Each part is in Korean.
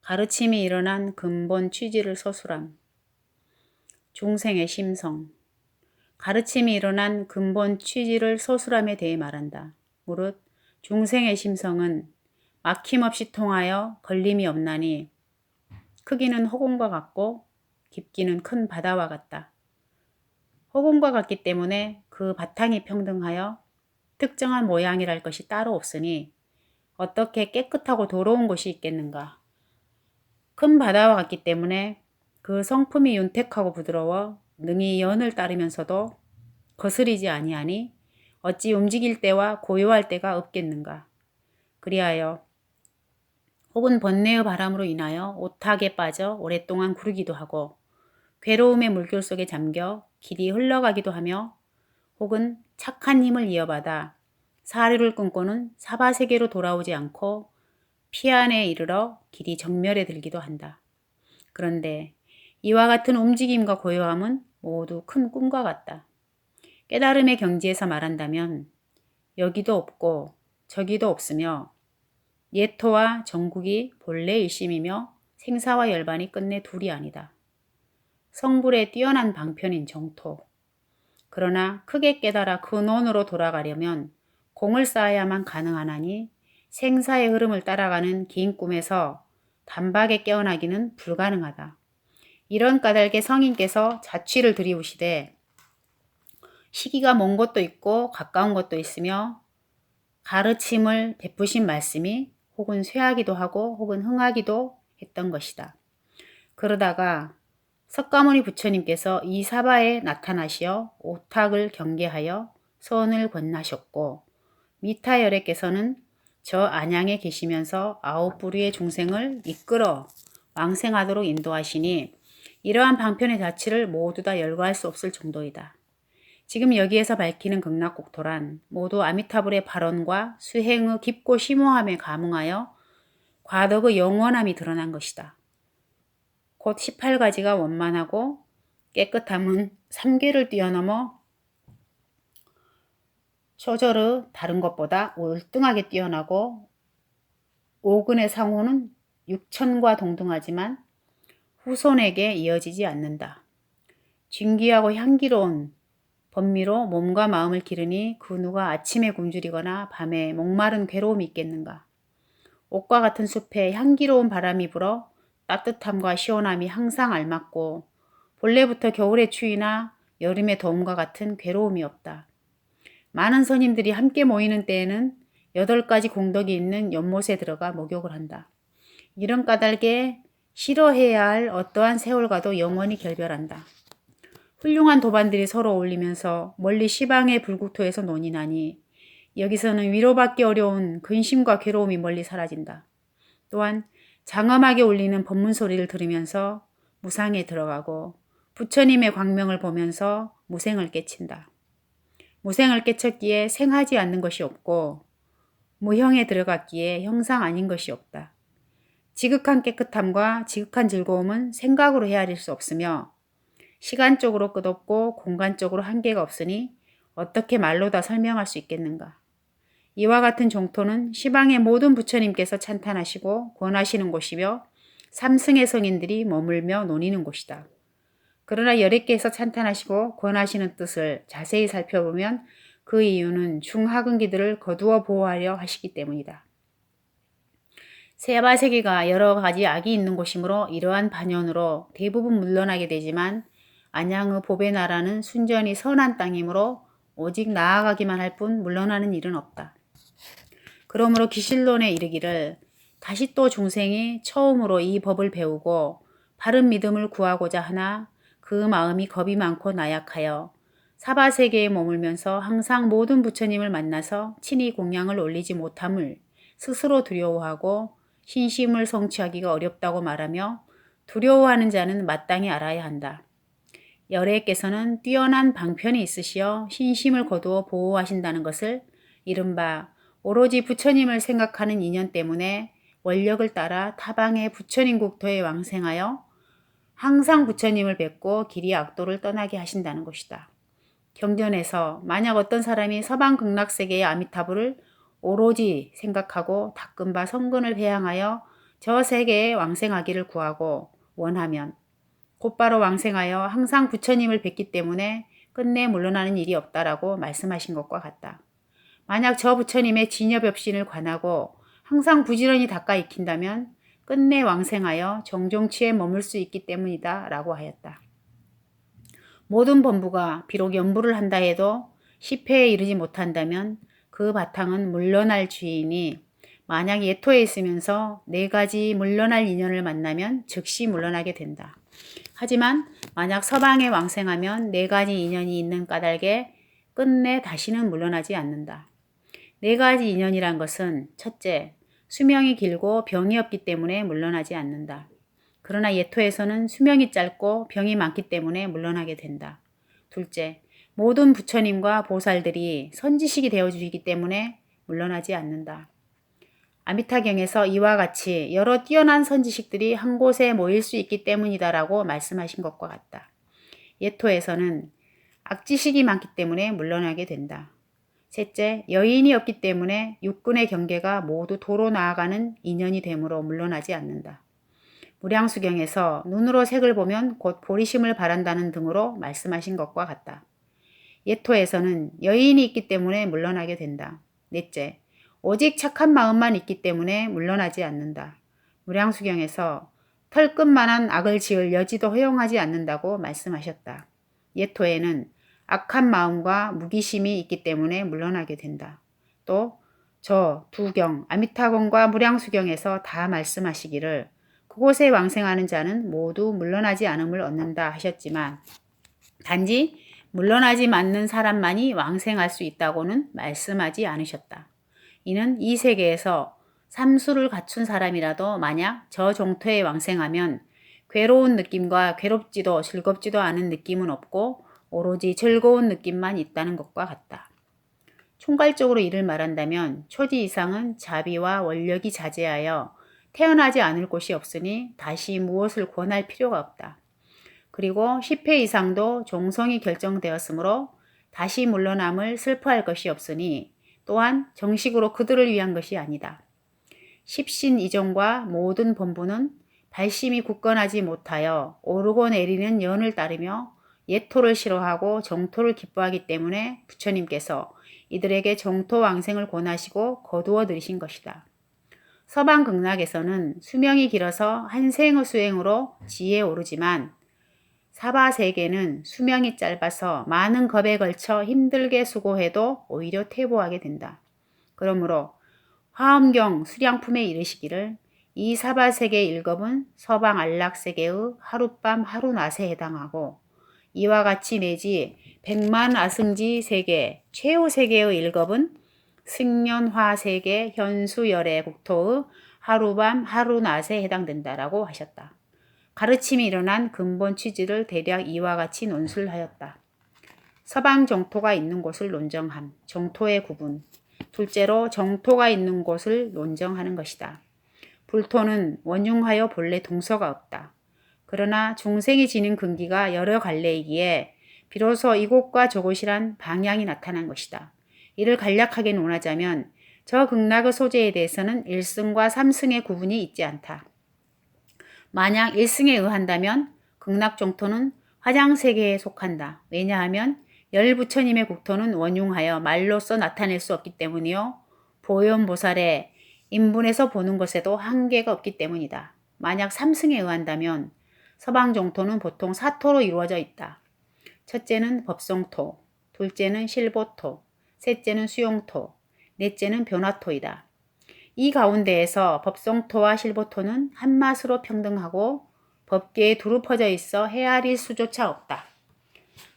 가르침이 일어난 근본 취지를 서술함. 중생의 심성. 가르침이 일어난 근본 취지를 서술함에 대해 말한다. 무릇 중생의 심성은 막힘없이 통하여 걸림이 없나니 크기는 허공과 같고 깊기는 큰 바다와 같다. 허공과 같기 때문에 그 바탕이 평등하여 특정한 모양이랄 것이 따로 없으니 어떻게 깨끗하고 도로운 곳이 있겠는가. 큰 바다와 같기 때문에 그 성품이 윤택하고 부드러워 능히 연을 따르면서도 거스리지 아니하니 어찌 움직일 때와 고요할 때가 없겠는가. 그리하여 혹은 번뇌의 바람으로 인하여 오탁에 빠져 오랫동안 구르기도 하고 괴로움의 물결 속에 잠겨 길이 흘러가기도 하며 혹은 착한 힘을 이어받아 사류를 끊고는 사바세계로 돌아오지 않고 피안에 이르러 길이 정멸에 들기도 한다. 그런데 이와 같은 움직임과 고요함은 모두 큰 꿈과 같다. 깨달음의 경지에서 말한다면 여기도 없고 저기도 없으며 예토와 정국이 본래 일심이며 생사와 열반이 끝내 둘이 아니다. 성불의 뛰어난 방편인 정토. 그러나 크게 깨달아 근원으로 돌아가려면 공을 쌓아야만 가능하나니 생사의 흐름을 따라가는 긴 꿈에서 단박에 깨어나기는 불가능하다. 이런 까닭에 성인께서 자취를 들이우시되 시기가 먼 것도 있고 가까운 것도 있으며 가르침을 베푸신 말씀이 혹은 쇠하기도 하고 혹은 흥하기도 했던 것이다. 그러다가 석가모니 부처님께서 이 사바에 나타나시어 오탁을 경계하여 선을 권하셨고 미타열애께서는 저 안양에 계시면서 아홉 부류의 중생을 이끌어 왕생하도록 인도하시니 이러한 방편의 자취를 모두 다 열거할 수 없을 정도이다. 지금 여기에서 밝히는 극락국토란 모두 아미타불의 발언과 수행의 깊고 심오함에 감응하여 과덕의 영원함이 드러난 것이다. 곧 18가지가 원만하고 깨끗함은 3계를 뛰어넘어 초절의 다른 것보다 월등하게 뛰어나고 오근의 상호는 6천과 동등하지만 후손에게 이어지지 않는다. 진귀하고 향기로운 법미로 몸과 마음을 기르니 그 누가 아침에 굶주리거나 밤에 목마른 괴로움이 있겠는가. 옥과 같은 숲에 향기로운 바람이 불어 따뜻함과 시원함이 항상 알맞고 본래부터 겨울의 추위나 여름의 더움과 같은 괴로움이 없다. 많은 선임들이 함께 모이는 때에는 8가지 공덕이 있는 연못에 들어가 목욕을 한다. 이런 까닭에 싫어해야 할 어떠한 세월과도 영원히 결별한다. 훌륭한 도반들이 서로 어울리면서 멀리 시방의 불국토에서 논의나니 여기서는 위로받기 어려운 근심과 괴로움이 멀리 사라진다. 또한 장엄하게 울리는 법문 소리를 들으면서 무상에 들어가고 부처님의 광명을 보면서 무생을 깨친다. 무생을 깨쳤기에 생하지 않는 것이 없고 무형에 들어갔기에 형상 아닌 것이 없다. 지극한 깨끗함과 지극한 즐거움은 생각으로 헤아릴 수 없으며 시간적으로 끝없고 공간적으로 한계가 없으니 어떻게 말로 다 설명할 수 있겠는가. 이와 같은 정토는 시방의 모든 부처님께서 찬탄하시고 권하시는 곳이며 삼승의 성인들이 머물며 논의는 곳이다. 그러나 여래께서 찬탄하시고 권하시는 뜻을 자세히 살펴보면 그 이유는 중하근기들을 거두어 보호하려 하시기 때문이다. 세바세계가 여러 가지 악이 있는 곳이므로 이러한 반연으로 대부분 물러나게 되지만 안양의 보배 나라는 순전히 선한 땅이므로 오직 나아가기만 할 뿐 물러나는 일은 없다. 그러므로 기실론에 이르기를 다시 또 중생이 처음으로 이 법을 배우고 바른 믿음을 구하고자 하나 그 마음이 겁이 많고 나약하여 사바세계에 머물면서 항상 모든 부처님을 만나서 친히 공양을 올리지 못함을 스스로 두려워하고 신심을 성취하기가 어렵다고 말하며 두려워하는 자는 마땅히 알아야 한다. 열애께서는 뛰어난 방편이 있으시어 신심을 거두어 보호하신다는 것을 이른바 오로지 부처님을 생각하는 인연 때문에 원력을 따라 타방의 부처님 국토에 왕생하여 항상 부처님을 뵙고 길이 악도를 떠나게 하신다는 것이다. 경전에서 만약 어떤 사람이 서방 극락세계의 아미타불을 오로지 생각하고 닦은 바 성근을 회항하여 저 세계에 왕생하기를 구하고 원하면 곧바로 왕생하여 항상 부처님을 뵙기 때문에 끝내 물러나는 일이 없다라고 말씀하신 것과 같다. 만약 저 부처님의 진여법신을 관하고 항상 부지런히 닦아 익힌다면 끝내 왕생하여 정종치에 머물 수 있기 때문이다 라고 하였다. 모든 범부가 비록 연부를 한다 해도 10회에 이르지 못한다면 그 바탕은 물러날 주인이 만약 예토에 있으면서 4가지 물러날 인연을 만나면 즉시 물러나게 된다. 하지만 만약 서방에 왕생하면 4가지 인연이 있는 까닭에 끝내 다시는 물러나지 않는다. 4가지 인연이란 것은 첫째, 수명이 길고 병이 없기 때문에 물러나지 않는다. 그러나 예토에서는 수명이 짧고 병이 많기 때문에 물러나게 된다. 둘째, 모든 부처님과 보살들이 선지식이 되어주시기 때문에 물러나지 않는다. 아미타경에서 이와 같이 여러 뛰어난 선지식들이 한 곳에 모일 수 있기 때문이다라고 말씀하신 것과 같다. 예토에서는 악지식이 많기 때문에 물러나게 된다. 셋째, 여인이 없기 때문에 육군의 경계가 모두 도로 나아가는 인연이 되므로 물러나지 않는다. 무량수경에서 눈으로 색을 보면 곧 보리심을 바란다는 등으로 말씀하신 것과 같다. 예토에서는 여인이 있기 때문에 물러나게 된다. 넷째, 오직 착한 마음만 있기 때문에 물러나지 않는다. 무량수경에서 털끝만한 악을 지을 여지도 허용하지 않는다고 말씀하셨다. 예토에는 악한 마음과 무기심이 있기 때문에 물러나게 된다. 또 저 두 경, 아미타경과 무량수경에서 다 말씀하시기를 그곳에 왕생하는 자는 모두 물러나지 않음을 얻는다 하셨지만 단지 물러나지 않는 사람만이 왕생할 수 있다고는 말씀하지 않으셨다. 이는 이 세계에서 삼수를 갖춘 사람이라도 만약 저 종토에 왕생하면 괴로운 느낌과 괴롭지도 즐겁지도 않은 느낌은 없고 오로지 즐거운 느낌만 있다는 것과 같다. 총괄적으로 이를 말한다면 초지 이상은 자비와 원력이 자제하여 태어나지 않을 곳이 없으니 다시 무엇을 권할 필요가 없다. 그리고 10회 이상도 종성이 결정되었으므로 다시 물러남을 슬퍼할 것이 없으니 또한 정식으로 그들을 위한 것이 아니다. 십신 이종과 모든 본부는 발심이 굳건하지 못하여 오르고 내리는 연을 따르며 예토를 싫어하고 정토를 기뻐하기 때문에 부처님께서 이들에게 정토 왕생을 권하시고 거두어 들이신 것이다. 서방 극락에서는 수명이 길어서 한 생의 수행으로 지혜에 오르지만 사바세계는 수명이 짧아서 많은 겁에 걸쳐 힘들게 수고해도 오히려 퇴보하게 된다. 그러므로 화엄경 수량품에 이르시기를 이 사바세계 1급은 서방 안락세계의 하룻밤 하루낮에 해당하고 이와 같이 내지 백만 아승지 세계 최후 세계의 1급은 승년화세계 현수열의 국토의 하룻밤 하루낮에 해당된다라고 하셨다. 가르침이 일어난 근본 취지를 대략 이와 같이 논술을 하였다. 서방 정토가 있는 곳을 논정함, 정토의 구분. 둘째로 정토가 있는 곳을 논정하는 것이다. 불토는 원흉하여 본래 동서가 없다. 그러나 중생이 지닌 근기가 여러 갈래이기에 비로소 이곳과 저곳이란 방향이 나타난 것이다. 이를 간략하게 논하자면 저 극락의 소재에 대해서는 1승과 3승의 구분이 있지 않다. 만약 1승에 의한다면 극락정토는 화장세계에 속한다. 왜냐하면 열부처님의 국토는 원흉하여 말로써 나타낼 수 없기 때문이요. 보현보살의 인분에서 보는 것에도 한계가 없기 때문이다. 만약 3승에 의한다면 서방정토는 보통 4토로 이루어져 있다. 첫째는 법성토, 둘째는 실보토, 셋째는 수용토, 넷째는 변화토이다. 이 가운데에서 법성토와 실보토는 한맛으로 평등하고 법계에 두루 퍼져 있어 헤아릴 수조차 없다.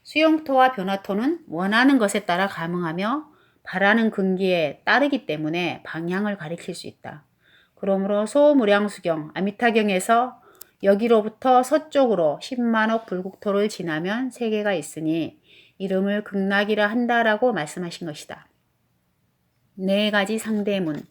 수용토와 변화토는 원하는 것에 따라 감응하며 바라는 근기에 따르기 때문에 방향을 가리킬 수 있다. 그러므로 소무량수경, 아미타경에서 여기로부터 서쪽으로 10만억 불국토를 지나면 세계가 있으니 이름을 극락이라 한다라고 말씀하신 것이다. 4가지 상대문.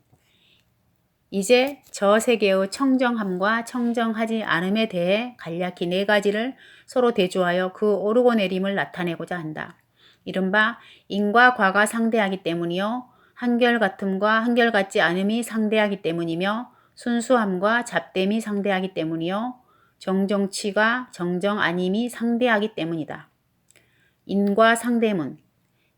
이제 저 세계의 청정함과 청정하지 않음에 대해 간략히 4가지를 서로 대조하여 그 오르고 내림을 나타내고자 한다. 이른바 인과 과가 상대하기 때문이요. 한결같음과 한결같지 않음이 상대하기 때문이며 순수함과 잡됨이 상대하기 때문이요. 정정치가 정정 아님이 상대하기 때문이다. 인과 상대문.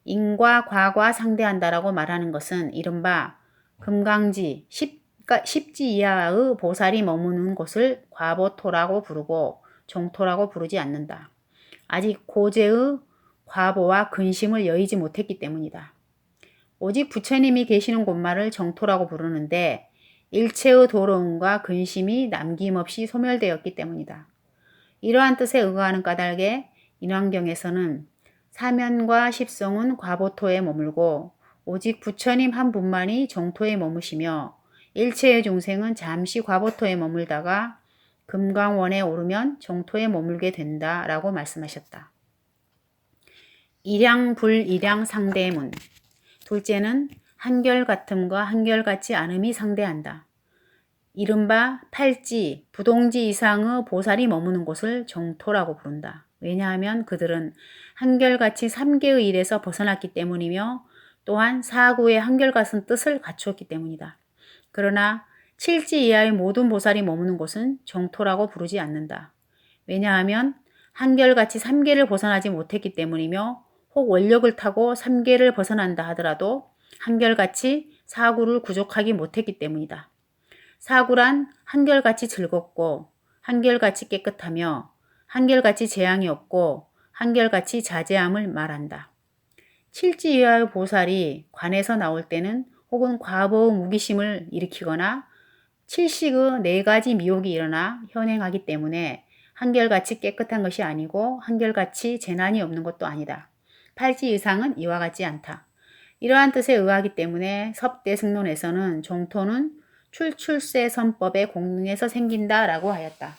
인과 과가 상대한다라고 말하는 것은 이른바 금강지, 십지 이하의 보살이 머무는 곳을 과보토라고 부르고 정토라고 부르지 않는다. 아직 고재의 과보와 근심을 여의지 못했기 때문이다. 오직 부처님이 계시는 곳만을 정토라고 부르는데 일체의 도로움과 근심이 남김없이 소멸되었기 때문이다. 이러한 뜻에 의거하는 까닭에 인왕경에서는 사면과 십성은 과보토에 머물고 오직 부처님 한 분만이 정토에 머무시며 일체의 중생은 잠시 과보토에 머물다가 금강원에 오르면 정토에 머물게 된다라고 말씀하셨다. 일양 불일양 상대문. 둘째는 한결같음과 한결같지 않음이 상대한다. 이른바 팔지, 부동지 이상의 보살이 머무는 곳을 정토라고 부른다. 왜냐하면 그들은 한결같이 삼계의 일에서 벗어났기 때문이며 또한 사구의 한결같은 뜻을 갖추었기 때문이다. 그러나 칠지 이하의 모든 보살이 머무는 곳은 정토라고 부르지 않는다. 왜냐하면 한결같이 삼계를 벗어나지 못했기 때문이며 혹 원력을 타고 삼계를 벗어난다 하더라도 한결같이 사구를 구족하기 못했기 때문이다. 사구란 한결같이 즐겁고 한결같이 깨끗하며 한결같이 재앙이 없고 한결같이 자제함을 말한다. 칠지 이하의 보살이 관에서 나올 때는 혹은 과보의 무기심을 일으키거나 칠식의 4가지 미혹이 일어나 현행하기 때문에 한결같이 깨끗한 것이 아니고 한결같이 재난이 없는 것도 아니다. 팔지 이상은 이와 같지 않다. 이러한 뜻에 의하기 때문에 섭대승론에서는 정토는 출출세 선법의 공능에서 생긴다라고 하였다.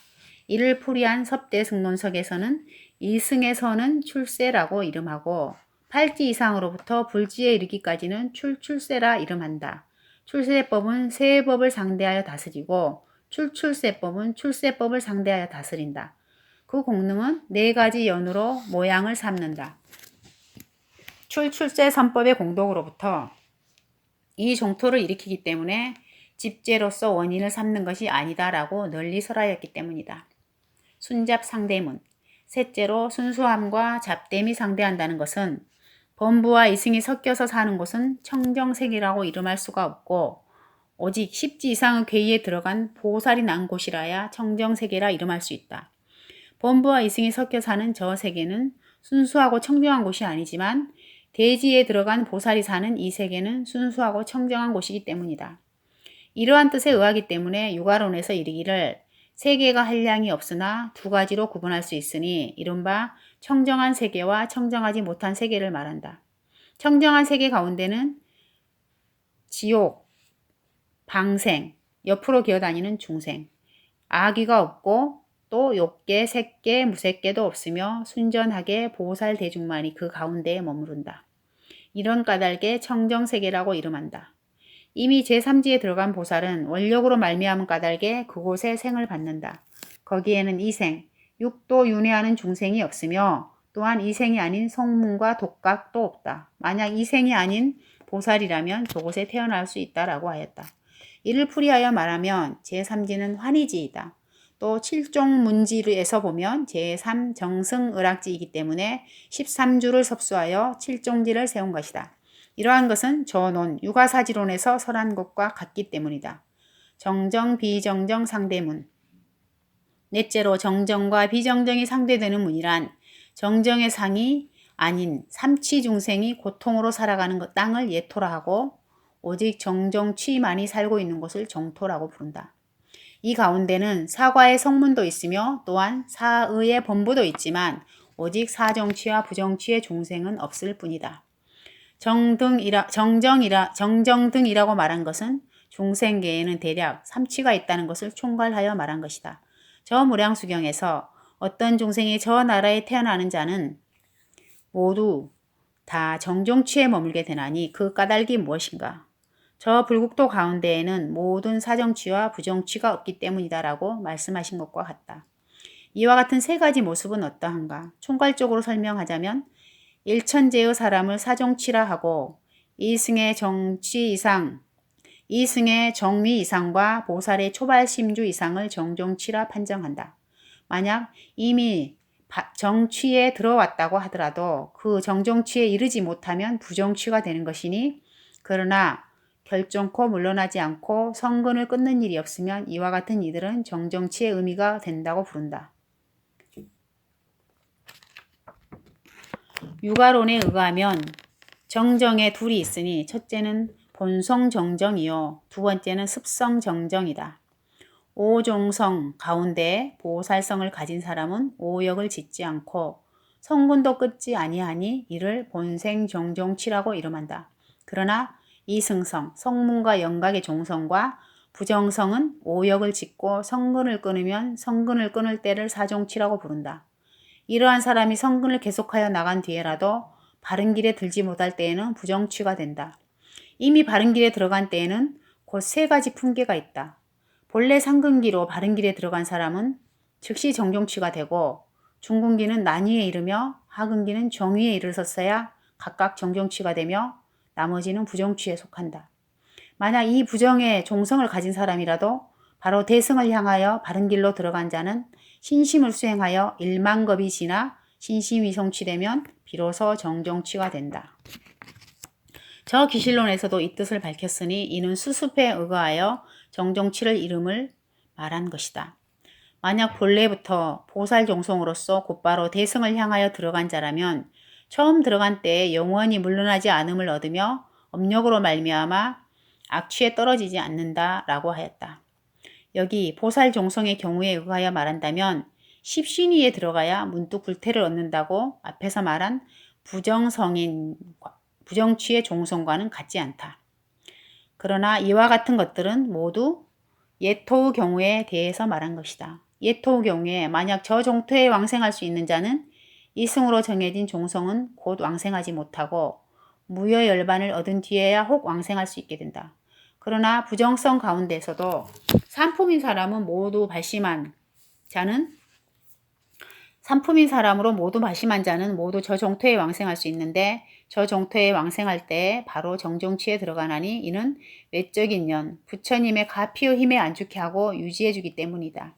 이를 풀이한 섭대승론석에서는 이승에서는 출세라고 이름하고 팔지 이상으로부터 불지에 이르기까지는 출출세라 이름한다. 출세법은 세법을 상대하여 다스리고 출출세법은 출세법을 상대하여 다스린다. 그 공능은 4가지 연으로 모양을 삼는다. 출출세 선법의 공덕으로부터 이 정토를 일으키기 때문에 집재로서 원인을 삼는 것이 아니다라고 널리 설하였기 때문이다. 순잡 상대문. 셋째로 순수함과 잡됨이 상대한다는 것은 범부와 이승이 섞여서 사는 곳은 청정색이라고 이름할 수가 없고 오직 십지 이상의 괴의에 들어간 보살이 난 곳이라야 청정세계라 이름할 수 있다. 범부와 이승이 섞여 사는 저 세계는 순수하고 청정한 곳이 아니지만 대지에 들어간 보살이 사는 이 세계는 순수하고 청정한 곳이기 때문이다. 이러한 뜻에 의하기 때문에 육아론에서 이르기를 세계가 한량이 없으나 2가지로 구분할 수 있으니 이른바 청정한 세계와 청정하지 못한 세계를 말한다. 청정한 세계 가운데는 지옥, 방생, 옆으로 기어다니는 중생, 아귀가 없고 또 욕계, 색계, 무색계도 없으며 순전하게 보살 대중만이 그 가운데에 머무른다. 이런 까닭에 청정세계라고 이름한다. 이미 제3지에 들어간 보살은 원력으로 말미암은 까닭에 그곳에 생을 받는다. 거기에는 이생, 육도 윤회하는 중생이 없으며 또한 이생이 아닌 성문과 독각도 없다. 만약 이생이 아닌 보살이라면 저곳에 태어날 수 있다라고 하였다. 이를 풀이하여 말하면 제3지는 환희지이다. 또 7종 문지에서 보면 제3정승의락지이기 때문에 13주를 섭수하여 7종지를 세운 것이다. 이러한 것은 저논, 육아사지론에서 설한 것과 같기 때문이다. 정정, 비정정 상대문. 넷째로 정정과 비정정이 상대되는 문이란 정정의 상이 아닌 삼치중생이 고통으로 살아가는 땅을 예토라 하고 오직 정정취만이 살고 있는 곳을 정토라고 부른다. 이 가운데는 사과의 성문도 있으며 또한 사의의 범부도 있지만 오직 사정취와 부정취의 중생은 없을 뿐이다. 정정등이라고 말한 것은 중생계에는 대략 3치가 있다는 것을 총괄하여 말한 것이다. 저 무량수경에서 어떤 중생이 저 나라에 태어나는 자는 모두 다 정정취에 머물게 되나니 그 까닭이 무엇인가? 저 불국토 가운데에는 모든 사정취와 부정취가 없기 때문이다라고 말씀하신 것과 같다. 이와 같은 3가지 모습은 어떠한가? 총괄적으로 설명하자면 일천제의 사람을 사정취라 하고 이승의 정취 이상 이승의 정미 이상과 보살의 초발심주 이상을 정종치라 판정한다. 만약 이미 정취에 들어왔다고 하더라도 그 정종치에 이르지 못하면 부정취가 되는 것이니, 그러나 결정코 물러나지 않고 성근을 끊는 일이 없으면 이와 같은 이들은 정정치의 의미가 된다고 부른다. 유가론에 의하면 정정에 둘이 있으니 첫째는 본성정정이요 두 번째는 습성정정이다. 오종성 가운데 보살성을 가진 사람은 오역을 짓지 않고 성군도 끊지 아니하니 이를 본생정종치라고 이름한다. 그러나 이승성, 성문과 영각의 종성과 부정성은 오역을 짓고 성근을 끊으면 성근을 끊을 때를 사종치라고 부른다. 이러한 사람이 성근을 계속하여 나간 뒤에라도 바른 길에 들지 못할 때에는 부정취가 된다. 이미 바른 길에 들어간 때에는 곧 세 가지 품계가 있다. 본래 상근기로 바른 길에 들어간 사람은 즉시 정종취가 되고, 중근기는 난위에 이르며 하근기는 정위에 이르렀어야 각각 정종취가 되며 나머지는 부정취에 속한다. 만약 이 부정의 종성을 가진 사람이라도 바로 대승을 향하여 바른 길로 들어간 자는 신심을 수행하여 일만겁이 지나 신심이 성취되면 비로소 정종취가 된다. 저 기실론에서도 이 뜻을 밝혔으니 이는 수습에 의거하여 정종치를 이름을 말한 것이다. 만약 본래부터 보살종성으로서 곧바로 대승을 향하여 들어간 자라면 처음 들어간 때에 영원히 물러나지 않음을 얻으며 업력으로 말미암아 악취에 떨어지지 않는다라고 하였다. 여기 보살종성의 경우에 의하여 말한다면 십신위에 들어가야 문득 불태를 얻는다고 앞에서 말한 부정취의 종성과는 같지 않다. 그러나 이와 같은 것들은 모두 예토의 경우에 대해서 말한 것이다. 예토의 경우에 만약 저 종토에 왕생할 수 있는 자는 이승으로 정해진 종성은 곧 왕생하지 못하고 무여열반을 얻은 뒤에야 혹 왕생할 수 있게 된다. 그러나 부정성 가운데서도 산품인 사람은 모두 발심한 자는 산품인 사람으로 모두 발심한 자는 모두 저 종토에 왕생할 수 있는데, 저 종토에 왕생할 때 바로 정종치에 들어가나니 이는 외적인 년, 부처님의 가피의 힘에 안죽게 하고 유지해 주기 때문이다.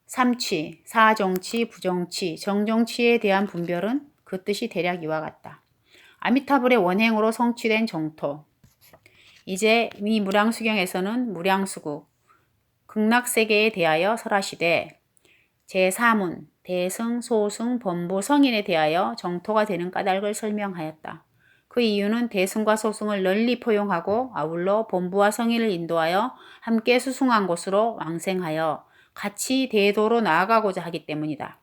삼취, 사종치, 부종치, 정종치에 대한 분별은 그 뜻이 대략 이와 같다. 아미타불의 원행으로 성취된 정토. 이제 이 무량수경에서는 무량수국, 극락세계에 대하여 설하시되 제4문, 대승, 소승, 범부, 성인에 대하여 정토가 되는 까닭을 설명하였다. 그 이유는 대승과 소승을 널리 포용하고 아울러 범부와 성인을 인도하여 함께 수승한 곳으로 왕생하여 같이 대도로 나아가고자 하기 때문이다.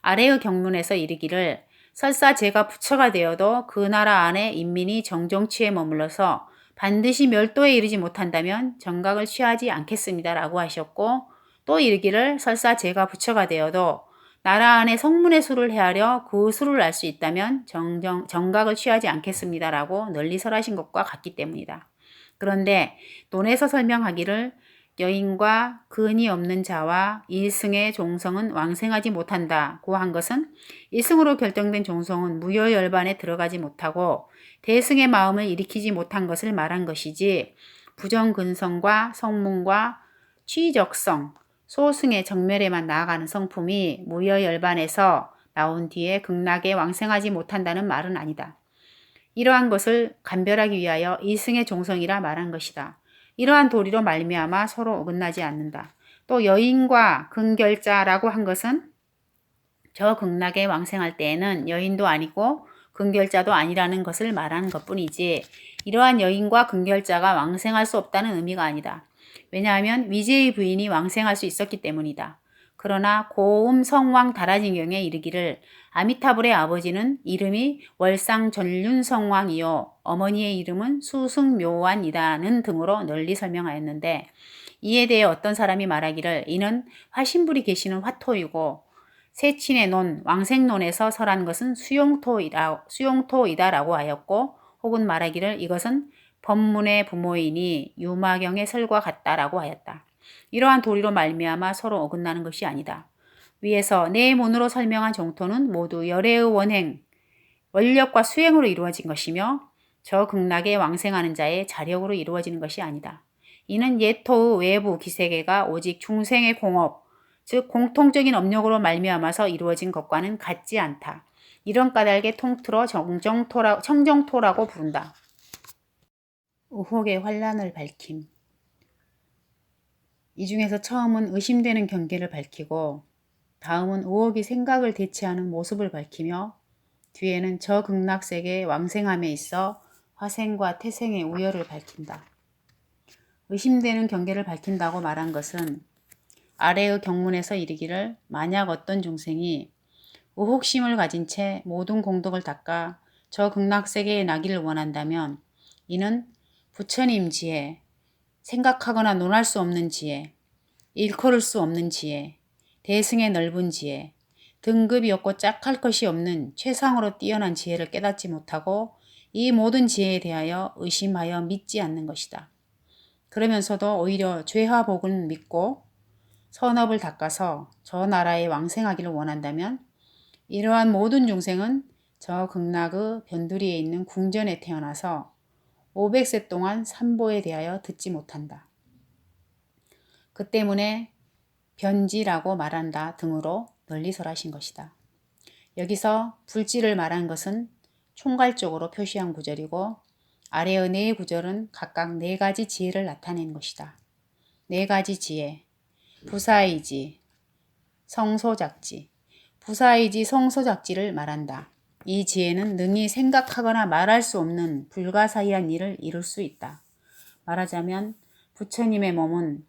아래의 경문에서 이르기를 설사 제가 부처가 되어도 그 나라 안에 인민이 정종치에 머물러서 반드시 멸도에 이르지 못한다면 정각을 취하지 않겠습니다 라고 하셨고, 또 이르기를 설사 제가 부처가 되어도 나라 안에 성문의 수를 헤아려 그 수를 알 수 있다면 정각을 취하지 않겠습니다 라고 널리 설하신 것과 같기 때문이다. 그런데 논에서 설명하기를 여인과 근이 없는 자와 일승의 종성은 왕생하지 못한다고 한 것은 일승으로 결정된 종성은 무여열반에 들어가지 못하고 대승의 마음을 일으키지 못한 것을 말한 것이지, 부정근성과 성문과 취적성, 소승의 정멸에만 나아가는 성품이 무여열반에서 나온 뒤에 극락에 왕생하지 못한다는 말은 아니다. 이러한 것을 감별하기 위하여 이승의 종성이라 말한 것이다. 이러한 도리로 말미암아 서로 어긋나지 않는다. 또 여인과 근결자라고 한 것은 저 극락에 왕생할 때에는 여인도 아니고 근결자도 아니라는 것을 말하는 것뿐이지, 이러한 여인과 근결자가 왕생할 수 없다는 의미가 아니다. 왜냐하면 위제의 부인이 왕생할 수 있었기 때문이다. 그러나 고음 성왕 다라진경에 이르기를 아미타불의 아버지는 이름이 월상전륜성왕이요 어머니의 이름은 수승묘완이다는 등으로 널리 설명하였는데, 이에 대해 어떤 사람이 말하기를 이는 화신불이 계시는 화토이고 세친의 논, 왕생론에서 설한 것은 수용토이다라고 하였고, 혹은 말하기를 이것은 법문의 부모이니 유마경의 설과 같다라고 하였다. 이러한 도리로 말미암아 서로 어긋나는 것이 아니다. 위에서 네 문으로 설명한 정토는 모두 열애의 원행, 원력과 수행으로 이루어진 것이며 저 극락에 왕생하는 자의 자력으로 이루어지는 것이 아니다. 이는 예토의 외부 기세계가 오직 중생의 공업, 즉 공통적인 업력으로 말미암아서 이루어진 것과는 같지 않다. 이런 까닭의 통틀어 청정토라고 부른다. 의혹의 환란을 밝힘. 이 중에서 처음은 의심되는 경계를 밝히고 다음은 의혹이 생각을 대체하는 모습을 밝히며 뒤에는 저 극락세계의 왕생함에 있어 화생과 태생의 우열을 밝힌다. 의심되는 경계를 밝힌다고 말한 것은 아래의 경문에서 이르기를 만약 어떤 중생이 의혹심을 가진 채 모든 공덕을 닦아 저 극락세계에 나기를 원한다면 이는 부처님 지혜, 생각하거나 논할 수 없는 지혜, 일컬을 수 없는 지혜, 대승의 넓은 지혜, 등급이 없고 짝할 것이 없는 최상으로 뛰어난 지혜를 깨닫지 못하고 이 모든 지혜에 대하여 의심하여 믿지 않는 것이다. 그러면서도 오히려 죄와 복을 믿고 선업을 닦아서 저 나라에 왕생하기를 원한다면 이러한 모든 중생은 저 극락의 변두리에 있는 궁전에 태어나서 500세 동안 삼보에 대하여 듣지 못한다. 그 때문에 변지라고 말한다 등으로 널리 설하신 것이다. 여기서 불지를 말한 것은 총괄적으로 표시한 구절이고 아래의 네 구절은 각각 네 가지 지혜를 나타낸 것이다. 네 가지 지혜, 부사의지, 성소작지. 부사의지 성소작지를 말한다. 이 지혜는 능히 생각하거나 말할 수 없는 불가사의한 일을 이룰 수 있다. 말하자면 부처님의 몸은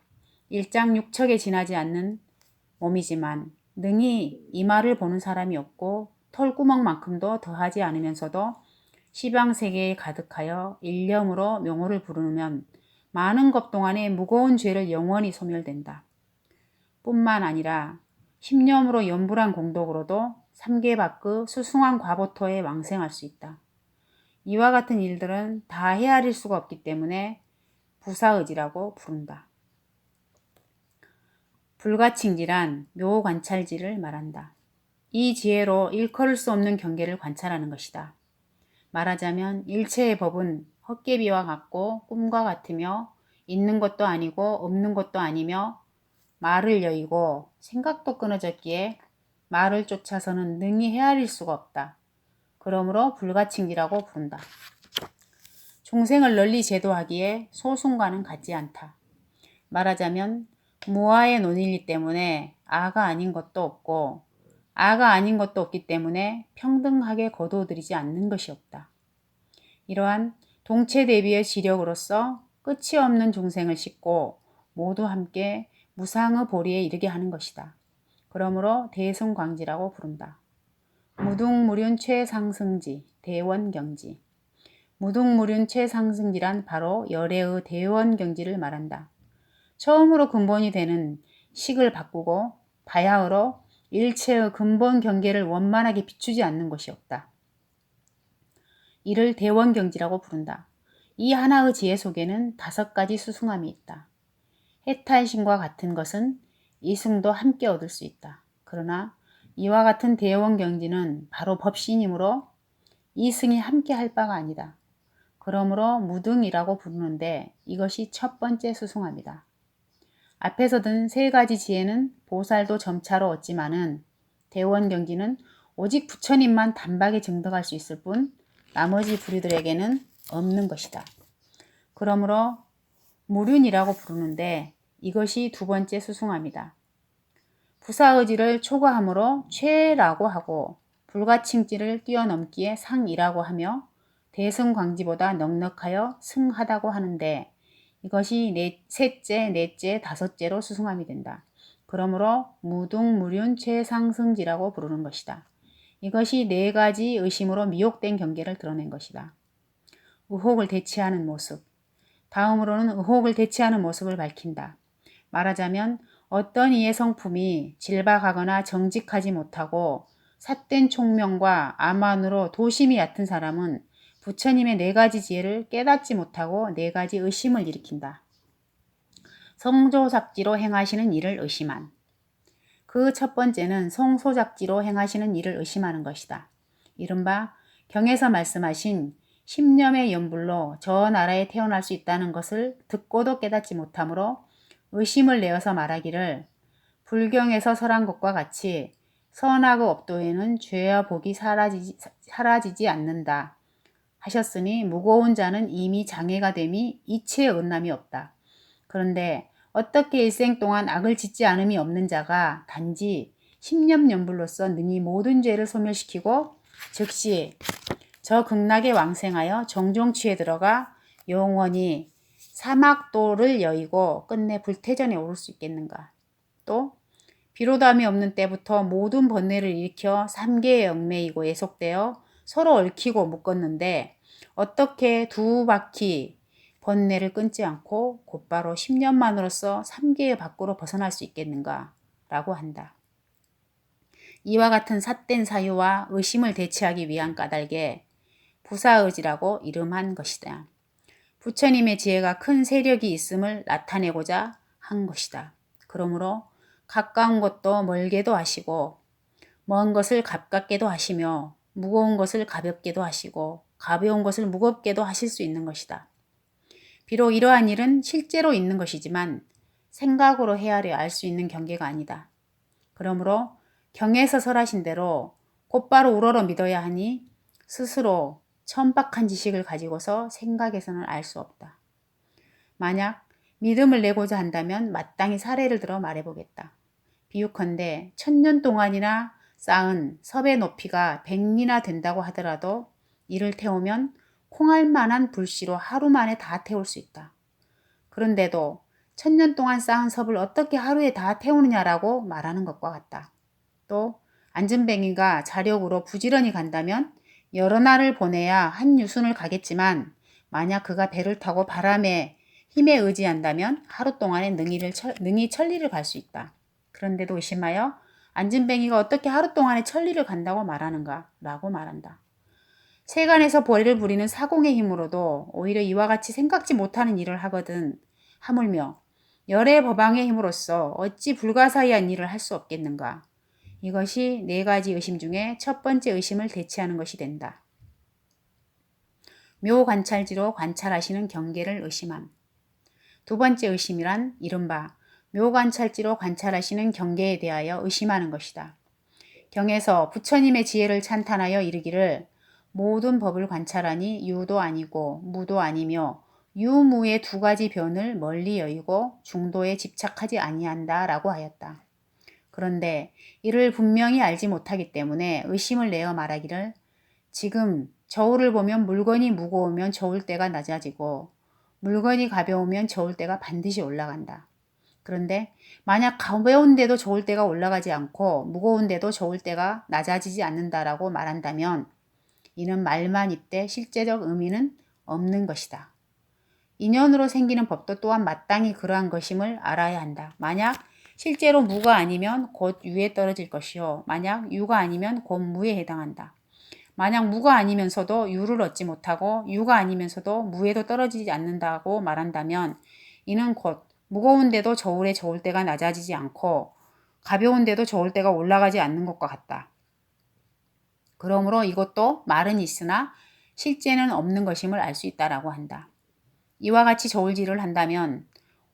일장육척에 지나지 않는 몸이지만 능히 이마를 보는 사람이 없고 털구멍만큼도 더하지 않으면서도 시방세계에 가득하여 일념으로 명호를 부르면 많은 것 동안의 무거운 죄를 영원히 소멸된다. 뿐만 아니라 십념으로 연불한 공덕으로도 삼계밖의 수승한 과보토에 왕생할 수 있다. 이와 같은 일들은 다 헤아릴 수가 없기 때문에 부사의지라고 부른다. 불가칭지란 묘관찰지를 말한다. 이 지혜로 일컬을 수 없는 경계를 관찰하는 것이다. 말하자면 일체의 법은 헛개비와 같고 꿈과 같으며 있는 것도 아니고 없는 것도 아니며 말을 여의고 생각도 끊어졌기에 말을 쫓아서는 능히 헤아릴 수가 없다. 그러므로 불가칭지라고 부른다. 중생을 널리 제도하기에 소승과는 같지 않다. 말하자면 무아의 논이기 때문에 아가 아닌 것도 없고 아가 아닌 것도 없기 때문에 평등하게 거두어들이지 않는 것이 없다. 이러한 동체 대비의 지력으로서 끝이 없는 중생을 싣고 모두 함께 무상의 보리에 이르게 하는 것이다. 그러므로 대승광지라고 부른다. 무등무륜 최상승지, 대원경지. 무등무륜 최상승지란 바로 열애의 대원경지를 말한다. 처음으로 근본이 되는 식을 바꾸고 바야흐로 일체의 근본 경계를 원만하게 비추지 않는 것이 없다. 이를 대원경지라고 부른다. 이 하나의 지혜 속에는 5가지 수승함이 있다. 해탈신과 같은 것은 이승도 함께 얻을 수 있다. 그러나 이와 같은 대원경지는 바로 법신이므로 이승이 함께 할 바가 아니다. 그러므로 무등이라고 부르는데 이것이 첫 번째 수승함이다. 앞에서 든 3가지 지혜는 보살도 점차로 얻지만은 대원경지는 오직 부처님만 단박에 증득할 수 있을 뿐 나머지 부류들에게는 없는 것이다. 그러므로 무륜이라고 부르는데 이것이 두 번째 수승함이다. 부사의지를 초과함으로 최라고 하고 불가칭지를 뛰어넘기에 상이라고 하며 대승광지보다 넉넉하여 승하다고 하는데 이것이 셋째, 넷째, 5째로 수승함이 된다. 그러므로 무등무륜 최상승지라고 부르는 것이다. 이것이 4가지 의심으로 미혹된 경계를 드러낸 것이다. 의혹을 대체하는 모습. 다음으로는 의혹을 대체하는 모습을 밝힌다. 말하자면 어떤 이의 성품이 질박하거나 정직하지 못하고 삿된 총명과 암안으로 도심이 얕은 사람은 부처님의 4가지 지혜를 깨닫지 못하고 4가지 의심을 일으킨다. 성조작지로 행하시는 일을 의심한. 그 첫 번째는 성소작지로 행하시는 일을 의심하는 것이다. 이른바 경에서 말씀하신 십념의 연불로 저 나라에 태어날 수 있다는 것을 듣고도 깨닫지 못하므로 의심을 내어서 말하기를 불경에서 설한 것과 같이 선하고 업도에는 죄와 복이 사라지지 않는다 하셨으니 무거운 자는 이미 장애가 됨이 이치의 은남이 없다. 그런데 어떻게 일생 동안 악을 짓지 않음이 없는 자가 단지 십념연불로서 능히 모든 죄를 소멸시키고 즉시 저 극락에 왕생하여 정종취에 들어가 영원히 사막도를 여의고 끝내 불태전에 오를 수 있겠는가. 또 비로담이 없는 때부터 모든 번뇌를 일으켜 삼계에 얽매이고 예속되어 서로 얽히고 묶었는데 어떻게 두 바퀴 번뇌를 끊지 않고 곧바로 10년만으로서 삼계의 밖으로 벗어날 수 있겠는가 라고 한다. 이와 같은 삿된 사유와 의심을 대체하기 위한 까닭에 부사의지라고 이름한 것이다. 부처님의 지혜가 큰 세력이 있음을 나타내고자 한 것이다. 그러므로 가까운 것도 멀게도 하시고 먼 것을 가깝게도 하시며 무거운 것을 가볍게도 하시고 가벼운 것을 무겁게도 하실 수 있는 것이다. 비록 이러한 일은 실제로 있는 것이지만 생각으로 헤아려 알 수 있는 경계가 아니다. 그러므로 경에서 설하신 대로 곧바로 우러러 믿어야 하니 스스로 천박한 지식을 가지고서 생각해서는 알 수 없다. 만약 믿음을 내고자 한다면 마땅히 사례를 들어 말해보겠다. 비유컨대 1000년 동안이나 쌓은 섭의 높이가 100리나 된다고 하더라도 이를 태우면 콩알 만한 불씨로 하루 만에 다 태울 수 있다. 그런데도 1000년 동안 쌓은 섭을 어떻게 하루에 다 태우느냐라고 말하는 것과 같다. 또 안전뱅이가 자력으로 부지런히 간다면 여러 날을 보내야 한 유순을 가겠지만 만약 그가 배를 타고 바람의 힘에 의지한다면 하루 동안에 능히 천리를 갈 수 있다. 그런데도 의심하여 안전뱅이가 어떻게 하루 동안에 천리를 간다고 말하는가 라고 말한다. 세간에서 벌을 부리는 사공의 힘으로도 오히려 이와 같이 생각지 못하는 일을 하거든 하물며 열의 법왕의 힘으로써 어찌 불가사의한 일을 할 수 없겠는가. 이것이 네 가지 의심 중에 첫 번째 의심을 대체하는 것이 된다. 묘관찰지로 관찰하시는 경계를 의심함. 두 번째 의심이란 이른바 묘관찰지로 관찰하시는 경계에 대하여 의심하는 것이다. 경에서 부처님의 지혜를 찬탄하여 이르기를 모든 법을 관찰하니 유도 아니고 무도 아니며 유무의 두 가지 변을 멀리 여의고 중도에 집착하지 아니한다 라고 하였다. 그런데 이를 분명히 알지 못하기 때문에 의심을 내어 말하기를 지금 저울을 보면 물건이 무거우면 저울 때가 낮아지고 물건이 가벼우면 저울 때가 반드시 올라간다. 그런데 만약 가벼운데도 저울 때가 올라가지 않고 무거운데도 저울 때가 낮아지지 않는다라고 말한다면 이는 말만 있되 실제적 의미는 없는 것이다. 인연으로 생기는 법도 또한 마땅히 그러한 것임을 알아야 한다. 만약 실제로 무가 아니면 곧 유에 떨어질 것이요. 만약 유가 아니면 곧 무에 해당한다. 만약 무가 아니면서도 유를 얻지 못하고 유가 아니면서도 무에도 떨어지지 않는다고 말한다면 이는 곧 무거운데도 저울에 저울 때가 낮아지지 않고 가벼운데도 저울 때가 올라가지 않는 것과 같다. 그러므로 이것도 말은 있으나 실제는 없는 것임을 알 수 있다라고 한다. 이와 같이 저울질을 한다면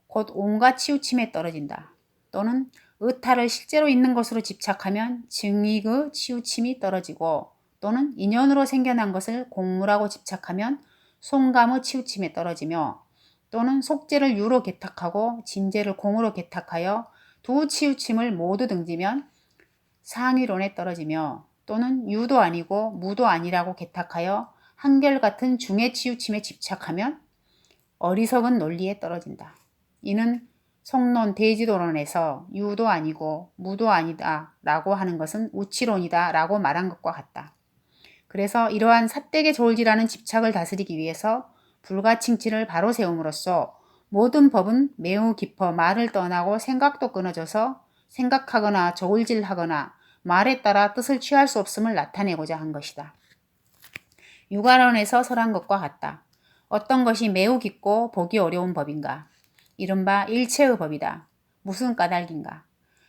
곧 온갖 치우침에 떨어진다. 또는 의탈을 실제로 있는 것으로 집착하면 증익의 치우침이 떨어지고 또는 인연으로 생겨난 것을 공무라고 집착하면 송감의 치우침에 떨어지며 또는 속죄를 유로 개탁하고 진죄를 공으로 개탁하여 두 치우침을 모두 등지면 상위론에 떨어지며 또는 유도 아니고 무도 아니라고 개탁하여 한결같은 중의 치우침에 집착하면 어리석은 논리에 떨어진다. 이는 성론 대지도론에서 유도 아니고 무도 아니다 라고 하는 것은 우치론이다 라고 말한 것과 같다. 그래서 이러한 삿되게 저울질하는 집착을 다스리기 위해서 불가칭치를 바로 세움으로써 모든 법은 매우 깊어 말을 떠나고 생각도 끊어져서 생각하거나 저울질하거나 말에 따라 뜻을 취할 수 없음을 나타내고자 한 것이다. 유가론에서 설한 것과 같다. 어떤 것이 매우 깊고 보기 어려운 법인가? 이른바 일체의 법이다. 무슨 까닭인가?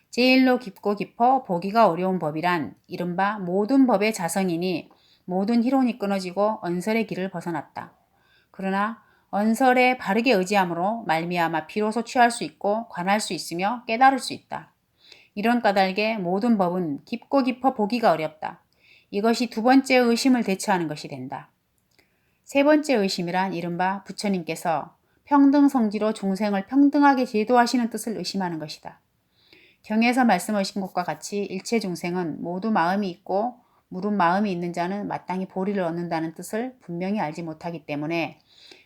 제일로 깊고 깊어 보기가 어려운 법이란 이른바 모든 법의 자성이니 모든 희론이 끊어지고 언설의 길을 벗어났다. 그러나 언설에 바르게 의지함으로 말미암아 비로소 취할 수 있고 관할 수 있으며 깨달을 수 있다. 이런 까닭에 모든 법은 깊고 깊어 보기가 어렵다. 이것이 두 번째 의심을 대처하는 것이 된다. 세 번째 의심이란 이른바 부처님께서 평등성지로 중생을 평등하게 제도하시는 뜻을 의심하는 것이다. 경에서 말씀하신 것과 같이 일체 중생은 모두 마음이 있고 무릇 마음이 있는 자는 마땅히 보리를 얻는다는 뜻을 분명히 알지 못하기 때문에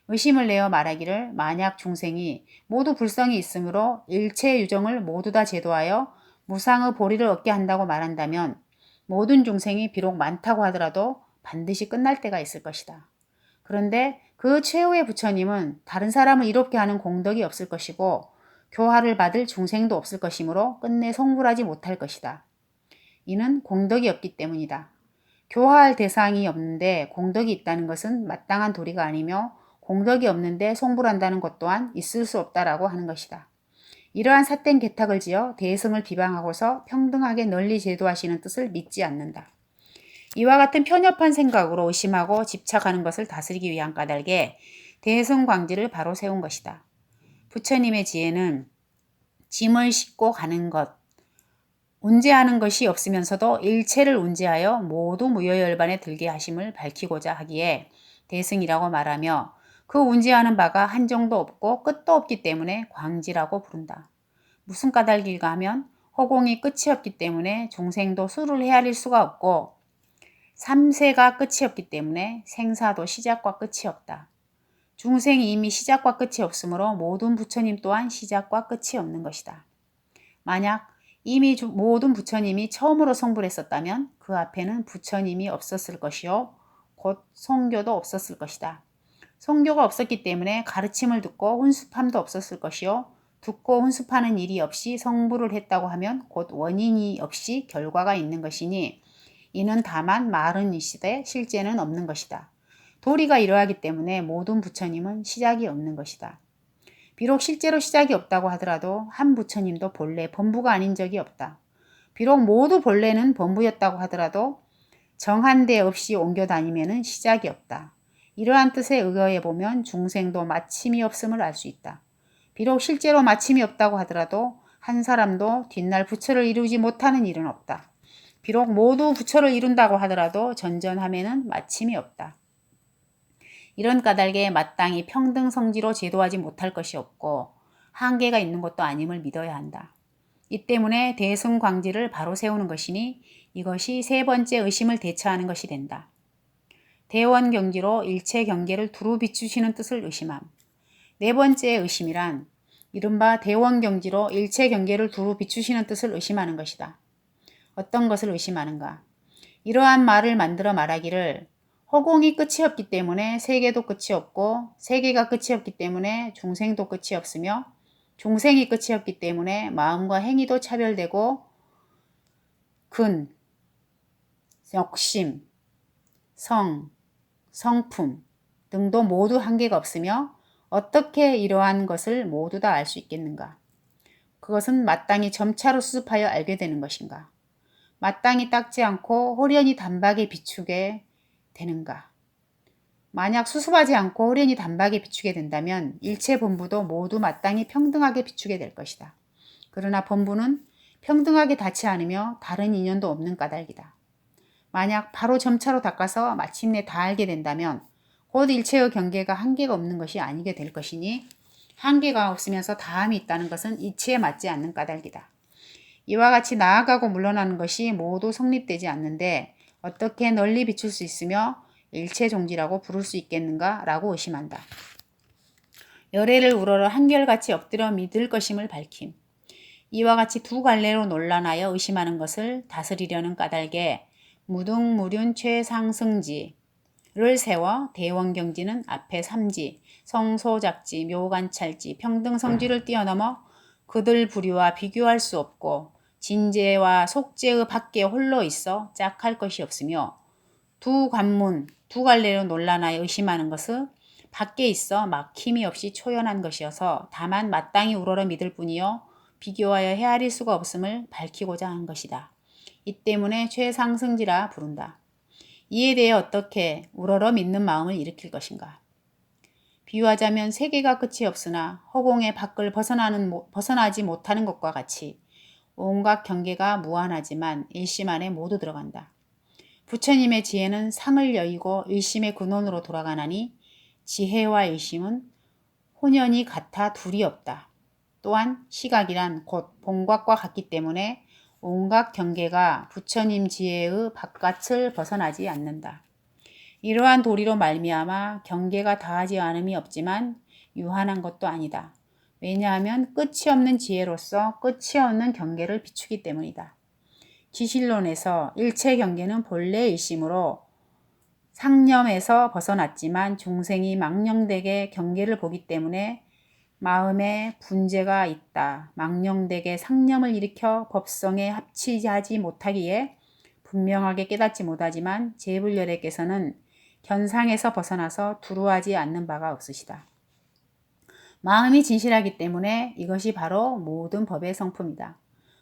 의심을 내어 말하기를 만약 중생이 모두 불성이 있으므로 일체 유정을 모두 다 제도하여 무상의 보리를 얻게 한다고 말한다면 모든 중생이 비록 많다고 하더라도 반드시 끝날 때가 있을 것이다. 그런데 그 최후의 부처님은 다른 사람을 이롭게 하는 공덕이 없을 것이고 교화를 받을 중생도 없을 것이므로 끝내 성불하지 못할 것이다. 이는 공덕이 없기 때문이다. 교화할 대상이 없는데 공덕이 있다는 것은 마땅한 도리가 아니며 공덕이 없는데 성불한다는 것 또한 있을 수 없다라고 하는 것이다. 이러한 삿된 개탁을 지어 대승을 비방하고서 평등하게 널리 제도하시는 뜻을 믿지 않는다. 이와 같은 편협한 생각으로 의심하고 집착하는 것을 다스리기 위한 까닭에 대승광지를 바로 세운 것이다. 부처님의 지혜는 짐을 싣고 가는 것, 운제하는 것이 없으면서도 일체를 운제하여 모두 무여열반에 들게 하심을 밝히고자 하기에 대승이라고 말하며 그 운제하는 바가 한정도 없고 끝도 없기 때문에 광지라고 부른다. 무슨 까닭일까 하면 허공이 끝이 없기 때문에 중생도 수를 헤아릴 수가 없고 삼세가 끝이 없기 때문에 생사도 시작과 끝이 없다. 중생이 이미 시작과 끝이 없으므로 모든 부처님 또한 시작과 끝이 없는 것이다. 만약 이미 모든 부처님이 처음으로 성불했었다면 그 앞에는 부처님이 없었을 것이요 곧 성교도 없었을 것이다. 성교가 없었기 때문에 가르침을 듣고 훈습함도 없었을 것이요 듣고 훈습하는 일이 없이 성불을 했다고 하면 곧 원인이 없이 결과가 있는 것이니 이는 다만 말은 이시되 실제는 없는 것이다. 도리가 이러하기 때문에 모든 부처님은 시작이 없는 것이다. 비록 실제로 시작이 없다고 하더라도 한 부처님도 본래 범부가 아닌 적이 없다. 비록 모두 본래는 범부였다고 하더라도 정한 데 없이 옮겨 다니면은 시작이 없다. 이러한 뜻에 의거해 보면 중생도 마침이 없음을 알 수 있다. 비록 실제로 마침이 없다고 하더라도 한 사람도 뒷날 부처를 이루지 못하는 일은 없다. 비록 모두 부처를 이룬다고 하더라도 전전함에는 마침이 없다. 이런 까닭에 마땅히 평등성지로 제도하지 못할 것이 없고 한계가 있는 것도 아님을 믿어야 한다. 이 때문에 대승광지를 바로 세우는 것이니 이것이 세 번째 의심을 대처하는 것이 된다. 대원경지로 일체 경계를 두루 비추시는 뜻을 의심함. 네 번째 의심이란 이른바 대원경지로 일체 경계를 두루 비추시는 뜻을 의심하는 것이다. 어떤 것을 의심하는가? 이러한 말을 만들어 말하기를 허공이 끝이 없기 때문에 세계도 끝이 없고 세계가 끝이 없기 때문에 중생도 끝이 없으며 중생이 끝이 없기 때문에 마음과 행위도 차별되고 근, 욕심, 성, 성품 등도 모두 한계가 없으며 어떻게 이러한 것을 모두 다 알 수 있겠는가? 그것은 마땅히 점차로 수습하여 알게 되는 것인가? 마땅히 닦지 않고 호련히 단박에 비추게 되는가? 만약 수습하지 않고 호련히 단박에 비추게 된다면 일체 범부도 모두 마땅히 평등하게 비추게 될 것이다. 그러나 범부는 평등하게 닿지 않으며 다른 인연도 없는 까닭이다. 만약 바로 점차로 닦아서 마침내 다 알게 된다면 곧 일체의 경계가 한계가 없는 것이 아니게 될 것이니 한계가 없으면서 다함이 있다는 것은 이치에 맞지 않는 까닭이다. 이와 같이 나아가고 물러나는 것이 모두 성립되지 않는데 어떻게 널리 비출 수 있으며 일체종지라고 부를 수 있겠는가 라고 의심한다. 열애를 우러러 한결같이 엎드려 믿을 것임을 밝힘. 이와 같이 두 갈래로 논란하여 의심하는 것을 다스리려는 까닭에 무등무륜 최상승지를 세워 대원경지는 앞에 삼지, 성소작지, 묘관찰지, 평등성지를 뛰어넘어 그들 부류와 비교할 수 없고 진제와 속제의 밖에 홀로 있어 짝할 것이 없으며 두 관문, 두 갈래로 논란하여 의심하는 것은 밖에 있어 막힘이 없이 초연한 것이어서 다만 마땅히 우러러 믿을 뿐이요 비교하여 헤아릴 수가 없음을 밝히고자 한 것이다. 이 때문에 최상승지라 부른다. 이에 대해 어떻게 우러러 믿는 마음을 일으킬 것인가. 비유하자면 세계가 끝이 없으나 허공의 밖을 벗어나지 못하는 것과 같이 온갖 경계가 무한하지만 일심 안에 모두 들어간다. 부처님의 지혜는 상을 여의고 일심의 근원으로 돌아가나니 지혜와 일심은 혼연이 같아 둘이 없다. 또한 시각이란 곧 본각과 같기 때문에 온갖 경계가 부처님 지혜의 바깥을 벗어나지 않는다. 이러한 도리로 말미암아 경계가 다하지 않음이 없지만 유한한 것도 아니다. 왜냐하면 끝이 없는 지혜로서 끝이 없는 경계를 비추기 때문이다. 지실론에서 일체 경계는 본래 일심으로 상념에서 벗어났지만 중생이 망령되게 경계를 보기 때문에 마음에 분재가 있다. 망령되게 상념을 일으켜 법성에 합치하지 못하기에 분명하게 깨닫지 못하지만 제불열애께서는 견상에서 벗어나서 두루하지 않는 바가 없으시다. 마음이 진실하기 때문에 이것이 바로 모든 법의 성품이다.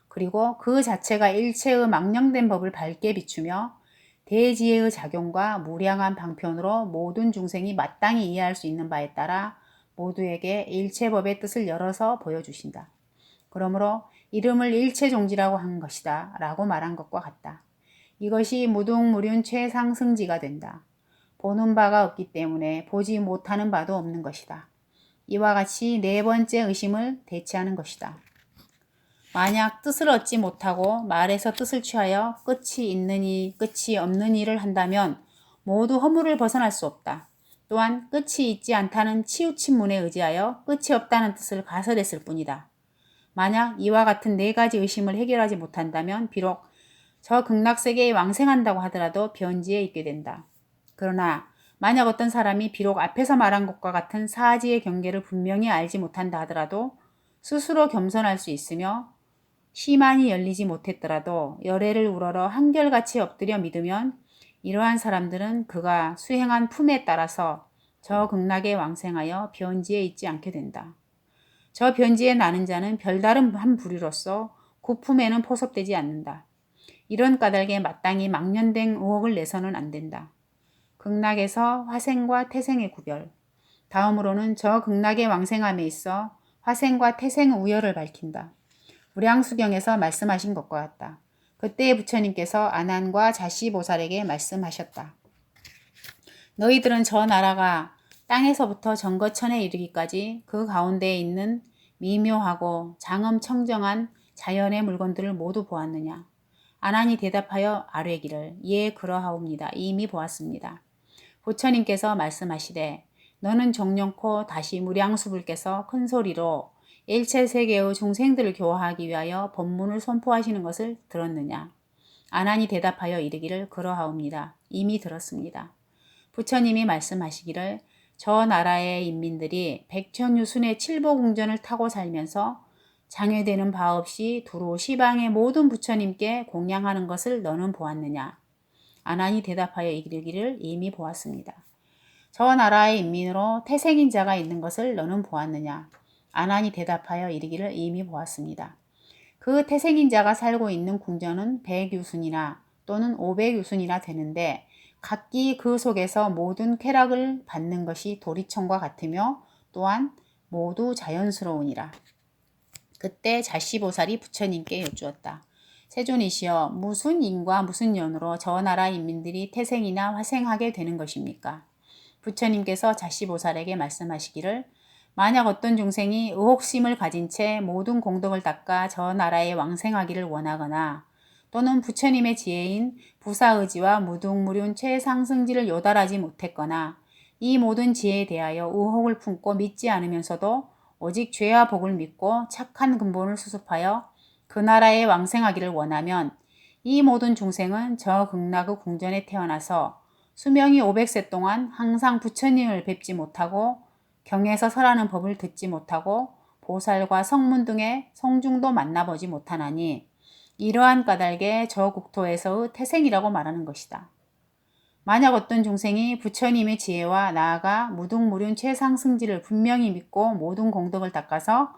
그리고 그 자체가 일체의 망령된 법을 밝게 비추며 대지혜의 작용과 무량한 방편으로 모든 중생이 마땅히 이해할 수 있는 바에 따라 모두에게 일체법의 뜻을 열어서 보여주신다. 그러므로 이름을 일체종지라고 한 것이다 라고 말한 것과 같다. 이것이 무등무륜 최상승지가 된다. 보는 바가 없기 때문에 보지 못하는 바도 없는 것이다. 이와 같이 네 번째 의심을 대체하는 것이다. 만약 뜻을 얻지 못하고 말에서 뜻을 취하여 끝이 있느니 끝이 없는 일을 한다면 모두 허물을 벗어날 수 없다. 또한 끝이 있지 않다는 치우침문에 의지하여 끝이 없다는 뜻을 가설했을 뿐이다. 만약 이와 같은 네 가지 의심을 해결하지 못한다면 비록 저 극락세계에 왕생한다고 하더라도 변지에 있게 된다. 그러나 만약 어떤 사람이 비록 앞에서 말한 것과 같은 사지의 경계를 분명히 알지 못한다 하더라도 스스로 겸손할 수 있으며 시만이 열리지 못했더라도 열애를 우러러 한결같이 엎드려 믿으면 이러한 사람들은 그가 수행한 품에 따라서 저 극락에 왕생하여 변지에 있지 않게 된다. 저 변지에 나는 자는 별다른 한 부류로서 그 품에는 포섭되지 않는다. 이런 까닭에 마땅히 망년된 의혹을 내서는 안 된다. 극락에서 화생과 태생의 구별. 다음으로는 저 극락의 왕생함에 있어 화생과 태생의 우열을 밝힌다. 무량수경에서 말씀하신 것과 같다. 그때 부처님께서 아난과 자시보살에게 말씀하셨다. 너희들은 저 나라가 땅에서부터 정거천에 이르기까지 그 가운데에 있는 미묘하고 장엄청정한 자연의 물건들을 모두 보았느냐? 아난이 대답하여 아뢰기를 예 그러하옵니다. 이미 보았습니다. 부처님께서 말씀하시되 너는 정령코 다시 무량수불께서 큰 소리로 일체 세계의 중생들을 교화하기 위하여 법문을 선포하시는 것을 들었느냐? 아난이 대답하여 이르기를 그러하옵니다. 이미 들었습니다. 부처님이 말씀하시기를 저 나라의 인민들이 백천유순의 칠보궁전을 타고 살면서 장애되는 바 없이 두루 시방의 모든 부처님께 공양하는 것을 너는 보았느냐? 아난이 대답하여 이르기를 이미 보았습니다. 저 나라의 인민으로 태생인 자가 있는 것을 너는 보았느냐? 아난이 대답하여 이르기를 이미 보았습니다. 그 태생인 자가 살고 있는 궁전은 100유순이나 또는 500유순이나 되는데 각기 그 속에서 모든 쾌락을 받는 것이 도리청과 같으며 또한 모두 자연스러우니라. 그때 자시보살이 부처님께 여쭈었다. 세존이시여 무슨 인과 무슨 연으로 저 나라 인민들이 태생이나 화생하게 되는 것입니까? 부처님께서 자시보살에게 말씀하시기를 만약 어떤 중생이 의혹심을 가진 채 모든 공덕을 닦아 저 나라에 왕생하기를 원하거나 또는 부처님의 지혜인 부사의지와 무등무륜 최상승지를 요달하지 못했거나 이 모든 지혜에 대하여 의혹을 품고 믿지 않으면서도 오직 죄와 복을 믿고 착한 근본을 수습하여 그 나라에 왕생하기를 원하면 이 모든 중생은 저 극락의 궁전에 태어나서 수명이 500세 동안 항상 부처님을 뵙지 못하고 경에서 설하는 법을 듣지 못하고 보살과 성문 등의 성중도 만나보지 못하나니 이러한 까닭에 저 국토에서의 태생이라고 말하는 것이다. 만약 어떤 중생이 부처님의 지혜와 나아가 무등무륜 최상승지를 분명히 믿고 모든 공덕을 닦아서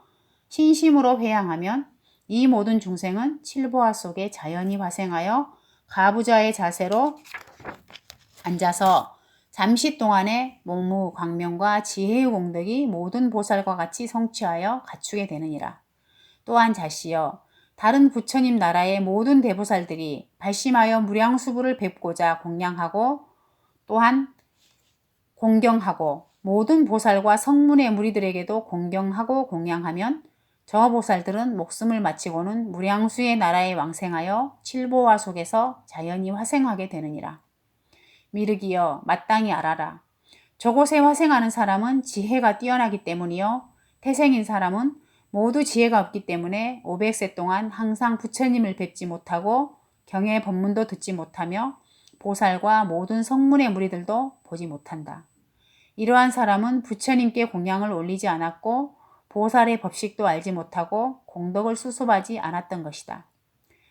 신심으로 회양하면 이 모든 중생은 칠보화 속에 자연히 화생하여 가부좌의 자세로 앉아서 잠시 동안의 목무 광명과 지혜의 공덕이 모든 보살과 같이 성취하여 갖추게 되느니라. 또한 자시여 다른 부처님 나라의 모든 대보살들이 발심하여 무량수부를 뵙고자 공양하고 또한 공경하고 모든 보살과 성문의 무리들에게도 공경하고 공양하면 저 보살들은 목숨을 마치고는 무량수의 나라에 왕생하여 칠보화 속에서 자연히 화생하게 되느니라. 미륵이여 마땅히 알아라. 저곳에 화생하는 사람은 지혜가 뛰어나기 때문이요. 태생인 사람은 모두 지혜가 없기 때문에 500세 동안 항상 부처님을 뵙지 못하고 경의 법문도 듣지 못하며 보살과 모든 성문의 무리들도 보지 못한다. 이러한 사람은 부처님께 공양을 올리지 않았고 보살의 법식도 알지 못하고 공덕을 수습하지 않았던 것이다.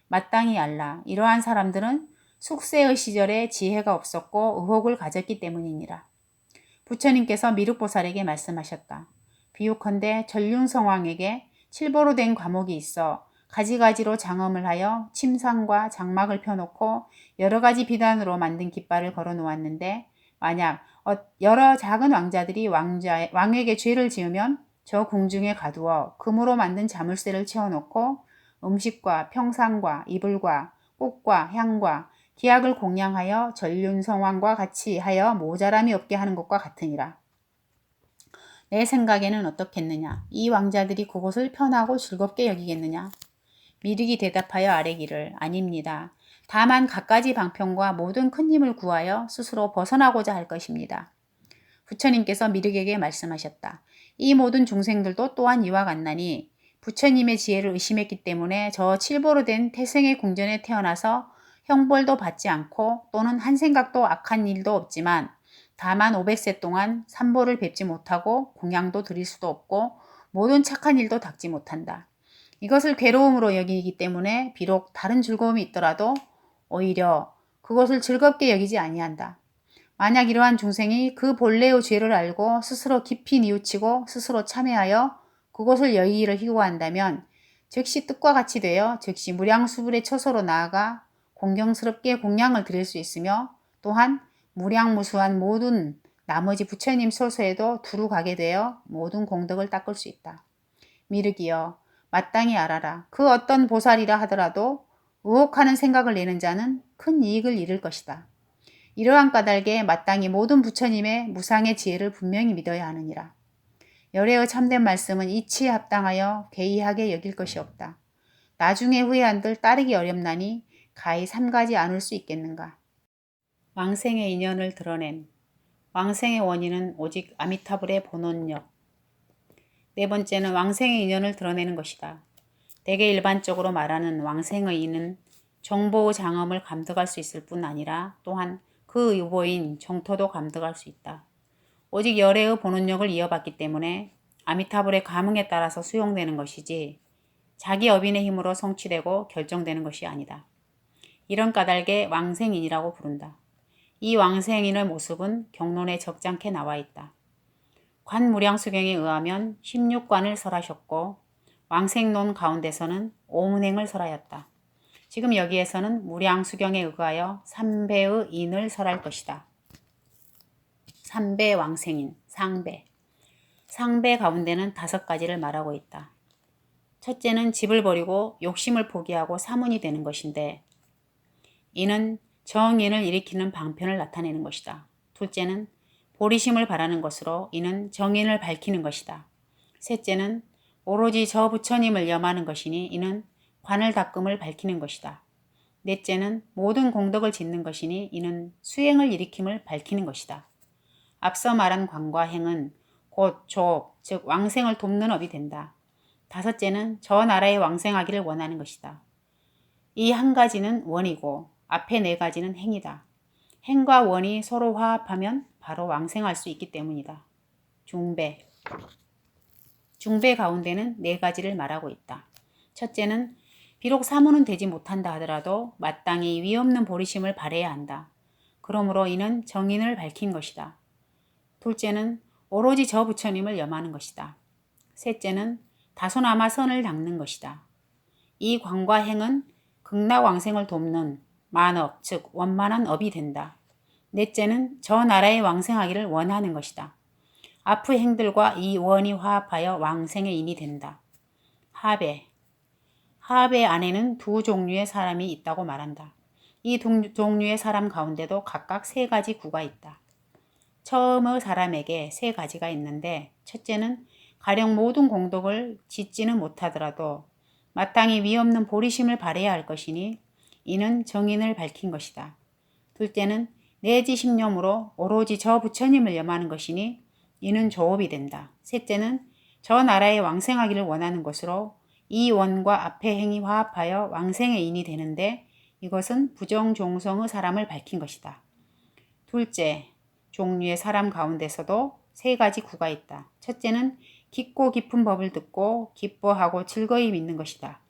마땅히 알라. 이러한 사람들은 숙세의 시절에 지혜가 없었고 의혹을 가졌기 때문이니라. 부처님께서 미륵보살에게 말씀하셨다. 비유컨대 전륜성왕에게 칠보로 된 과목이 있어 가지가지로 장엄을 하여 침상과 장막을 펴놓고 여러 가지 비단으로 만든 깃발을 걸어 놓았는데 만약 여러 작은 왕자들이 왕에게 죄를 지으면 저 궁중에 가두어 금으로 만든 자물쇠를 채워놓고 음식과 평상과 이불과 꽃과 향과 기약을 공양하여 전륜성왕과 같이 하여 모자람이 없게 하는 것과 같으니라. 내 생각에는 어떻겠느냐? 이 왕자들이 그곳을 편하고 즐겁게 여기겠느냐? 미륵이 대답하여 아뢰기를 아닙니다. 다만 갖가지 방편과 모든 큰 힘을 구하여 스스로 벗어나고자 할 것입니다. 부처님께서 미륵에게 말씀하셨다. 이 모든 중생들도 또한 이와 같나니 부처님의 지혜를 의심했기 때문에 저 칠보로 된 태생의 궁전에 태어나서 형벌도 받지 않고 또는 한 생각도 악한 일도 없지만 다만 500세 동안 삼보를 뵙지 못하고 공양도 드릴 수도 없고 모든 착한 일도 닦지 못한다. 이것을 괴로움으로 여기기 때문에 비록 다른 즐거움이 있더라도 오히려 그것을 즐겁게 여기지 아니한다. 만약 이러한 중생이 그 본래의 죄를 알고 스스로 깊이 뉘우치고 스스로 참회하여 그것을 여의기를 희고한다면 즉시 뜻과 같이 되어 즉시 무량수불의 처소로 나아가 공경스럽게 공양을 드릴 수 있으며 또한 무량무수한 모든 나머지 부처님 소소에도 두루 가게 되어 모든 공덕을 닦을 수 있다. 미륵이여 마땅히 알아라. 그 어떤 보살이라 하더라도 의혹하는 생각을 내는 자는 큰 이익을 잃을 것이다. 이러한 까닭에 마땅히 모든 부처님의 무상의 지혜를 분명히 믿어야 하느니라. 열애의 참된 말씀은 이치에 합당하여 괴이하게 여길 것이 없다. 나중에 후회한들 따르기 어렵나니 가히 삼가지 않을 수 있겠는가. 왕생의 인연을 드러낸 왕생의 원인은 오직 아미타불의 본원력. 네 번째는 왕생의 인연을 드러내는 것이다. 대개 일반적으로 말하는 왕생의 인은 정보의 장엄을 감득할 수 있을 뿐 아니라 또한 그 의보인 정토도 감득할 수 있다. 오직 열애의 본원력을 이어받기 때문에 아미타불의 감흥에 따라서 수용되는 것이지 자기 업인의 힘으로 성취되고 결정되는 것이 아니다. 이런 까닭에 왕생인이라고 부른다. 이 왕생인의 모습은 경론에 적잖게 나와 있다. 관무량수경에 의하면 16관을 설하셨고 왕생론 가운데서는 오문행을 설하였다. 지금 여기에서는 무량수경에 의하여 3배의 인을 설할 것이다. 3배 왕생인, 상배. 상배 가운데는 5가지를 말하고 있다. 첫째는 집을 버리고 욕심을 포기하고 사문이 되는 것인데 이는 정인을 일으키는 방편을 나타내는 것이다. 둘째는 보리심을 바라는 것으로 이는 정인을 밝히는 것이다. 셋째는 오로지 저 부처님을 염하는 것이니 이는 관을 닦음을 밝히는 것이다. 넷째는 모든 공덕을 짓는 것이니 이는 수행을 일으킴을 밝히는 것이다. 앞서 말한 관과 행은 곧 조업, 즉 왕생을 돕는 업이 된다. 다섯째는 저 나라에 왕생하기를 원하는 것이다. 이 한 가지는 원이고 앞에 4가지는 행이다. 행과 원이 서로 화합하면 바로 왕생할 수 있기 때문이다. 중배. 중배 가운데는 4가지를 말하고 있다. 첫째는 비록 사문은 되지 못한다 하더라도 마땅히 위없는 보리심을 발해야 한다. 그러므로 이는 정인을 밝힌 것이다. 둘째는 오로지 저 부처님을 염하는 것이다. 셋째는 다소나마 선을 닦는 것이다. 이 관과 행은 극락왕생을 돕는 만업, 즉 원만한 업이 된다. 넷째는 저 나라에 왕생하기를 원하는 것이다. 아프 행들과 이 원이 화합하여 왕생의 인이 된다. 하베. 하합의 안에는 두 종류의 사람이 있다고 말한다. 이 두 종류의 사람 가운데도 각각 세 가지 구가 있다. 처음의 사람에게 세 가지가 있는데 첫째는 가령 모든 공덕을 짓지는 못하더라도 마땅히 위없는 보리심을 발해야 할 것이니 이는 정인을 밝힌 것이다. 둘째는 내지심념으로 오로지 저 부처님을 염하는 것이니 이는 조업이 된다. 셋째는 저 나라에 왕생하기를 원하는 것으로 이 원과 앞의 행이 화합하여 왕생의 인이 되는데 이것은 부정종성의 사람을 밝힌 것이다. 둘째, 종류의 사람 가운데서도 세 가지 구가 있다. 첫째는 깊고 깊은 법을 듣고 기뻐하고 즐거이 믿는 것이다.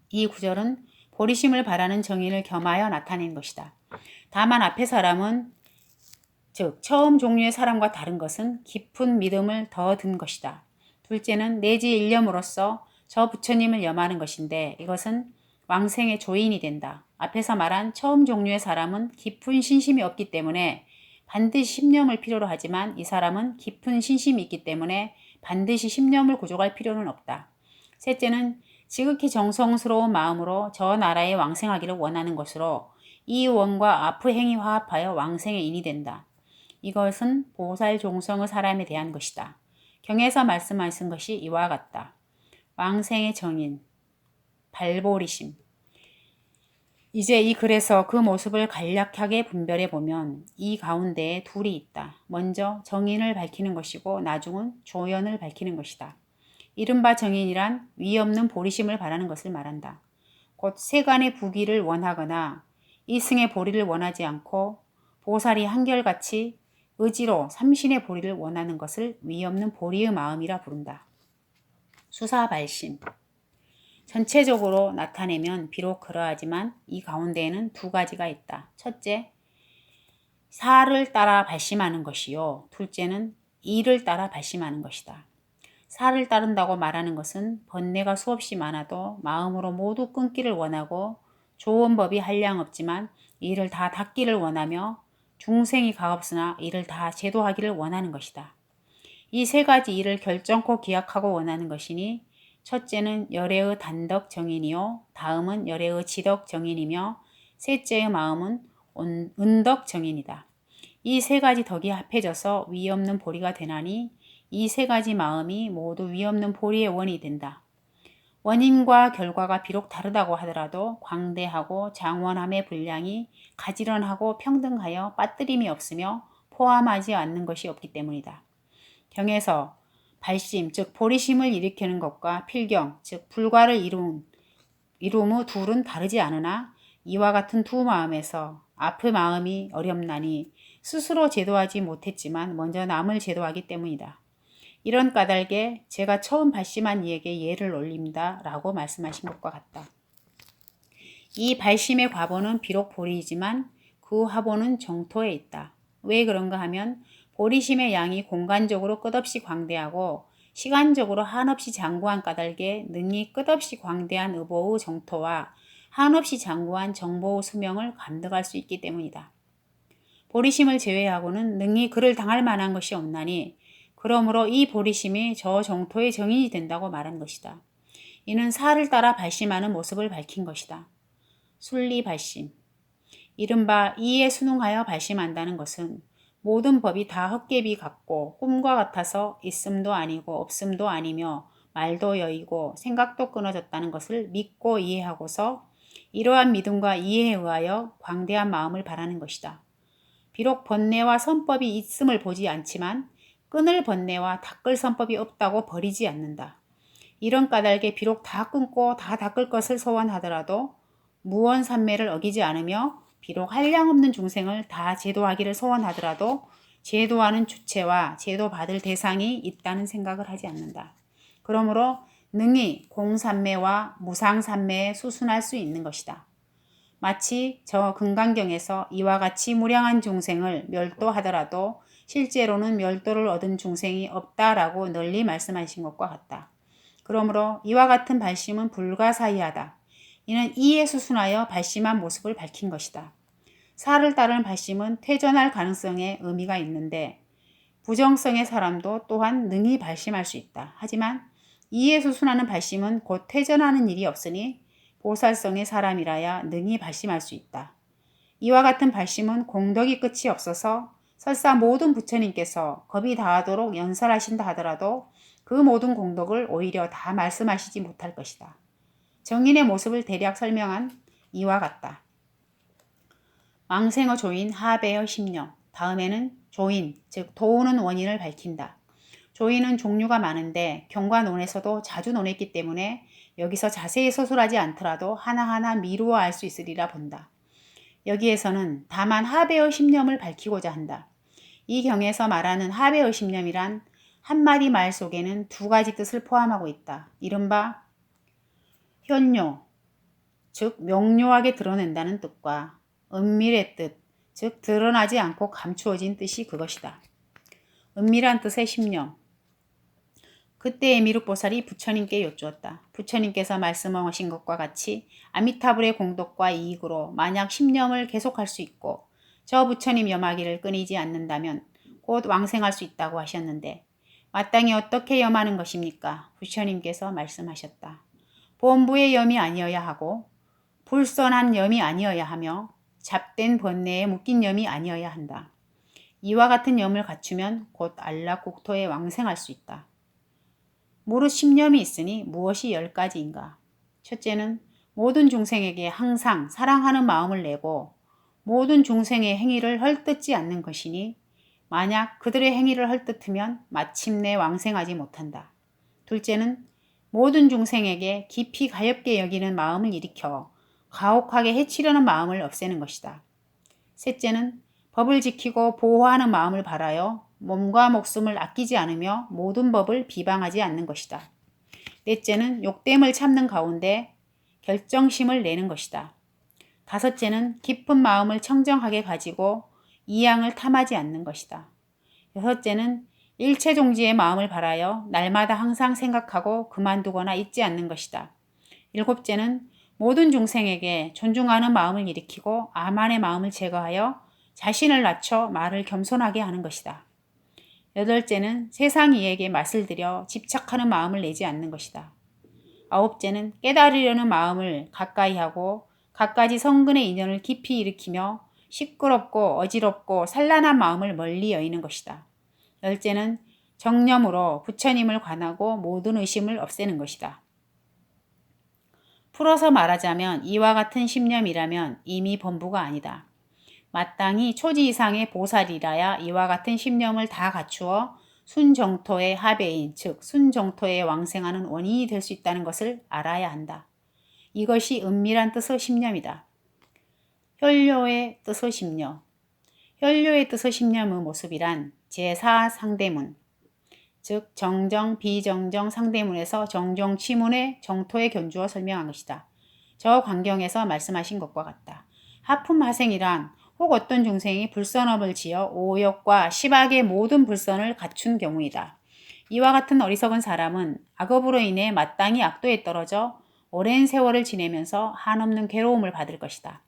이 구절은 보리심을 바라는 정인을 겸하여 나타낸 것이다. 다만 앞의 사람은 즉 처음 종류의 사람과 다른 것은 깊은 믿음을 더 든 것이다. 둘째는 내지 일념으로써 저 부처님을 염하는 것인데 이것은 왕생의 조인이 된다. 앞에서 말한 처음 종류의 사람은 깊은 신심이 없기 때문에 반드시 심념을 필요로 하지만 이 사람은 깊은 신심이 있기 때문에 반드시 심념을 구족할 필요는 없다. 셋째는 지극히 정성스러운 마음으로 저 나라에 왕생하기를 원하는 것으로 이 원과 앞의 행이 화합하여 왕생의 인이 된다. 이것은 보살 종성의 사람에 대한 것이다. 경에서 말씀하신 것이 이와 같다. 왕생의 정인, 발보리심. 이제 이 글에서 그 모습을 간략하게 분별해 보면 이 가운데에 둘이 있다. 먼저 정인을 밝히는 것이고 나중은 조연을 밝히는 것이다. 이른바 정인이란 위없는 보리심을 바라는 것을 말한다. 곧 세간의 부귀를 원하거나 이승의 보리를 원하지 않고 보살이 한결같이 의지로 삼신의 보리를 원하는 것을 위없는 보리의 마음이라 부른다. 수사발심. 전체적으로 나타내면 비록 그러하지만 이 가운데에는 두 가지가 있다. 첫째, 사를 따라 발심하는 것이요. 둘째는 이를 따라 발심하는 것이다. 사를 따른다고 말하는 것은 번뇌가 수없이 많아도 마음으로 모두 끊기를 원하고 좋은 법이 한량없지만 이를 다 닦기를 원하며 중생이 가없으나 이를 다 제도하기를 원하는 것이다. 이 세 가지 일을 결정코 기약하고 원하는 것이니 첫째는 열애의 단덕 정인이요. 다음은 열애의 지덕 정인이며 셋째의 마음은 은덕 정인이다. 이 세 가지 덕이 합해져서 위없는 보리가 되나니 이 세 가지 마음이 모두 위없는 보리의 원이 된다. 원인과 결과가 비록 다르다고 하더라도 광대하고 장원함의 분량이 가지런하고 평등하여 빠뜨림이 없으며 포함하지 않는 것이 없기 때문이다. 경에서 발심, 즉 보리심을 일으키는 것과 필경, 즉 불과를 이룸의 둘은 다르지 않으나 이와 같은 두 마음에서 앞의 마음이 어렵나니 스스로 제도하지 못했지만 먼저 남을 제도하기 때문이다. 이런 까닭에 제가 처음 발심한 이에게 예를 올립니다 라고 말씀하신 것과 같다. 이 발심의 과보는 비록 보리이지만 그 화보는 정토에 있다. 왜 그런가 하면 보리심의 양이 공간적으로 끝없이 광대하고 시간적으로 한없이 장구한 까닭에 능히 끝없이 광대한 의보의 정토와 한없이 장구한 정보의 수명을 감득할 수 있기 때문이다. 보리심을 제외하고는 능히 그를 당할 만한 것이 없나니 그러므로 이 보리심이 저 정토의 정인이 된다고 말한 것이다. 이는 사를 따라 발심하는 모습을 밝힌 것이다. 순리 발심. 이른바 이에 순응하여 발심한다는 것은 모든 법이 다 헛개비 같고 꿈과 같아서 있음도 아니고 없음도 아니며 말도 여의고 생각도 끊어졌다는 것을 믿고 이해하고서 이러한 믿음과 이해에 의하여 광대한 마음을 바라는 것이다. 비록 번뇌와 선법이 있음을 보지 않지만 끊을 번뇌와 닦을 선법이 없다고 버리지 않는다. 이런 까닭에 비록 다 끊고 다 닦을 것을 소원하더라도 무언산매를 어기지 않으며 비록 한량없는 중생을 다 제도하기를 소원하더라도 제도하는 주체와 제도받을 대상이 있다는 생각을 하지 않는다. 그러므로 능히 공산매와 무상산매에 수순할 수 있는 것이다. 마치 저 금강경에서 이와 같이 무량한 중생을 멸도하더라도 실제로는 멸도를 얻은 중생이 없다라고 널리 말씀하신 것과 같다. 그러므로 이와 같은 발심은 불가사의하다. 이는 이에 수순하여 발심한 모습을 밝힌 것이다. 사를 따르는 발심은 퇴전할 가능성에 의미가 있는데 부정성의 사람도 또한 능히 발심할 수 있다. 하지만 이에 수순하는 발심은 곧 퇴전하는 일이 없으니 보살성의 사람이라야 능히 발심할 수 있다. 이와 같은 발심은 공덕이 끝이 없어서 설사 모든 부처님께서 겁이 다하도록 연설하신다 하더라도 그 모든 공덕을 오히려 다 말씀하시지 못할 것이다. 정인의 모습을 대략 설명한 이와 같다. 왕생어 조인 하배어 심령. 다음에는 조인, 즉 도우는 원인을 밝힌다. 조인은 종류가 많은데 경과론에서도 자주 논했기 때문에 여기서 자세히 서술하지 않더라도 하나하나 미루어 알 수 있으리라 본다. 여기에서는 다만 하배어 심념을 밝히고자 한다. 이 경에서 말하는 하배어 심념이란 한마디 말 속에는 두 가지 뜻을 포함하고 있다. 이른바 현료, 즉 명료하게 드러낸다는 뜻과 은밀의 뜻, 즉 드러나지 않고 감추어진 뜻이 그것이다. 은밀한 뜻의 심령. 그때의 미륵보살이 부처님께 여쭈었다. 부처님께서 말씀하신 것과 같이 아미타불의 공덕과 이익으로 만약 심령을 계속할 수 있고 저 부처님 염하기를 끊이지 않는다면 곧 왕생할 수 있다고 하셨는데 마땅히 어떻게 염하는 것입니까? 부처님께서 말씀하셨다. 본부의 염이 아니어야 하고 불선한 염이 아니어야 하며 잡된 번뇌에 묶인 염이 아니어야 한다. 이와 같은 염을 갖추면 곧 안락국토에 왕생할 수 있다. 무릇 10념이 있으니 무엇이 10가지인가? 첫째는 모든 중생에게 항상 사랑하는 마음을 내고 모든 중생의 행위를 헐뜯지 않는 것이니 만약 그들의 행위를 헐뜯으면 마침내 왕생하지 못한다. 둘째는 모든 중생에게 깊이 가엾게 여기는 마음을 일으켜 가혹하게 해치려는 마음을 없애는 것이다. 셋째는 법을 지키고 보호하는 마음을 발하여 몸과 목숨을 아끼지 않으며 모든 법을 비방하지 않는 것이다. 넷째는 욕됨을 참는 가운데 결정심을 내는 것이다. 다섯째는 깊은 마음을 청정하게 가지고 이양을 탐하지 않는 것이다. 여섯째는 일체종지의 마음을 발하여 날마다 항상 생각하고 그만두거나 잊지 않는 것이다. 일곱째는 모든 중생에게 존중하는 마음을 일으키고 아만의 마음을 제거하여 자신을 낮춰 말을 겸손하게 하는 것이다. 여덟째는 세상 이에게 맛을 들여 집착하는 마음을 내지 않는 것이다. 아홉째는 깨달으려는 마음을 가까이 하고 갖가지 성근의 인연을 깊이 일으키며 시끄럽고 어지럽고 산란한 마음을 멀리 여의는 것이다. 열째는 정념으로 부처님을 관하고 모든 의심을 없애는 것이다. 풀어서 말하자면 이와 같은 심념이라면 이미 범부가 아니다. 마땅히 초지 이상의 보살이라야 이와 같은 심념을 다 갖추어 순정토의 하배인, 즉 순정토에 왕생하는 원인이 될 수 있다는 것을 알아야 한다. 이것이 은밀한 뜻의 심념이다. 혈료의 뜻의 심념. 혈료의 뜻의 심념의 모습이란 제4 상대문, 즉 정정, 비정정 상대문에서 정정 치문의 정토에 견주어 설명한 것이다. 저 광경에서 말씀하신 것과 같다. 하품하생이란 혹 어떤 중생이 불선업을 지어 오욕과 시박의 모든 불선을 갖춘 경우이다. 이와 같은 어리석은 사람은 악업으로 인해 마땅히 악도에 떨어져 오랜 세월을 지내면서 한없는 괴로움을 받을 것이다.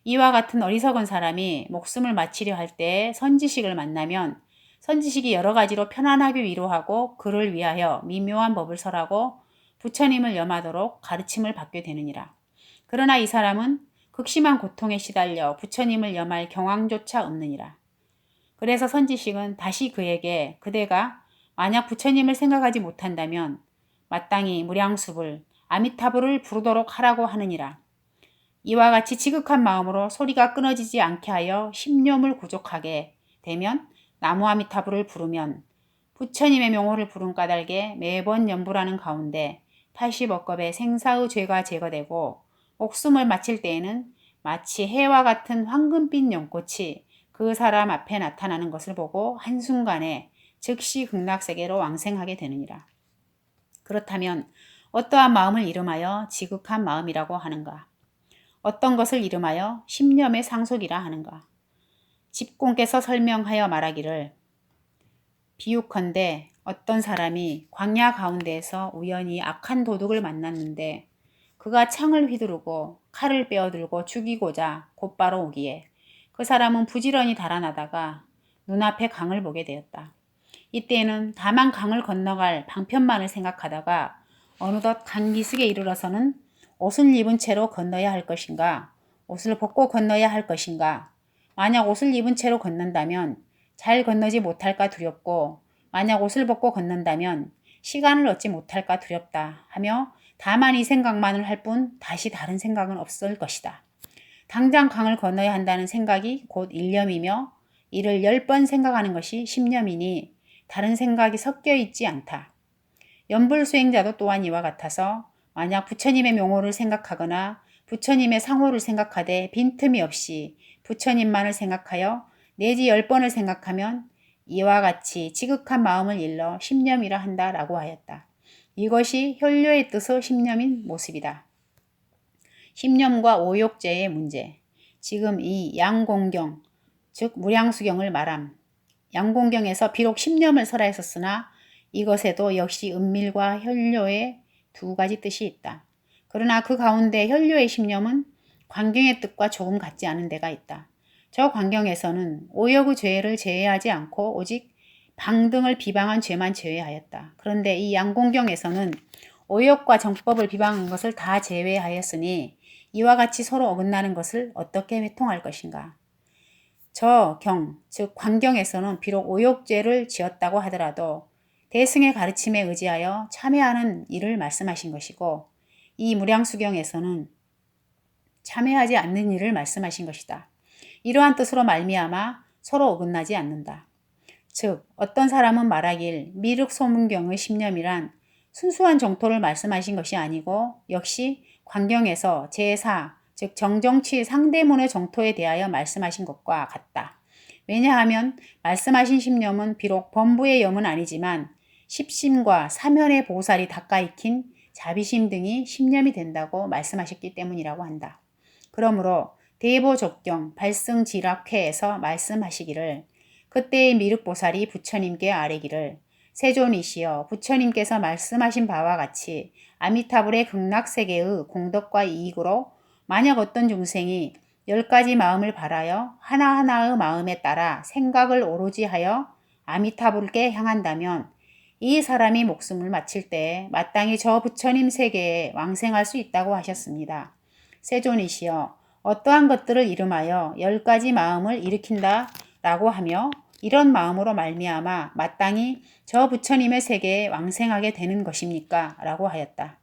이와 같은 어리석은 사람이 목숨을 마치려 할 때 선지식을 만나면 선지식이 여러 가지로 편안하게 위로하고 그를 위하여 미묘한 법을 설하고 부처님을 염하도록 가르침을 받게 되느니라. 그러나 이 사람은 극심한 고통에 시달려 부처님을 염할 경황조차 없느니라. 그래서 선지식은 다시 그에게 그대가 만약 부처님을 생각하지 못한다면 마땅히 무량수불, 아미타불을 부르도록 하라고 하느니라. 이와 같이 지극한 마음으로 소리가 끊어지지 않게 하여 심념을 구족하게 되면 나무아미타불을 부르면 부처님의 명호를 부른 까닭에 매번 연불하는 가운데 80억겁의 생사의 죄가 제거되고 목숨을 마칠 때에는 마치 해와 같은 황금빛 연꽃이 그 사람 앞에 나타나는 것을 보고 한순간에 즉시 극락세계로 왕생하게 되느니라. 그렇다면 어떠한 마음을 이름하여 지극한 마음이라고 하는가? 어떤 것을 이름하여 심념의 상속이라 하는가? 집공께서 설명하여 말하기를 비유컨대 어떤 사람이 광야 가운데에서 우연히 악한 도둑을 만났는데 그가 창을 휘두르고 칼을 빼어들고 죽이고자 곧바로 오기에 그 사람은 부지런히 달아나다가 눈앞에 강을 보게 되었다. 이때에는 다만 강을 건너갈 방편만을 생각하다가 어느덧 강 기슭에 이르러서는 옷을 입은 채로 건너야 할 것인가, 옷을 벗고 건너야 할 것인가, 만약 옷을 입은 채로 건넌다면 잘 건너지 못할까 두렵고, 만약 옷을 벗고 건넌다면 시간을 얻지 못할까 두렵다 하며 다만 이 생각만을 할 뿐 다시 다른 생각은 없을 것이다. 당장 강을 건너야 한다는 생각이 곧 일념이며 이를 10번 생각하는 것이 십념이니 다른 생각이 섞여 있지 않다. 연불수행자도 또한 이와 같아서 만약 부처님의 명호를 생각하거나 부처님의 상호를 생각하되 빈틈이 없이 부처님만을 생각하여 내지 10번을 생각하면 이와 같이 지극한 마음을 일러 십념이라 한다라고 하였다. 이것이 혈료의 뜻의 십념인 모습이다. 십념과 오욕제의 문제. 지금 이 양공경, 즉 무량수경을 말함. 양공경에서 비록 십념을 설하였으나 이것에도 역시 은밀과 혈료의 두 가지 뜻이 있다. 그러나 그 가운데 혈료의 십념은 광경의 뜻과 조금 같지 않은 데가 있다. 저 광경에서는 오욕의 죄를 제외하지 않고 오직 방 등을 비방한 죄만 제외하였다. 그런데 이 양공경에서는 오욕과 정법을 비방한 것을 다 제외하였으니 이와 같이 서로 어긋나는 것을 어떻게 회통할 것인가. 저 경, 즉 광경에서는 비록 오욕죄를 지었다고 하더라도 대승의 가르침에 의지하여 참회하는 일을 말씀하신 것이고 이 무량수경에서는 참회하지 않는 일을 말씀하신 것이다. 이러한 뜻으로 말미암아 서로 어긋나지 않는다. 즉 어떤 사람은 말하길 미륵소문경의 십념이란 순수한 정토를 말씀하신 것이 아니고 역시 광경에서 제4, 즉 정정치 상대문의 정토에 대하여 말씀하신 것과 같다. 왜냐하면 말씀하신 십념은 비록 범부의 염은 아니지만 십심과 사면의 보살이 닦아 익힌 자비심 등이 십념이 된다고 말씀하셨기 때문이라고 한다. 그러므로 대보족경 발승지락회에서 말씀하시기를 그때의 미륵보살이 부처님께 아뢰기를 세존이시여 부처님께서 말씀하신 바와 같이 아미타불의 극락세계의 공덕과 이익으로 만약 어떤 중생이 10가지 마음을 발하여 하나하나의 마음에 따라 생각을 오로지 하여 아미타불께 향한다면 이 사람이 목숨을 마칠 때에 마땅히 저 부처님 세계에 왕생할 수 있다고 하셨습니다. 세존이시여 어떠한 것들을 이름하여 10가지 마음을 일으킨다 라고 하며 이런 마음으로 말미암아 마땅히 저 부처님의 세계에 왕생하게 되는 것입니까? 라고 하였다.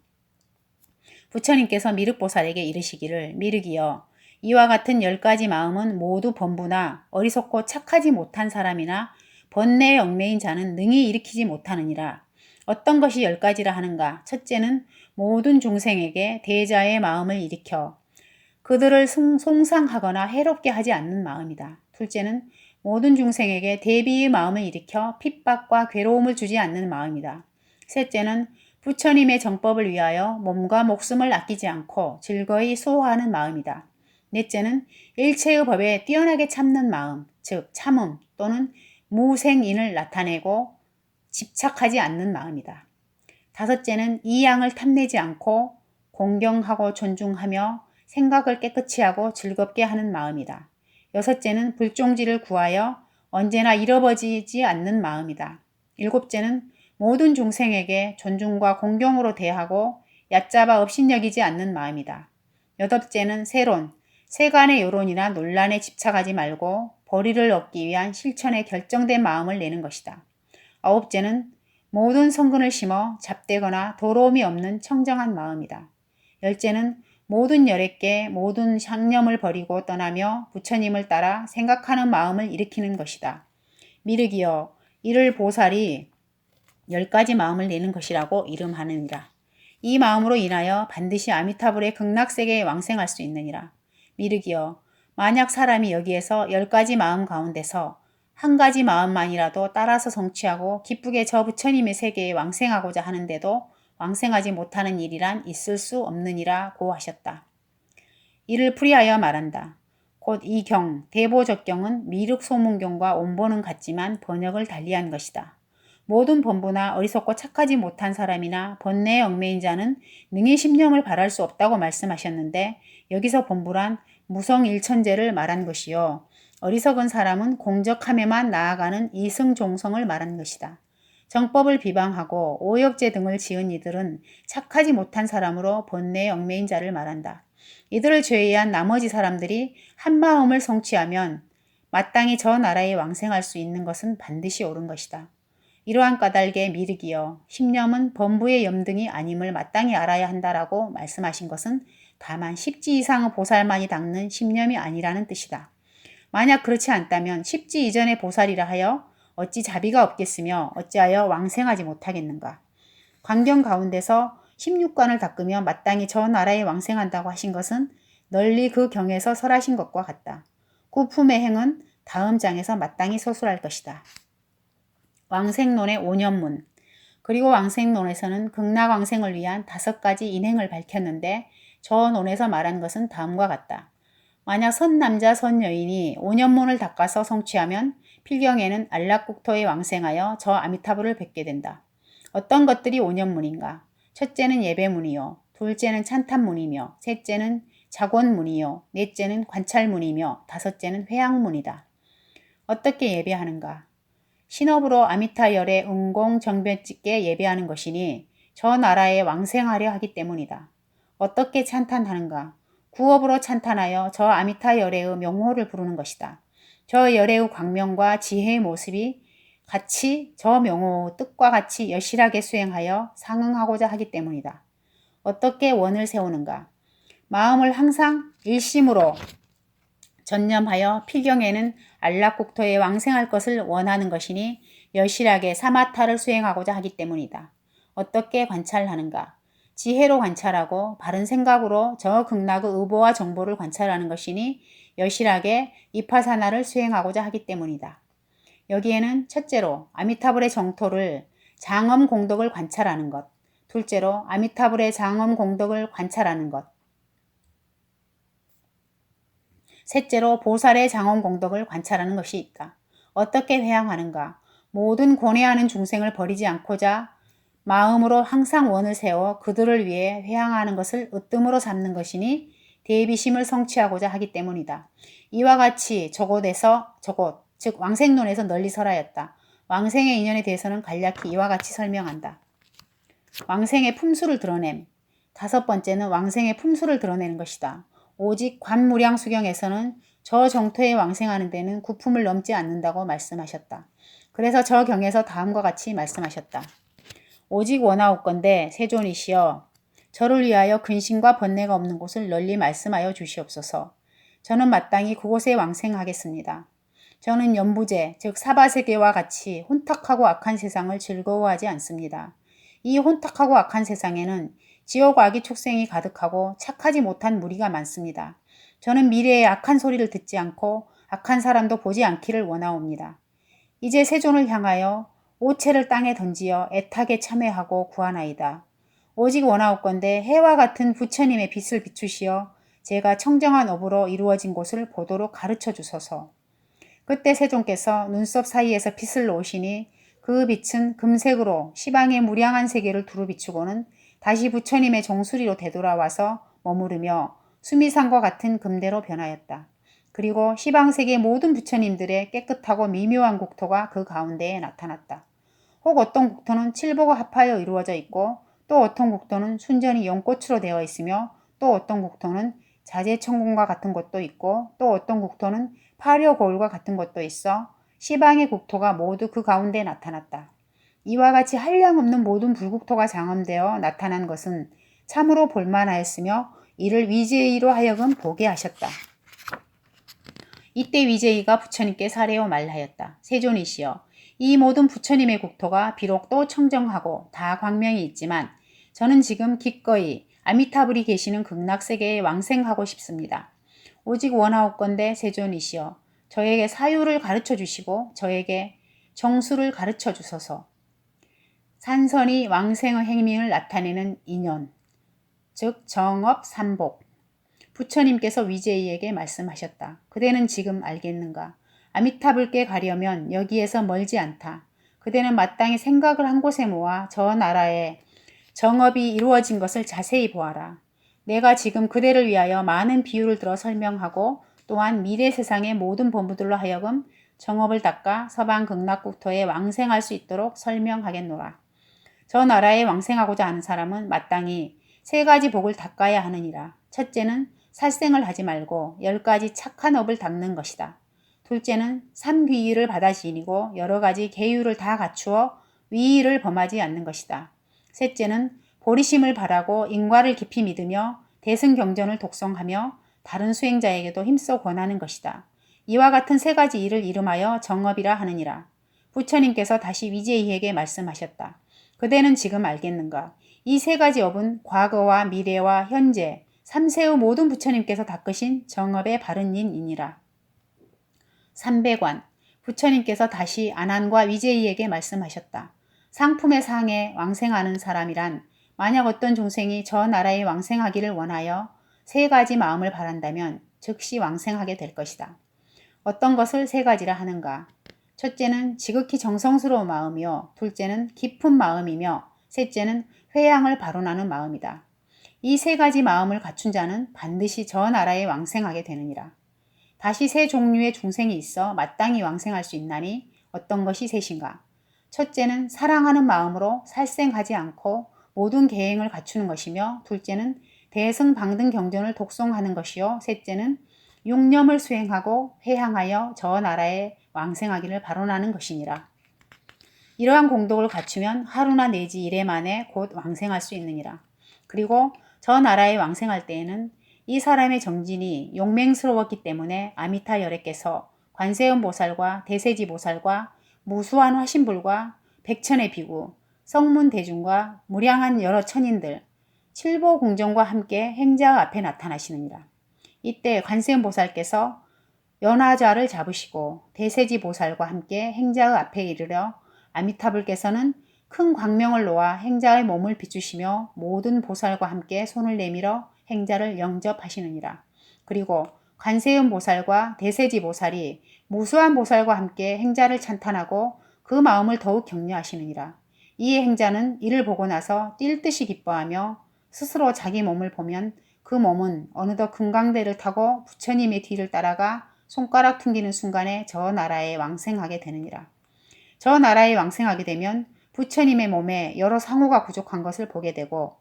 부처님께서 미륵보살에게 이르시기를 미륵이여 이와 같은 10가지 마음은 모두 범부나 어리석고 착하지 못한 사람이나 번뇌에 얽매인 자는 능히 일으키지 못하느니라. 어떤 것이 10가지라 하는가? 첫째는 모든 중생에게 대자의 마음을 일으켜 그들을 송상하거나 해롭게 하지 않는 마음이다. 둘째는 모든 중생에게 대비의 마음을 일으켜 핍박과 괴로움을 주지 않는 마음이다. 셋째는 부처님의 정법을 위하여 몸과 목숨을 아끼지 않고 즐거이 수호하는 마음이다. 넷째는 일체의 법에 뛰어나게 참는 마음, 즉 참음 또는 무생인을 나타내고 집착하지 않는 마음이다. 다섯째는 이 양을 탐내지 않고 공경하고 존중하며 생각을 깨끗이 하고 즐겁게 하는 마음이다. 여섯째는 불종지를 구하여 언제나 잃어버리지 않는 마음이다. 일곱째는 모든 중생에게 존중과 공경으로 대하고 얕잡아 업신여기지 않는 마음이다. 여덟째는 세론, 세간의 여론이나 논란에 집착하지 말고 벌이를 얻기 위한 실천에 결정된 마음을 내는 것이다. 아홉째는 모든 성근을 심어 잡되거나 더러움이 없는 청정한 마음이다. 열째는 모든 열애께 모든 상념을 버리고 떠나며 부처님을 따라 생각하는 마음을 일으키는 것이다. 미륵이여 이를 보살이 10가지 마음을 내는 것이라고 이름하느니라. 이 마음으로 인하여 반드시 아미타불의 극락세계에 왕생할 수 있느니라. 미륵이여 만약 사람이 여기에서 10가지 마음 가운데서 한 가지 마음만이라도 따라서 성취하고 기쁘게 저 부처님의 세계에 왕생하고자 하는데도 왕생하지 못하는 일이란 있을 수 없느니라고 하셨다. 이를 풀이하여 말한다. 곧 이 경, 대보적경은 미륵소문경과 원본은 같지만 번역을 달리한 것이다. 모든 범부나 어리석고 착하지 못한 사람이나 번뇌에 얽매인 자는 능히 십념을 발할 수 없다고 말씀하셨는데 여기서 범부란 무성일천제를 말한 것이요. 어리석은 사람은 공적함에만 나아가는 이승종성을 말하는 것이다. 정법을 비방하고 오역죄 등을 지은 이들은 착하지 못한 사람으로 번뇌에 얽매인 자를 말한다. 이들을 제외한 나머지 사람들이 한마음을 성취하면 마땅히 저 나라에 왕생할 수 있는 것은 반드시 옳은 것이다. 이러한 까닭에 미륵이여 십념은 범부의 염등이 아님을 마땅히 알아야 한다라고 말씀하신 것은 다만 십지 이상의 보살만이 닦는 십념이 아니라는 뜻이다. 만약 그렇지 않다면 십지 이전의 보살이라 하여 어찌 자비가 없겠으며 어찌하여 왕생하지 못하겠는가. 광경 가운데서 16관을 닦으며 마땅히 저 나라에 왕생한다고 하신 것은 널리 그 경에서 설하신 것과 같다. 구품의 행은 다음 장에서 마땅히 서술할 것이다. 왕생론의 5년문. 그리고 왕생론에서는 극락왕생을 위한 5가지 인행을 밝혔는데 저 논에서 말한 것은 다음과 같다. 만약 선남자 선여인이 5년문을 닦아서 성취하면 필경에는 안락국토에 왕생하여 저 아미타불을 뵙게 된다. 어떤 것들이 5년문인가? 첫째는 예배문이요. 둘째는 찬탄문이며 셋째는 자권문이요. 넷째는 관찰문이며 다섯째는 회양문이다. 어떻게 예배하는가? 신업으로 아미타열의 응공정변찍게 예배하는 것이니 저 나라에 왕생하려 하기 때문이다. 어떻게 찬탄하는가? 구업으로 찬탄하여 저 아미타 열애의 명호를 부르는 것이다. 저 열애의 광명과 지혜의 모습이 같이 저 명호의 뜻과 같이 여실하게 수행하여 상응하고자 하기 때문이다. 어떻게 원을 세우는가? 마음을 항상 일심으로 전념하여 필경에는 안락국토에 왕생할 것을 원하는 것이니 여실하게 사마타를 수행하고자 하기 때문이다. 어떻게 관찰하는가? 지혜로 관찰하고 바른 생각으로 저 극락의 의보와 정보를 관찰하는 것이니 여실하게 이파사나를 수행하고자 하기 때문이다. 여기에는 첫째로 아미타불의 정토를 장엄 공덕을 관찰하는 것, 둘째로 아미타불의 장엄 공덕을 관찰하는 것, 셋째로 보살의 장엄 공덕을 관찰하는 것이 있다. 어떻게 회양하는가? 모든 고뇌하는 중생을 버리지 않고자 마음으로 항상 원을 세워 그들을 위해 회양하는 것을 으뜸으로 삼는 것이니 대비심을 성취하고자 하기 때문이다. 이와 같이 저곳에서 저곳, 즉 왕생론에서 널리 설하였다. 왕생의 인연에 대해서는 간략히 이와 같이 설명한다. 왕생의 품수를 드러냄. 다섯 번째는 왕생의 품수를 드러내는 것이다. 오직 관무량수경에서는 저 정토에 왕생하는 데는 구품을 넘지 않는다고 말씀하셨다. 그래서 저 경에서 다음과 같이 말씀하셨다. 오직 원하옵건대 세존이시여 저를 위하여 근심과 번뇌가 없는 곳을 널리 말씀하여 주시옵소서. 저는 마땅히 그곳에 왕생하겠습니다. 저는 연부제 즉 사바세계와 같이 혼탁하고 악한 세상을 즐거워하지 않습니다. 이 혼탁하고 악한 세상에는 지옥 악의 축생이 가득하고 착하지 못한 무리가 많습니다. 저는 미래의 악한 소리를 듣지 않고 악한 사람도 보지 않기를 원하옵니다. 이제 세존을 향하여 오체를 땅에 던지어 애타게 참회하고 구하나이다. 오직 원하옵건대 해와 같은 부처님의 빛을 비추시어 제가 청정한 업으로 이루어진 곳을 보도록 가르쳐 주소서. 그때 세존께서 눈썹 사이에서 빛을 놓으시니 그 빛은 금색으로 시방의 무량한 세계를 두루 비추고는 다시 부처님의 정수리로 되돌아와서 머무르며 수미산과 같은 금대로 변하였다. 그리고 시방세계 모든 부처님들의 깨끗하고 미묘한 국토가 그 가운데에 나타났다. 혹 어떤 국토는 칠보가 합하여 이루어져 있고 또 어떤 국토는 순전히 연꽃으로 되어 있으며 또 어떤 국토는 자재천공과 같은 곳도 있고 또 어떤 국토는 파려거울과 같은 곳도 있어 시방의 국토가 모두 그 가운데에 나타났다. 이와 같이 한량없는 모든 불국토가 장엄되어 나타난 것은 참으로 볼만하였으며 이를 위제이로 하여금 보게 하셨다. 이때 위제이가 부처님께 사례어 말하였다. 세존이시여 이 모든 부처님의 국토가 비록 또 청정하고 다 광명이 있지만 저는 지금 기꺼이 아미타불이 계시는 극락세계에 왕생하고 싶습니다. 오직 원하옵건대 세존이시여 저에게 사유를 가르쳐 주시고 저에게 정수를 가르쳐 주소서. 산선이 왕생의 행명을 나타내는 인연, 즉 정업 삼복. 부처님께서 위제이에게 말씀하셨다. 그대는 지금 알겠는가? 아미타불께 가려면 여기에서 멀지 않다. 그대는 마땅히 생각을 한 곳에 모아 저 나라에 정업이 이루어진 것을 자세히 보아라. 내가 지금 그대를 위하여 많은 비유를 들어 설명하고 또한 미래 세상의 모든 범부들로 하여금 정업을 닦아 서방 극락국토에 왕생할 수 있도록 설명하겠노라. 저 나라에 왕생하고자 하는 사람은 마땅히 3가지 복을 닦아야 하느니라. 첫째는 살생을 하지 말고 10가지 착한 업을 닦는 것이다. 둘째는 삼귀의를 받아 지니고 여러 가지 계율을 다 갖추어 위의를 범하지 않는 것이다. 셋째는 보리심을 바라고 인과를 깊이 믿으며 대승경전을 독송하며 다른 수행자에게도 힘써 권하는 것이다. 이와 같은 3가지 일을 이름하여 정업이라 하느니라. 부처님께서 다시 위제이에게 말씀하셨다. 그대는 지금 알겠는가? 이 3가지 업은 과거와 미래와 현재 3세의 모든 부처님께서 닦으신 정업의 바른 인이니라. 300관 부처님께서 다시 아난과 위제이에게 말씀하셨다. 상품의 상에 왕생하는 사람이란 만약 어떤 종생이 저 나라에 왕생하기를 원하여 3가지 마음을 바란다면 즉시 왕생하게 될 것이다. 어떤 것을 3가지라 하는가? 첫째는 지극히 정성스러운 마음이요. 둘째는 깊은 마음이며 셋째는 회양을 발언하는 마음이다. 이 3가지 마음을 갖춘 자는 반드시 저 나라에 왕생하게 되느니라. 다시 3 종류의 중생이 있어 마땅히 왕생할 수 있나니 어떤 것이 셋인가? 첫째는 사랑하는 마음으로 살생하지 않고 모든 계행을 갖추는 것이며 둘째는 대승방등 경전을 독송하는 것이요. 셋째는 육념을 수행하고 회향하여 저 나라에 왕생하기를 발언하는 것이니라. 이러한 공덕을 갖추면 하루나 내지 이래 만에 곧 왕생할 수 있느니라. 그리고 저 나라에 왕생할 때에는 이 사람의 정진이 용맹스러웠기 때문에 아미타 열애께서 관세음 보살과 대세지 보살과 무수한 화신불과 백천의 비구, 성문 대중과 무량한 여러 천인들, 칠보 궁정과 함께 행자 앞에 나타나시느니라. 이때 관세음 보살께서 연화좌를 잡으시고 대세지 보살과 함께 행자의 앞에 이르러 아미타불께서는 큰 광명을 놓아 행자의 몸을 비추시며 모든 보살과 함께 손을 내밀어 행자를 영접하시느니라. 그리고 관세음 보살과 대세지 보살이 무수한 보살과 함께 행자를 찬탄하고 그 마음을 더욱 격려하시느니라. 이에 행자는 이를 보고 나서 뛸 듯이 기뻐하며 스스로 자기 몸을 보면 그 몸은 어느덧 금강대를 타고 부처님의 뒤를 따라가 손가락 튕기는 순간에 저 나라에 왕생하게 되느니라. 저 나라에 왕생하게 되면 부처님의 몸에 여러 상호가 부족한 것을 보게 되고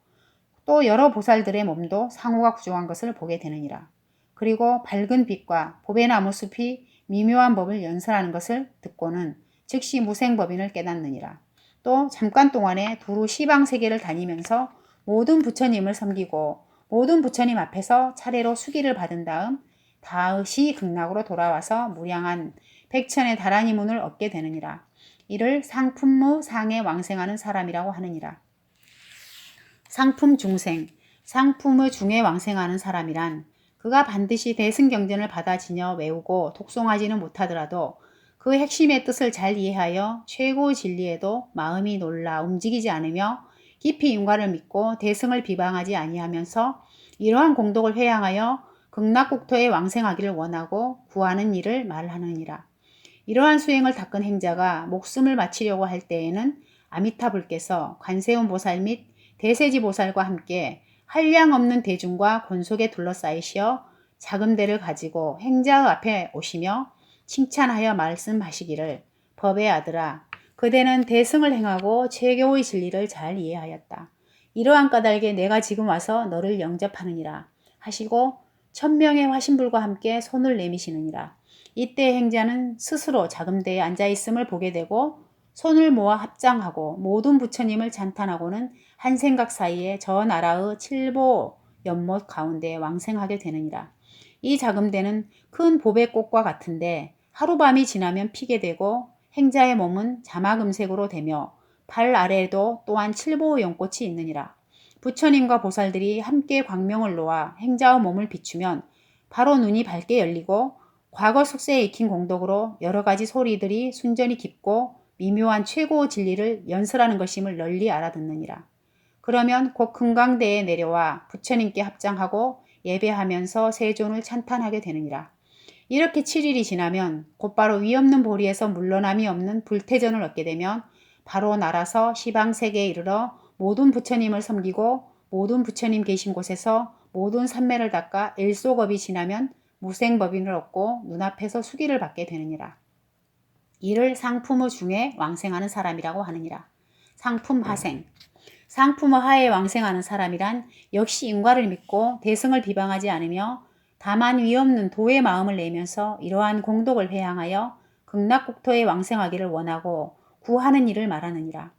또 여러 보살들의 몸도 상호가 부족한 것을 보게 되느니라. 그리고 밝은 빛과 보배나무 숲이 미묘한 법을 연설하는 것을 듣고는 즉시 무생법인을 깨닫느니라. 또 잠깐 동안에 두루 시방세계를 다니면서 모든 부처님을 섬기고 모든 부처님 앞에서 차례로 수기를 받은 다음 다시 극락으로 돌아와서 무량한 백천의 다라니 문을 얻게 되느니라. 이를 상품무 상에 왕생하는 사람이라고 하느니라. 상품 중생, 상품의 중에 왕생하는 사람이란 그가 반드시 대승경전을 받아 지녀 외우고 독송하지는 못하더라도 그 핵심의 뜻을 잘 이해하여 최고의 진리에도 마음이 놀라 움직이지 않으며 깊이 윤과를 믿고 대승을 비방하지 아니하면서 이러한 공덕을 회양하여 극락국토에 왕생하기를 원하고 구하는 일을 말하느니라. 이러한 수행을 닦은 행자가 목숨을 마치려고 할 때에는 아미타불께서 관세음 보살 및 대세지 보살과 함께 한량 없는 대중과 권속에 둘러싸이시어 자금대를 가지고 행자의 앞에 오시며 칭찬하여 말씀하시기를 법의 아들아 그대는 대승을 행하고 최고의 진리를 잘 이해하였다. 이러한 까닭에 내가 지금 와서 너를 영접하느니라 하시고 1000명의 화신불과 함께 손을 내미시느니라. 이때 행자는 스스로 자금대에 앉아있음을 보게 되고 손을 모아 합장하고 모든 부처님을 찬탄하고는 한 생각 사이에 저 나라의 칠보 연못 가운데 왕생하게 되느니라. 이 자금대는 큰 보배꽃과 같은데 하루밤이 지나면 피게 되고 행자의 몸은 자마금색으로 되며 발 아래에도 또한 칠보의 연꽃이 있느니라. 부처님과 보살들이 함께 광명을 놓아 행자의 몸을 비추면 바로 눈이 밝게 열리고 과거 숙세에 익힌 공덕으로 여러 가지 소리들이 순전히 깊고 미묘한 최고의 진리를 연설하는 것임을 널리 알아듣느니라. 그러면 곧 금강대에 내려와 부처님께 합장하고 예배하면서 세존을 찬탄하게 되느니라. 이렇게 7일이 지나면 곧바로 위없는 보리에서 물러남이 없는 불태전을 얻게 되면 바로 날아서 시방세계에 이르러 모든 부처님을 섬기고 모든 부처님 계신 곳에서 모든 산매를 닦아 일소겁이 지나면 무생법인을 얻고 눈앞에서 수기를 받게 되느니라. 이를 상품의 중에 왕생하는 사람이라고 하느니라. 상품하생. 상품의 하에 왕생하는 사람이란 역시 인과를 믿고 대승을 비방하지 않으며 다만 위없는 도의 마음을 내면서 이러한 공덕을 회항하여 극락국토에 왕생하기를 원하고 구하는 일을 말하느니라.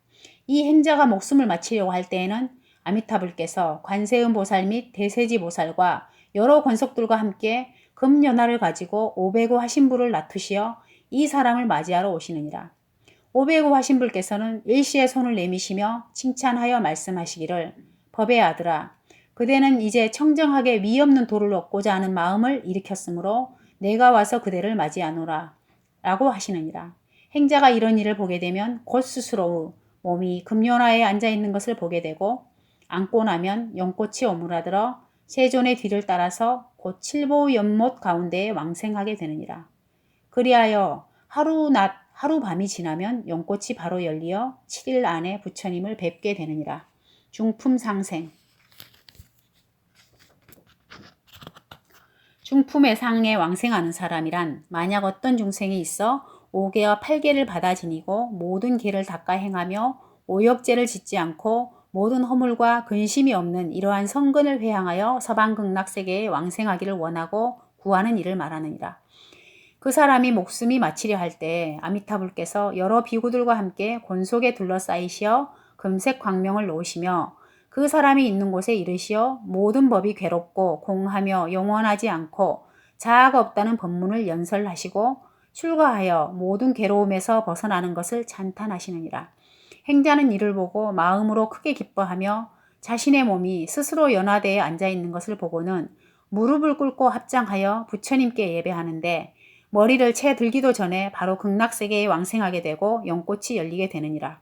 이 행자가 목숨을 마치려고 할 때에는 아미타불께서 관세음 보살 및 대세지 보살과 여러 권속들과 함께 금연화를 가지고 500호 하신불을 놔두시어 이 사람을 맞이하러 오시느니라. 500호 하신불께서는 일시에 손을 내미시며 칭찬하여 말씀하시기를 법의 아들아, 그대는 이제 청정하게 위 없는 도를 얻고자 하는 마음을 일으켰으므로 내가 와서 그대를 맞이하노라 라고 하시느니라. 행자가 이런 일을 보게 되면 곧 스스로 몸이 금연화에 앉아있는 것을 보게 되고 앉고 나면 연꽃이 오므라들어 세존의 뒤를 따라서 곧 칠보 연못 가운데에 왕생하게 되느니라. 그리하여 하루 낮 하루 밤이 지나면 연꽃이 바로 열리어 7일 안에 부처님을 뵙게 되느니라. 중품상생. 중품의 상에 왕생하는 사람이란 만약 어떤 중생이 있어 5개와 8개를 받아 지니고 모든 개를 닦아 행하며 오역죄를 짓지 않고 모든 허물과 근심이 없는 이러한 성근을 회항하여 서방극락세계에 왕생하기를 원하고 구하는 일을 말하느니라. 그 사람이 목숨이 마치려 할 때 아미타불께서 여러 비구들과 함께 곤속에 둘러싸이시어 금색 광명을 놓으시며 그 사람이 있는 곳에 이르시어 모든 법이 괴롭고 공하며 영원하지 않고 자아가 없다는 법문을 연설하시고 출가하여 모든 괴로움에서 벗어나는 것을 찬탄하시느니라. 행자는 이를 보고 마음으로 크게 기뻐하며 자신의 몸이 스스로 연화대에 앉아있는 것을 보고는 무릎을 꿇고 합장하여 부처님께 예배하는데 머리를 채 들기도 전에 바로 극락세계에 왕생하게 되고 연꽃이 열리게 되느니라.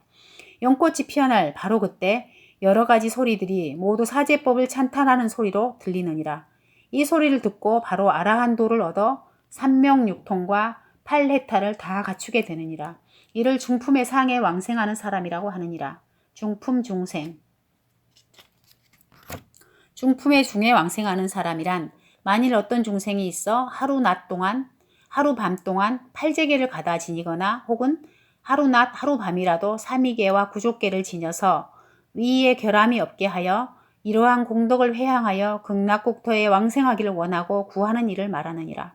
연꽃이 피어날 바로 그때 여러 가지 소리들이 모두 사제법을 찬탄하는 소리로 들리느니라. 이 소리를 듣고 바로 아라한도를 얻어 삼명육통과 팔해탈을 다 갖추게 되느니라. 이를 중품의 상에 왕생하는 사람이라고 하느니라. 중품 중생. 중품의 중에 왕생하는 사람이란 만일 어떤 중생이 있어 하루 낮 동안 하루 밤 동안 8제계를 가다 지니거나 혹은 하루 낮 하루 밤이라도 삼위계와 구족계를 지녀서 위에 결함이 없게 하여 이러한 공덕을 회항하여 극락국토에 왕생하기를 원하고 구하는 일을 말하느니라.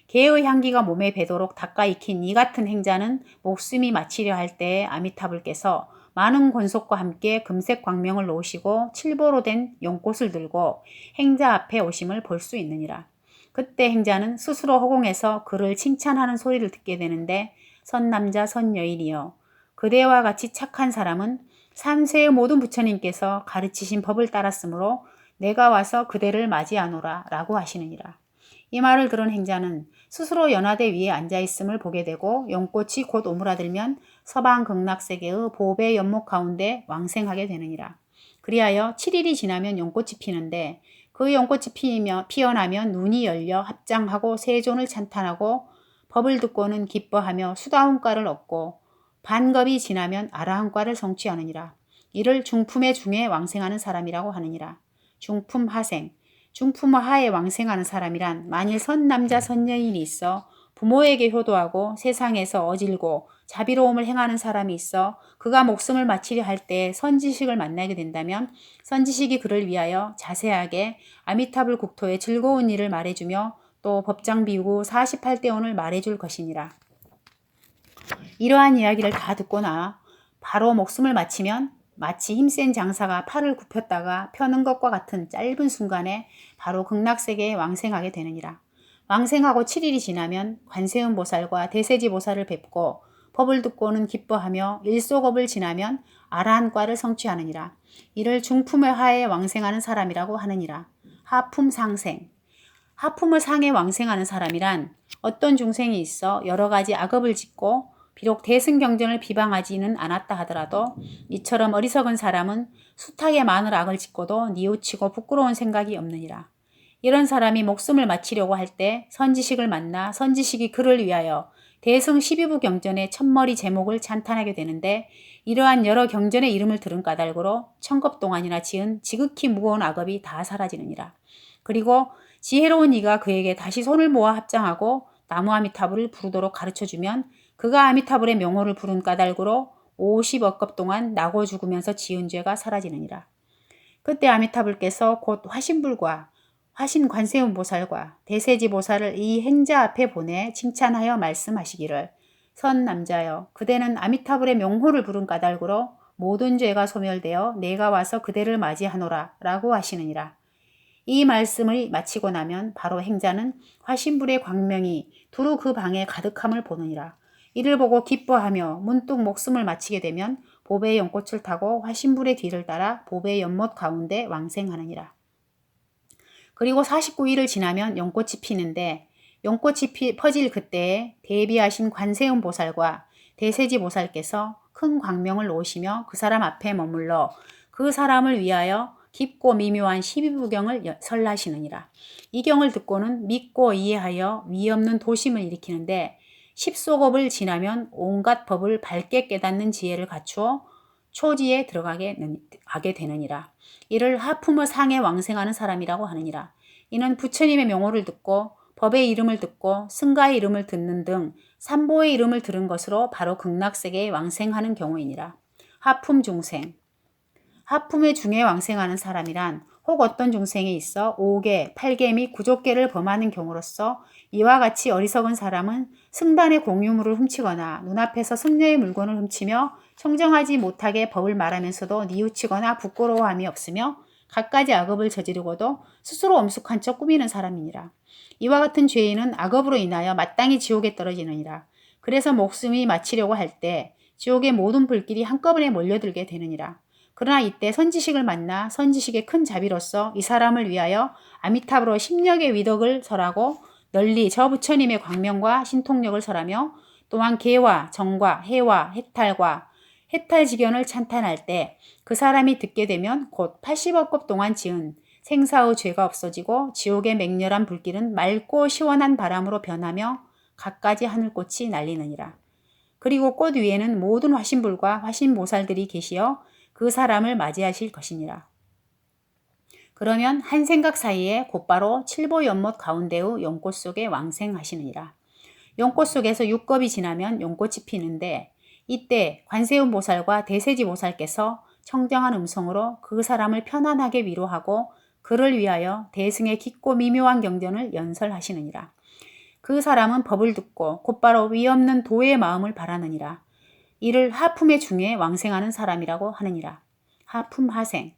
개의 향기가 몸에 배도록 닦아 익힌 이 같은 행자는 목숨이 마치려 할 때에 아미타불께서 많은 권속과 함께 금색 광명을 놓으시고 칠보로 된 연꽃을 들고 행자 앞에 오심을 볼 수 있느니라. 그때 행자는 스스로 허공에서 그를 칭찬하는 소리를 듣게 되는데 선남자 선여인이여 그대와 같이 착한 사람은 삼세의 모든 부처님께서 가르치신 법을 따랐으므로 내가 와서 그대를 맞이하노라 라고 하시느니라. 이 말을 들은 행자는 스스로 연화대 위에 앉아있음을 보게 되고 연꽃이 곧 오므라들면 서방 극락세계의 보배 연목 가운데 왕생하게 되느니라. 그리하여 7일이 지나면 연꽃이 피는데 그 연꽃이 피어나면 눈이 열려 합장하고 세존을 찬탄하고 법을 듣고는 기뻐하며 수다운과를 얻고 반겁이 지나면 아라한과를 성취하느니라. 이를 중품의 중에 왕생하는 사람이라고 하느니라. 중품 하생. 중품 하에 왕생하는 사람이란 만일 선남자 선여인이 있어 부모에게 효도하고 세상에서 어질고 자비로움을 행하는 사람이 있어 그가 목숨을 마치려 할 때 선지식을 만나게 된다면 선지식이 그를 위하여 자세하게 아미타불 국토의 즐거운 일을 말해주며 또 법장 비우고 48대원을 말해줄 것이니라. 이러한 이야기를 다 듣고 나 바로 목숨을 마치면 마치 힘센 장사가 팔을 굽혔다가 펴는 것과 같은 짧은 순간에 바로 극락세계에 왕생하게 되느니라. 왕생하고 7일이 지나면 관세음 보살과 대세지 보살을 뵙고 법을 듣고는 기뻐하며 일소겁을 지나면 아라한과를 성취하느니라. 이를 중품의 하에 왕생하는 사람이라고 하느니라. 하품상생. 하품의 상에 왕생하는 사람이란 어떤 중생이 있어 여러 가지 악업을 짓고 비록 대승경전을 비방하지는 않았다 하더라도 이처럼 어리석은 사람은 숱하게 많은 악을 짓고도 뉘우치고 부끄러운 생각이 없느니라. 이런 사람이 목숨을 마치려고 할 때 선지식을 만나 선지식이 그를 위하여 대승 12부 경전의 첫머리 제목을 찬탄하게 되는데 이러한 여러 경전의 이름을 들은 까닭으로 천겁 동안이나 지은 지극히 무거운 악업이 다 사라지느니라. 그리고 지혜로운 이가 그에게 다시 손을 모아 합장하고 나무 아미타불을 부르도록 가르쳐주면 그가 아미타불의 명호를 부른 까닭으로 50억급 동안 나고 죽으면서 지은 죄가 사라지느니라. 그때 아미타불께서 곧 화신불과 화신 관세음보살과 대세지보살을 이 행자 앞에 보내 칭찬하여 말씀하시기를 선 남자여 그대는 아미타불의 명호를 부른 까닭으로 모든 죄가 소멸되어 내가 와서 그대를 맞이하노라 라고 하시느니라. 이 말씀을 마치고 나면 바로 행자는 화신불의 광명이 두루 그 방에 가득함을 보느니라. 이를 보고 기뻐하며 문득 목숨을 마치게 되면 보배의 연꽃을 타고 화신불의 뒤를 따라 보배의 연못 가운데 왕생하느니라. 그리고 49일을 지나면 연꽃이 피는데 연꽃이 퍼질 그때에 대비하신 관세음 보살과 대세지 보살께서 큰 광명을 놓으시며 그 사람 앞에 머물러 그 사람을 위하여 깊고 미묘한 12부경을 설하시느니라. 이 경을 듣고는 믿고 이해하여 위없는 도심을 일으키는데 10소겁을 지나면 온갖 법을 밝게 깨닫는 지혜를 갖추어 초지에 들어가게 되느니라. 이를 하품의 상에 왕생하는 사람이라고 하느니라. 이는 부처님의 명호를 듣고 법의 이름을 듣고 승가의 이름을 듣는 등 삼보의 이름을 들은 것으로 바로 극락세계에 왕생하는 경우이니라. 하품 중생. 하품의 중에 왕생하는 사람이란 혹 어떤 중생이 있어 5개, 8개 및 9족계를 범하는 경우로서 이와 같이 어리석은 사람은 승단의 공유물을 훔치거나 눈앞에서 승려의 물건을 훔치며 청정하지 못하게 법을 말하면서도 뉘우치거나 부끄러워함이 없으며 갖가지 악업을 저지르고도 스스로 엄숙한 척 꾸미는 사람이니라. 이와 같은 죄인은 악업으로 인하여 마땅히 지옥에 떨어지느니라. 그래서 목숨이 마치려고 할 때 지옥의 모든 불길이 한꺼번에 몰려들게 되느니라. 그러나 이때 선지식을 만나 선지식의 큰 자비로서 이 사람을 위하여 아미타불로 10력의 위덕을 설하고 널리 저 부처님의 광명과 신통력을 설하며 또한 계와 정과 해와 해탈과 해탈지견을 찬탄할 때 그 사람이 듣게 되면 곧 80억급 동안 지은 생사의 죄가 없어지고 지옥의 맹렬한 불길은 맑고 시원한 바람으로 변하며 갖가지 하늘꽃이 날리느니라. 그리고 꽃 위에는 모든 화신불과 화신보살들이 계시어 그 사람을 맞이하실 것이니라. 그러면 한 생각 사이에 곧바로 칠보 연못 가운데의 연꽃 속에 왕생하시느니라. 연꽃 속에서 6겁이 지나면 연꽃이 피는데 이때 관세음 보살과 대세지 보살께서 청정한 음성으로 그 사람을 편안하게 위로하고 그를 위하여 대승의 깊고 미묘한 경전을 연설하시느니라. 그 사람은 법을 듣고 곧바로 위없는 도의 마음을 바라느니라. 이를 하품의 중에 왕생하는 사람이라고 하느니라. 하품하생.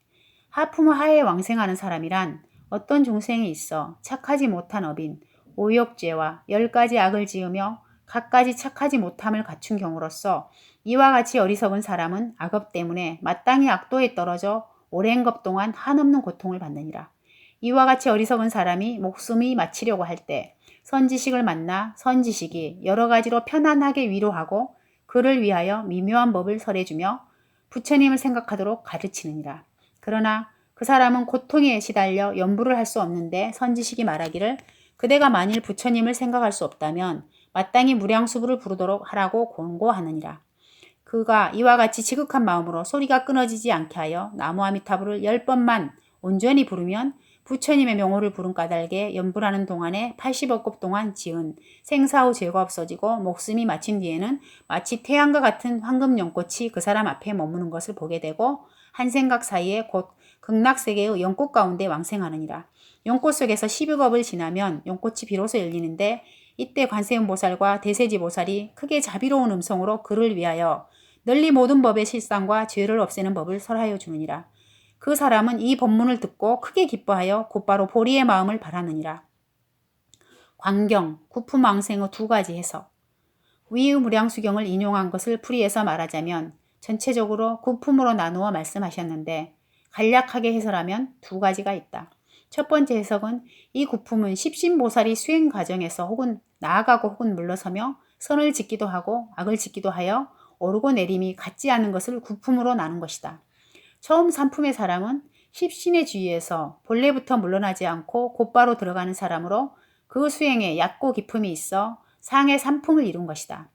하품하에 왕생하는 사람이란 어떤 중생이 있어 착하지 못한 업인 오욕죄와 10가지 악을 지으며 갖가지 착하지 못함을 갖춘 경우로서 이와 같이 어리석은 사람은 악업 때문에 마땅히 악도에 떨어져 오랜 것 동안 한없는 고통을 받느니라. 이와 같이 어리석은 사람이 목숨이 마치려고 할 때 선지식을 만나 선지식이 여러 가지로 편안하게 위로하고 그를 위하여 미묘한 법을 설해주며 부처님을 생각하도록 가르치느니라. 그러나 그 사람은 고통에 시달려 연부를 할 수 없는데 선지식이 말하기를 그대가 만일 부처님을 생각할 수 없다면 마땅히 무량수부를 부르도록 하라고 권고하느니라. 그가 이와 같이 지극한 마음으로 소리가 끊어지지 않게 하여 나무 아미타불을 10번만 온전히 부르면 부처님의 명호를 부른 까닭에 연불하는 동안에 80억급 동안 지은 생사의 죄가 없어지고 목숨이 마친 뒤에는 마치 태양과 같은 황금 연꽃이 그 사람 앞에 머무는 것을 보게 되고 한 생각 사이에 곧 극락세계의 연꽃 가운데 왕생하느니라. 연꽃 속에서 12겁을 지나면 연꽃이 비로소 열리는데 이때 관세음보살과 대세지보살이 크게 자비로운 음성으로 그를 위하여 널리 모든 법의 실상과 죄를 없애는 법을 설하여 주느니라. 그 사람은 이 법문을 듣고 크게 기뻐하여 곧바로 보리의 마음을 바라느니라. 광경, 구품왕생의 2가지 해석. 위의 무량수경을 인용한 것을 풀이해서 말하자면 전체적으로 구품으로 나누어 말씀하셨는데 간략하게 해설하면 2가지가 있다. 첫 번째 해석은 이 구품은 십신보살이 수행 과정에서 혹은 나아가고 혹은 물러서며 선을 짓기도 하고 악을 짓기도 하여 오르고 내림이 같지 않은 것을 구품으로 나눈 것이다. 처음 3품의 사람은 십신의 주위에서 본래부터 물러나지 않고 곧바로 들어가는 사람으로 그 수행에 얕고 깊음이 있어 상의 3품을 이룬 것이다.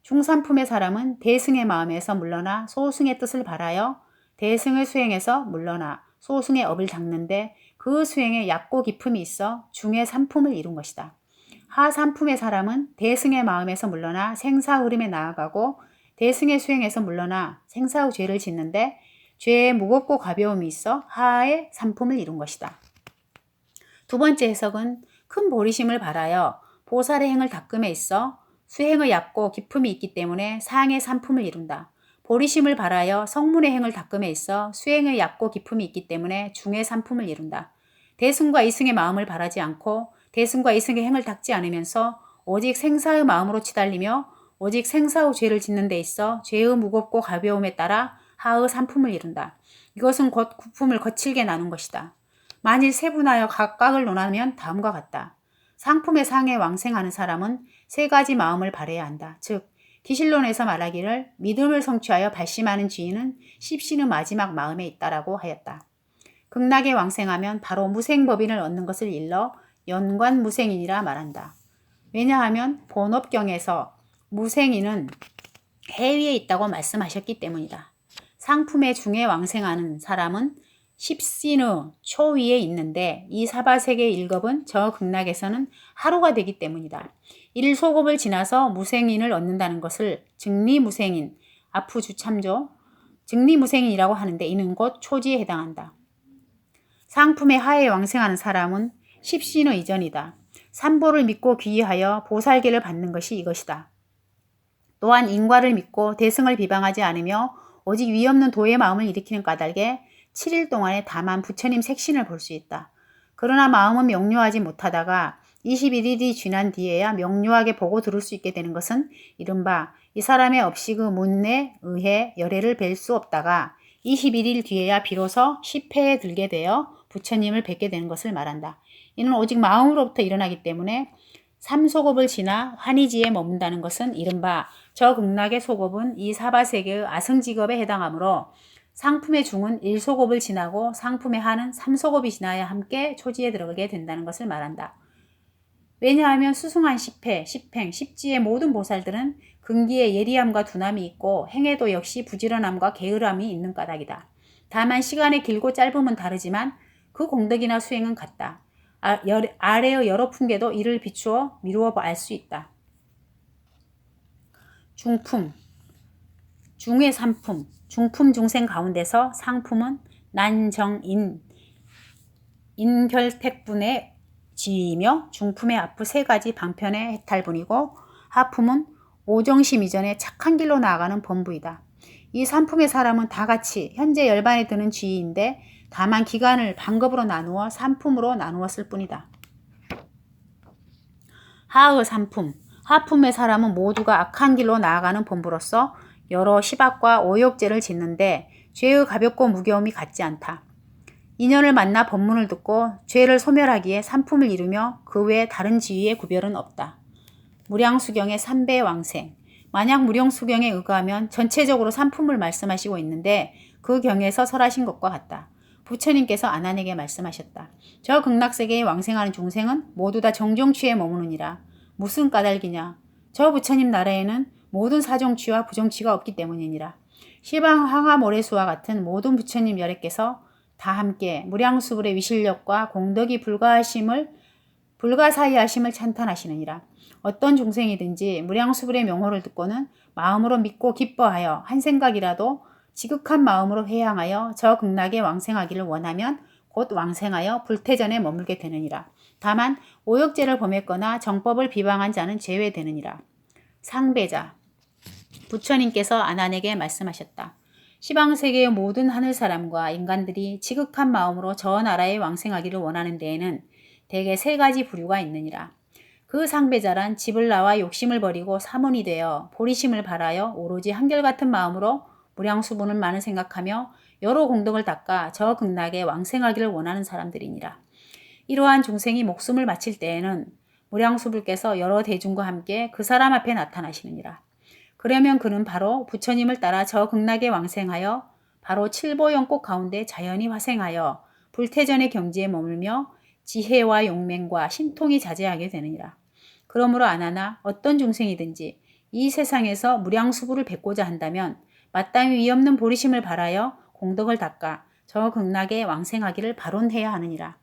중3품의 사람은 대승의 마음에서 물러나 소승의 뜻을 발하여 대승의 수행에서 물러나 소승의 업을 닦는데 그 수행에 얕고 깊음이 있어 중의 삼품을 이룬 것이다. 하삼품의 사람은 대승의 마음에서 물러나 생사 흐름에 나아가고 대승의 수행에서 물러나 생사의 죄를 짓는데 죄에 무겁고 가벼움이 있어 하의 삼품을 이룬 것이다. 두 번째 해석은 큰 보리심을 발하여 보살의 행을 닦음에 있어 수행의 얕고 깊음이 있기 때문에 상의 삼품을 이룬다. 보리심을 발하여 성문의 행을 닦음에 있어 수행의 얕고 깊음이 있기 때문에 중의 삼품을 이룬다. 대승과 이승의 마음을 바라지 않고 대승과 이승의 행을 닦지 않으면서 오직 생사의 마음으로 치달리며 오직 생사의 죄를 짓는 데 있어 죄의 무겁고 가벼움에 따라 하의 삼품을 이룬다. 이것은 곧 구품을 거칠게 나눈 것이다. 만일 세분하여 각각을 논하면 다음과 같다. 상품의 상에 왕생하는 사람은 세 가지 마음을 발해야 한다. 즉 기실론에서 말하기를 믿음을 성취하여 발심하는 지인은 십신의 마지막 마음에 있다라고 하였다. 극락에 왕생하면 바로 무생법인을 얻는 것을 일러 연관무생인이라 말한다. 왜냐하면 본업경에서 무생인은 해위에 있다고 말씀하셨기 때문이다. 상품의 중에 왕생하는 사람은 십신의 초위에 있는데 이 사바세계의 일겁은 저 극락에서는 하루가 되기 때문이다. 일소급을 지나서 무생인을 얻는다는 것을 증리무생인, 아프주참조, 증리무생인이라고 하는데 이는 곧 초지에 해당한다. 상품의 하에 왕생하는 사람은 십신의 이전이다. 삼보를 믿고 귀의하여 보살계를 받는 것이 이것이다. 또한 인과를 믿고 대승을 비방하지 않으며 오직 위없는 도의 마음을 일으키는 까닭에 7일 동안에 다만 부처님 색신을 볼 수 있다. 그러나 마음은 명료하지 못하다가 21일이 지난 뒤에야 명료하게 보고 들을 수 있게 되는 것은 이른바 이 사람의 업식의 문내 의해 열애를 뵐 수 없다가 21일 뒤에야 비로소 10회에 들게 되어 부처님을 뵙게 되는 것을 말한다. 이는 오직 마음으로부터 일어나기 때문에 삼소급을 지나 환희지에 머문다는 것은 이른바 저 극락의 소급은 이 사바세계의 아승직업에 해당하므로 상품의 중은 1소급을 지나고 상품의 하는 3소급이 지나야 함께 초지에 들어가게 된다는 것을 말한다. 왜냐하면 수승한 10회, 10행, 10지의 모든 보살들은 근기에 예리함과 둔함이 있고 행에도 역시 부지런함과 게으름이 있는 까닭이다. 다만 시간의 길고 짧음은 다르지만 그 공덕이나 수행은 같다. 아래의 여러 풍계도 이를 비추어 미루어 알 수 있다. 중품, 중의 삼품, 중품 중생 가운데서 상품은 난정인, 인결택분의 지이며 중품의 앞부 세 가지 방편의 해탈분이고 하품은 오정심 이전에 착한 길로 나아가는 본부이다. 이 삼품의 사람은 다 같이 현재 열반에 드는 지위인데 다만 기간을 반급으로 나누어 삼품으로 나누었을 뿐이다. 하의 삼품, 하품의 사람은 모두가 악한 길로 나아가는 본부로서 여러 시박과 오욕죄를 짓는데 죄의 가볍고 무거움이 같지 않다. 인연을 만나 법문을 듣고 죄를 소멸하기에 삼품을 이루며 그 외에 다른 지위의 구별은 없다. 무량수경의 삼배왕생, 만약 무량수경에 의거하면 전체적으로 삼품을 말씀하시고 있는데 그 경에서 설하신 것과 같다. 부처님께서 아난에게 말씀하셨다. 저 극락세계에 왕생하는 중생은 모두 다 정종취에 머무느니라. 무슨 까닭이냐. 저 부처님 나라에는 모든 사정취와 부정취가 없기 때문이니라. 시방 항하모래수와 같은 모든 부처님 열애께서 다 함께 무량수불의 위실력과 공덕이 불가사의하심을 찬탄하시느니라. 어떤 중생이든지 무량수불의 명호를 듣고는 마음으로 믿고 기뻐하여 한 생각이라도 지극한 마음으로 회향하여 저 극락에 왕생하기를 원하면 곧 왕생하여 불태전에 머물게 되느니라. 다만 오욕죄를 범했거나 정법을 비방한 자는 제외되느니라. 상배자, 부처님께서 아난에게 말씀하셨다. 시방세계의 모든 하늘사람과 인간들이 지극한 마음으로 저 나라에 왕생하기를 원하는 데에는 대개 세 가지 부류가 있느니라. 그 상배자란 집을 나와 욕심을 버리고 사문이 되어 보리심을 발하여 오로지 한결같은 마음으로 무량수분을만을 생각하며 여러 공덕을 닦아 저 극락에 왕생하기를 원하는 사람들이니라. 이러한 중생이 목숨을 마칠 때에는 무량수불께서 여러 대중과 함께 그 사람 앞에 나타나시느니라. 그러면 그는 바로 부처님을 따라 저 극락에 왕생하여 바로 칠보영꽃 가운데 자연히 화생하여 불태전의 경지에 머물며 지혜와 용맹과 신통이 자제하게 되느니라. 그러므로 아나나 어떤 중생이든지 이 세상에서 무량수불을 뵙고자 한다면 마땅히 위없는 보리심을 발하여 공덕을 닦아 저 극락에 왕생하기를 발언해야 하느니라.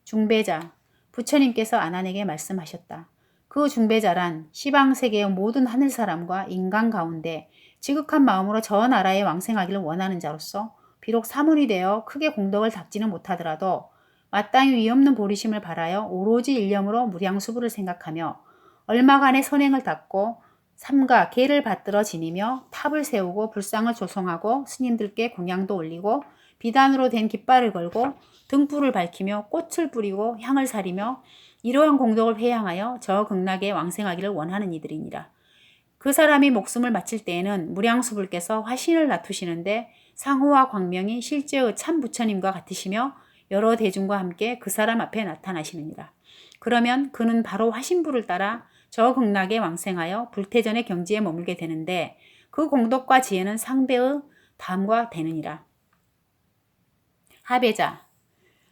중배자, 부처님께서 아난에게 말씀하셨다. 그 중배자란 시방세계의 모든 하늘사람과 인간 가운데 지극한 마음으로 저 나라에 왕생하기를 원하는 자로서 비록 사문이 되어 크게 공덕을 닦지는 못하더라도 마땅히 위없는 보리심을 바라여 오로지 일념으로 무량수부를 생각하며 얼마간의 선행을 닦고 삼가 계를 받들어 지니며 탑을 세우고 불상을 조성하고 스님들께 공양도 올리고 비단으로 된 깃발을 걸고 등불을 밝히며 꽃을 뿌리고 향을 사리며 이러한 공덕을 회양하여 저 극락에 왕생하기를 원하는 이들이니라. 그 사람이 목숨을 마칠 때에는 무량수불께서 화신을 나투시는데 상호와 광명이 실제의 참 부처님과 같으시며 여러 대중과 함께 그 사람 앞에 나타나시느니라. 그러면 그는 바로 화신불을 따라 저 극락에 왕생하여 불태전의 경지에 머물게 되는데 그 공덕과 지혜는 상배의 다음과 되느니라. 하배자,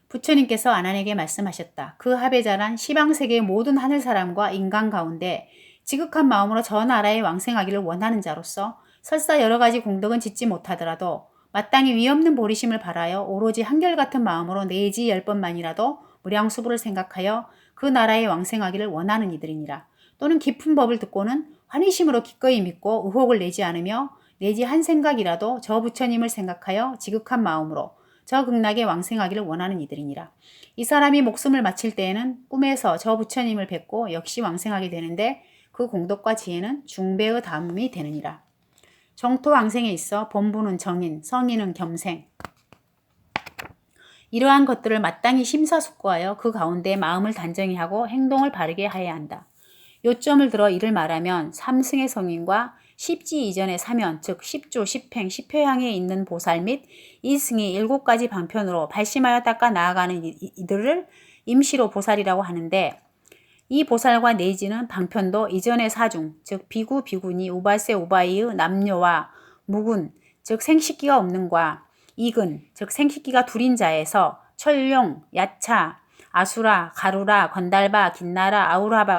부처님께서 아난에게 말씀하셨다. 그 하배자란 시방세계의 모든 하늘사람과 인간 가운데 지극한 마음으로 저 나라에 왕생하기를 원하는 자로서 설사 여러 가지 공덕은 짓지 못하더라도 마땅히 위없는 보리심을 바라여 오로지 한결같은 마음으로 내지 10번만이라도 무량수부를 생각하여 그 나라에 왕생하기를 원하는 이들이니라. 또는 깊은 법을 듣고는 환희심으로 기꺼이 믿고 의혹을 내지 않으며 내지 한 생각이라도 저 부처님을 생각하여 지극한 마음으로 저 극락에 왕생하기를 원하는 이들이니라. 이 사람이 목숨을 마칠 때에는 꿈에서 저 부처님을 뵙고 역시 왕생하게 되는데 그 공덕과 지혜는 중배의 다음이 되느니라. 정토왕생에 있어 본부는 정인, 성인은 겸생. 이러한 것들을 마땅히 심사숙고하여 그 가운데 마음을 단정히 하고 행동을 바르게 하여야 한다. 요점을 들어 이를 말하면 삼승의 성인과 십지 이전의 사면, 즉 십조, 십행, 십회향에 있는 보살 및 이승이 7가지 방편으로 발심하여 닦아 나아가는 이들을 임시로 보살이라고 하는데 이 보살과 내지는 방편도 이전의 사중, 즉 비구, 비구니, 우바세, 우바이의 남녀와 무군, 즉 생식기가 없는과 이근, 즉 생식기가 둘인 자에서 철룡, 야차, 아수라, 가루라, 건달바, 긴나라,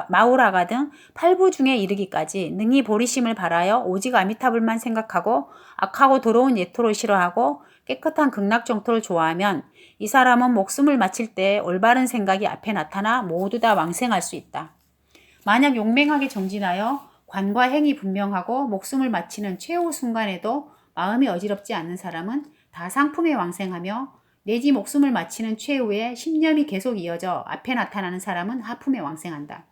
마우라가 등 8부 중에 이르기까지 능히 보리심을 바라여 오직 아미타불만 생각하고 악하고 더러운 예토를 싫어하고 깨끗한 극락정토를 좋아하면 이 사람은 목숨을 마칠 때 올바른 생각이 앞에 나타나 모두 다 왕생할 수 있다. 만약 용맹하게 정진하여 관과 행이 분명하고 목숨을 마치는 최후 순간에도 마음이 어지럽지 않는 사람은 다 상품에 왕생하며 내지 목숨을 마치는 최후에 신념이 계속 이어져 앞에 나타나는 사람은 하품에 왕생한다.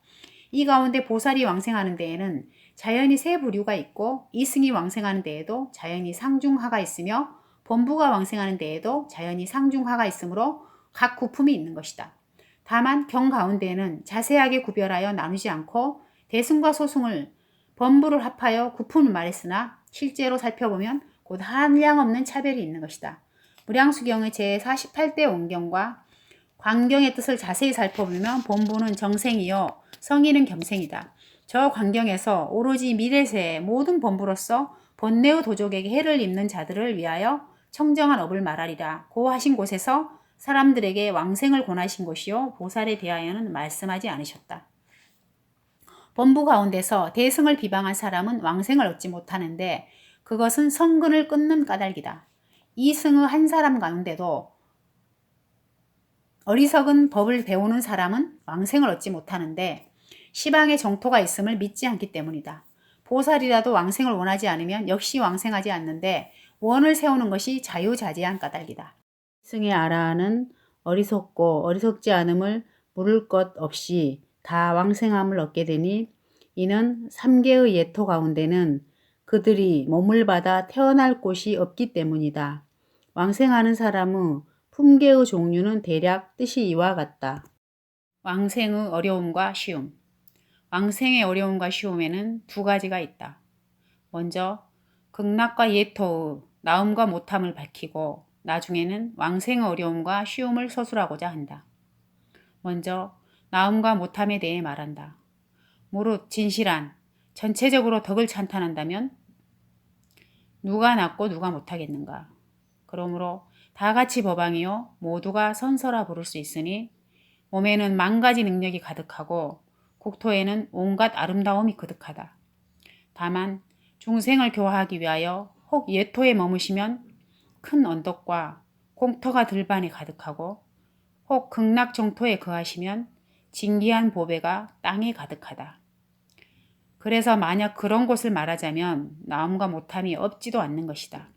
이 가운데 보살이 왕생하는 데에는 자연히 세 부류가 있고 이승이 왕생하는 데에도 자연히 상중하가 있으며 본부가 왕생하는 데에도 자연히 상중하가 있으므로 각 구품이 있는 것이다. 다만 경 가운데에는 자세하게 구별하여 나누지 않고 대승과 소승을 본부를 합하여 구품을 말했으나 실제로 살펴보면 곧 한량없는 차별이 있는 것이다. 무량수경의 제48대 원경과 광경의 뜻을 자세히 살펴보면 본부는 정생이요 성인은 겸생이다. 저 광경에서 오로지 미래세의 모든 본부로서 본내의 도족에게 해를 입는 자들을 위하여 청정한 업을 말하리라 고 하신 곳에서 사람들에게 왕생을 권하신 것이요 보살에 대하여는 말씀하지 않으셨다. 본부 가운데서 대승을 비방한 사람은 왕생을 얻지 못하는데 그것은 성근을 끊는 까닭이다. 이승의 한 사람 가운데도 어리석은 법을 배우는 사람은 왕생을 얻지 못하는데 시방에 정토가 있음을 믿지 않기 때문이다. 보살이라도 왕생을 원하지 않으면 역시 왕생하지 않는데 원을 세우는 것이 자유자재한 까닭이다. 이승의 아라한은 어리석고 어리석지 않음을 물을 것 없이 다 왕생함을 얻게 되니 이는 3개의 예토 가운데는 그들이 몸을 받아 태어날 곳이 없기 때문이다. 왕생하는 사람의 품계의 종류는 대략 뜻이 이와 같다. 왕생의 어려움과 쉬움. 왕생의 어려움과 쉬움에는 두 가지가 있다. 먼저 극락과 예토의 나음과 못함을 밝히고 나중에는 왕생의 어려움과 쉬움을 서술하고자 한다. 먼저 나음과 못함에 대해 말한다. 무릇 진실한 전체적으로 덕을 찬탄한다면 누가 낫고 누가 못하겠는가. 그러므로 다 같이 법왕이요 모두가 선서라 부를 수 있으니 몸에는 만가지 능력이 가득하고 국토에는 온갖 아름다움이 그득하다. 다만 중생을 교화하기 위하여 혹 예토에 머무시면 큰 언덕과 공터가 들반에 가득하고 혹 극락 정토에 거하시면 진기한 보배가 땅에 가득하다. 그래서 만약 그런 곳을 말하자면 나음과 못함이 없지도 않는 것이다.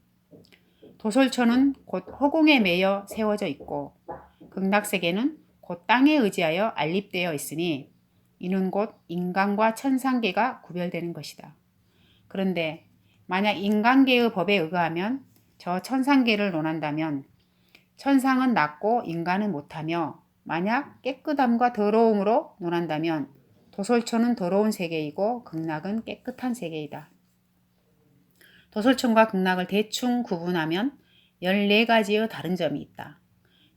도솔천은 곧 허공에 매여 세워져 있고 극락세계는 곧 땅에 의지하여 안립되어 있으니 이는 곧 인간과 천상계가 구별되는 것이다. 그런데 만약 인간계의 법에 의거하면 저 천상계를 논한다면 천상은 낮고 인간은 못하며 만약 깨끗함과 더러움으로 논한다면 도솔천은 더러운 세계이고 극락은 깨끗한 세계이다. 도솔천과 극락을 대충 구분하면 14가지의 다른 점이 있다.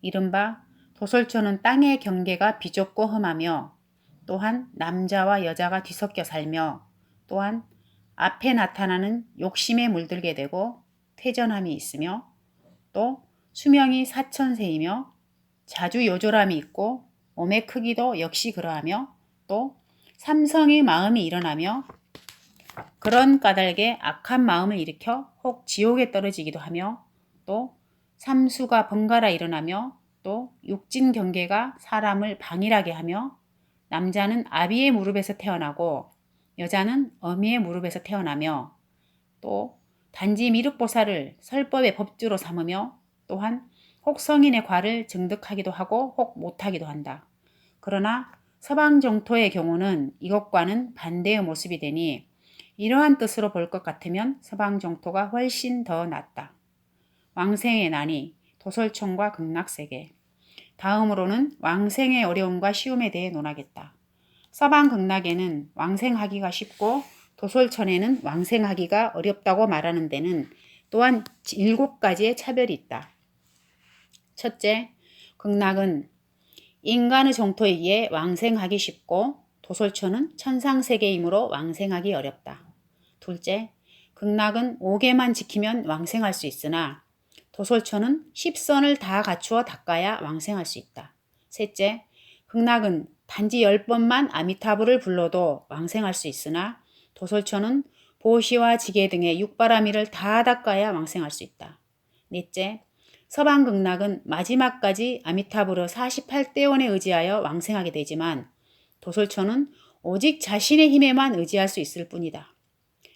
이른바 도솔천은 땅의 경계가 비좁고 험하며 또한 남자와 여자가 뒤섞여 살며 또한 앞에 나타나는 욕심에 물들게 되고 퇴전함이 있으며 또 수명이 4000세이며 자주 요절함이 있고 몸의 크기도 역시 그러하며 또 삼성의 마음이 일어나며 그런 까닭에 악한 마음을 일으켜 혹 지옥에 떨어지기도 하며 또 삼수가 번갈아 일어나며 또 육진 경계가 사람을 방일하게 하며 남자는 아비의 무릎에서 태어나고 여자는 어미의 무릎에서 태어나며 또 단지 미륵보살을 설법의 법주로 삼으며 또한 혹 성인의 과를 증득하기도 하고 혹 못하기도 한다. 그러나 서방 정토의 경우는 이것과는 반대의 모습이 되니 이러한 뜻으로 볼 것 같으면 서방 정토가 훨씬 더 낫다. 왕생의 난이, 도솔천과 극락세계. 다음으로는 왕생의 어려움과 쉬움에 대해 논하겠다. 서방 극락에는 왕생하기가 쉽고 도솔천에는 왕생하기가 어렵다고 말하는 데는 또한 7가지의 차별이 있다. 첫째, 극락은 인간의 정토에 의해 왕생하기 쉽고 도솔천은 천상세계이므로 왕생하기 어렵다. 둘째, 극락은 5개만 지키면 왕생할 수 있으나 도솔천은 10선을 다 갖추어 닦아야 왕생할 수 있다. 셋째, 극락은 단지 10번만 아미타불을 불러도 왕생할 수 있으나 도솔천은 보시와 지게 등의 육바라밀을 다 닦아야 왕생할 수 있다. 넷째, 서방 극락은 마지막까지 아미타불의 48대원에 의지하여 왕생하게 되지만 도솔천은 오직 자신의 힘에만 의지할 수 있을 뿐이다.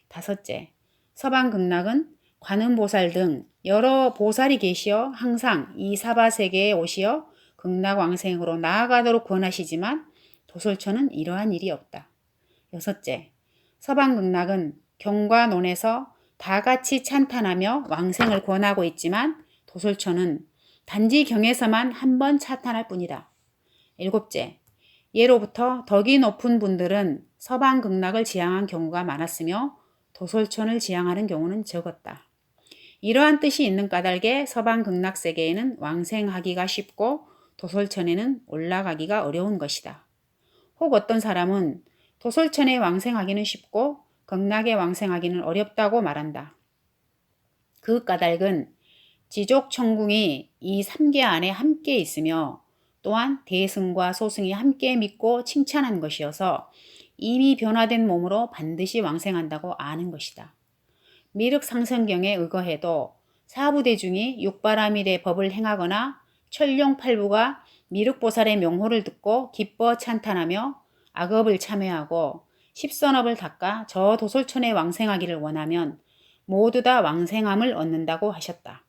다섯째, 서방 극락은 관음보살 등 여러 보살이 계시어 항상 이 사바세계에 오시어 극락왕생으로 나아가도록 권하시지만 도솔천은 이러한 일이 없다. 여섯째, 서방 극락은 경과논에서 다 같이 찬탄하며 왕생을 권하고 있지만 도솔천은 단지 경에서만 한 번 찬탄할 뿐이다. 일곱째, 예로부터 덕이 높은 분들은 서방 극락을 지향한 경우가 많았으며 도솔천을 지향하는 경우는 적었다. 이러한 뜻이 있는 까닭에 서방 극락세계에는 왕생하기가 쉽고 도솔천에는 올라가기가 어려운 것이다. 혹 어떤 사람은 도솔천에 왕생하기는 쉽고 극락에 왕생하기는 어렵다고 말한다. 그 까닭은 지족천궁이 이 3계 안에 함께 있으며 또한 대승과 소승이 함께 믿고 칭찬한 것이어서 이미 변화된 몸으로 반드시 왕생한다고 아는 것이다. 미륵상선경에 의거해도 사부대중이 육바라밀의 법을 행하거나 천룡팔부가 미륵보살의 명호를 듣고 기뻐 찬탄하며 악업을 참회하고 십선업을 닦아 저 도솔천에 왕생하기를 원하면 모두 다 왕생함을 얻는다고 하셨다.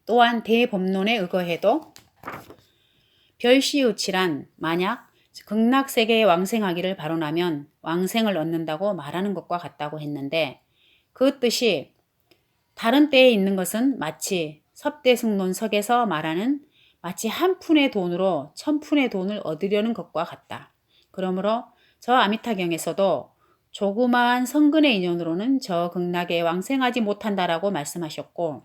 또한 대법론에 의거해도 별시우치란 만약 극락세계에 왕생하기를 발언하면 왕생을 얻는다고 말하는 것과 같다고 했는데 그 뜻이 다른 때에 있는 것은 마치 섭대승론석에서 말하는 마치 한 푼의 돈으로 1000푼의 돈을 얻으려는 것과 같다. 그러므로 저 아미타경에서도 조그마한 성근의 인연으로는 저 극락에 왕생하지 못한다라고 말씀하셨고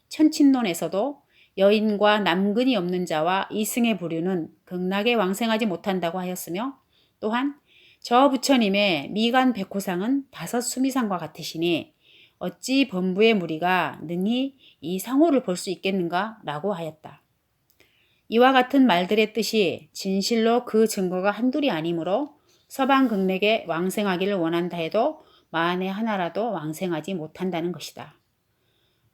천친론에서도 여인과 남근이 없는 자와 이승의 부류는 극락에 왕생하지 못한다고 하였으며 또한 저 부처님의 미간 백호상은 5 수미상과 같으시니 어찌 범부의 무리가 능히 이 상호를 볼 수 있겠는가 라고 하였다. 이와 같은 말들의 뜻이 진실로 그 증거가 한둘이 아니므로 서방 극락에 왕생하기를 원한다 해도 만에 하나라도 왕생하지 못한다는 것이다.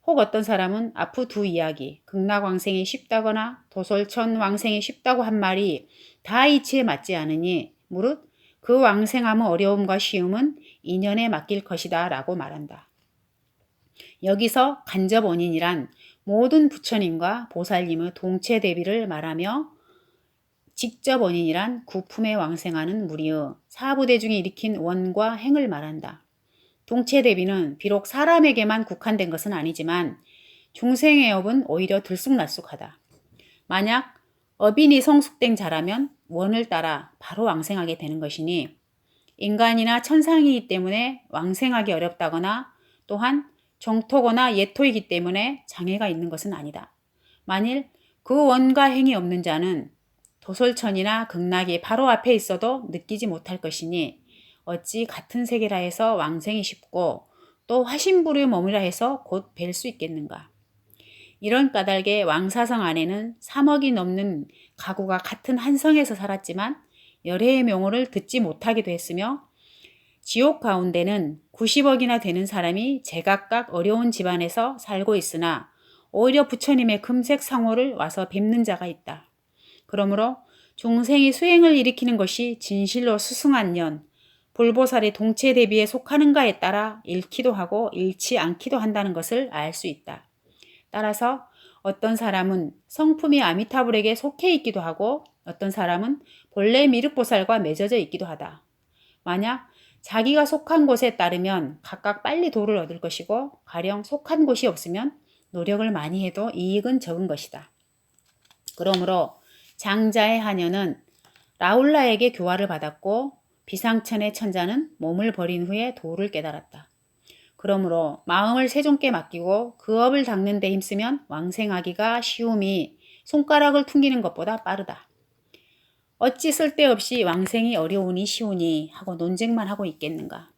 혹 어떤 사람은 앞후 두 이야기, 극락왕생이 쉽다거나 도솔천 왕생이 쉽다고 한 말이 다 이치에 맞지 않으니 무릇 그 왕생함의 어려움과 쉬움은 인연에 맡길 것이다 라고 말한다. 여기서 간접 원인이란 모든 부처님과 보살님의 동체 대비를 말하며 직접 원인이란 구품에 왕생하는 무리의 사부대중이 일으킨 원과 행을 말한다. 동체 대비는 비록 사람에게만 국한된 것은 아니지만 중생의 업은 오히려 들쑥날쑥하다. 만약 업인이 성숙된 자라면 원을 따라 바로 왕생하게 되는 것이니 인간이나 천상이기 때문에 왕생하기 어렵다거나 또한 정토거나 예토이기 때문에 장애가 있는 것은 아니다. 만일 그 원과 행이 없는 자는 도솔천이나 극락이 바로 앞에 있어도 느끼지 못할 것이니 어찌 같은 세계라 해서 왕생이 쉽고 또 화신부류에 머무라 해서 곧 뵐 수 있겠는가. 이런 까닭에 왕사성 안에는 3억이 넘는 가구가 같은 한 성에서 살았지만 열애의 명호를 듣지 못하기도 했으며 지옥 가운데는 90억이나 되는 사람이 제각각 어려운 집안에서 살고 있으나 오히려 부처님의 금색 상호를 와서 뵙는 자가 있다. 그러므로 중생이 수행을 일으키는 것이 진실로 수승한 년, 불보살의 동체 대비에 속하는가에 따라 잃기도 하고 잃지 않기도 한다는 것을 알 수 있다. 따라서 어떤 사람은 성품이 아미타불에게 속해 있기도 하고 어떤 사람은 본래 미륵보살과 맺어져 있기도 하다. 만약 자기가 속한 곳에 따르면 각각 빨리 도를 얻을 것이고 가령 속한 곳이 없으면 노력을 많이 해도 이익은 적은 것이다. 그러므로 장자의 하녀는 라울라에게 교화를 받았고 비상천의 천자는 몸을 버린 후에 도를 깨달았다. 그러므로 마음을 세종께 맡기고 그 업을 닦는 데 힘쓰면 왕생하기가 쉬움이 손가락을 퉁기는 것보다 빠르다. 어찌 쓸데없이 왕생이 어려우니 쉬우니 하고 논쟁만 하고 있겠는가.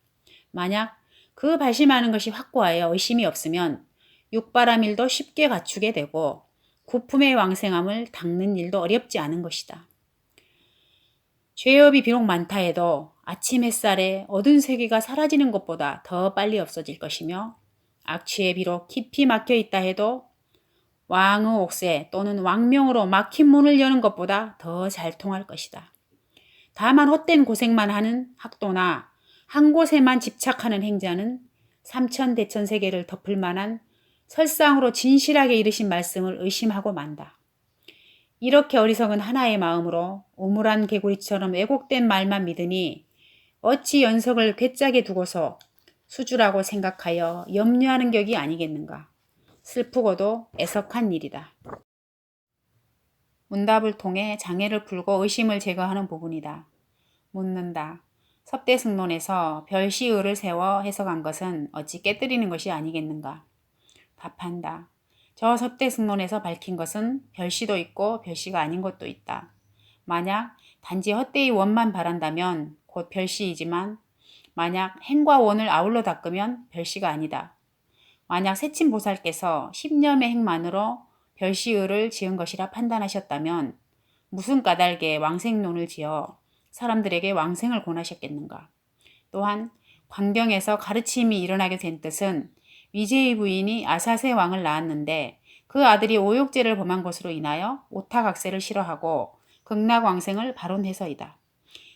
만약 그 발심하는 것이 확고하여 의심이 없으면 육바람 일도 쉽게 갖추게 되고 구품의 왕생함을 닦는 일도 어렵지 않은 것이다. 죄업이 비록 많다 해도 아침 햇살에 어두운 세계가 사라지는 것보다 더 빨리 없어질 것이며 악취에 비록 깊이 막혀 있다 해도 왕의 옥새 또는 왕명으로 막힌 문을 여는 것보다 더 잘 통할 것이다. 다만 헛된 고생만 하는 학도나 한 곳에만 집착하는 행자는 삼천대천 세계를 덮을 만한 설상으로 진실하게 이르신 말씀을 의심하고 만다. 이렇게 어리석은 하나의 마음으로 우물한 개구리처럼 왜곡된 말만 믿으니 어찌 연석을 괴짜게 두고서 수주라고 생각하여 염려하는 격이 아니겠는가. 슬프고도 애석한 일이다. 문답을 통해 장애를 풀고 의심을 제거하는 부분이다. 묻는다. 섭대승론에서 별시의를 세워 해석한 것은 어찌 깨뜨리는 것이 아니겠는가. 답한다. 저 섭대승론에서 밝힌 것은 별시도 있고 별시가 아닌 것도 있다. 만약 단지 헛되이 원만 바란다면 곧 별시이지만 만약 행과 원을 아울러 닦으면 별시가 아니다. 만약 세친보살께서 10념의 행만으로 별시의를 지은 것이라 판단하셨다면 무슨 까닭에 왕생론을 지어 사람들에게 왕생을 권하셨겠는가. 또한 광경에서 가르침이 일어나게 된 뜻은 위제의 부인이 아사세 왕을 낳았는데 그 아들이 오욕죄를 범한 것으로 인하여 오타각세를 싫어하고 극락왕생을 발언해서이다.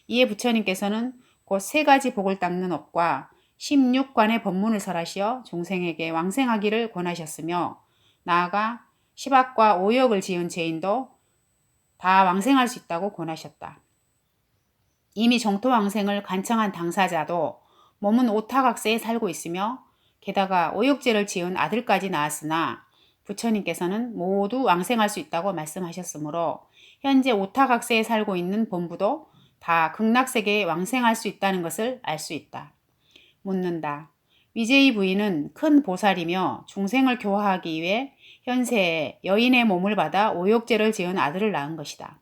이에 부처님께서는 곧 세 가지 복을 닦는 업과 16관의 법문을 설하시어 중생에게 왕생하기를 권하셨으며 나아가 10악과 오욕을 지은 죄인도 다 왕생할 수 있다고 권하셨다. 이미 정토왕생을 간청한 당사자도 몸은 오타각세에 살고 있으며 게다가 오욕죄를 지은 아들까지 낳았으나 부처님께서는 모두 왕생할 수 있다고 말씀하셨으므로 현재 오타각세에 살고 있는 본부도 다 극락세계에 왕생할 수 있다는 것을 알 수 있다. 묻는다. 위제의 부인은 큰 보살이며 중생을 교화하기 위해 현세에 여인의 몸을 받아 오욕죄를 지은 아들을 낳은 것이다.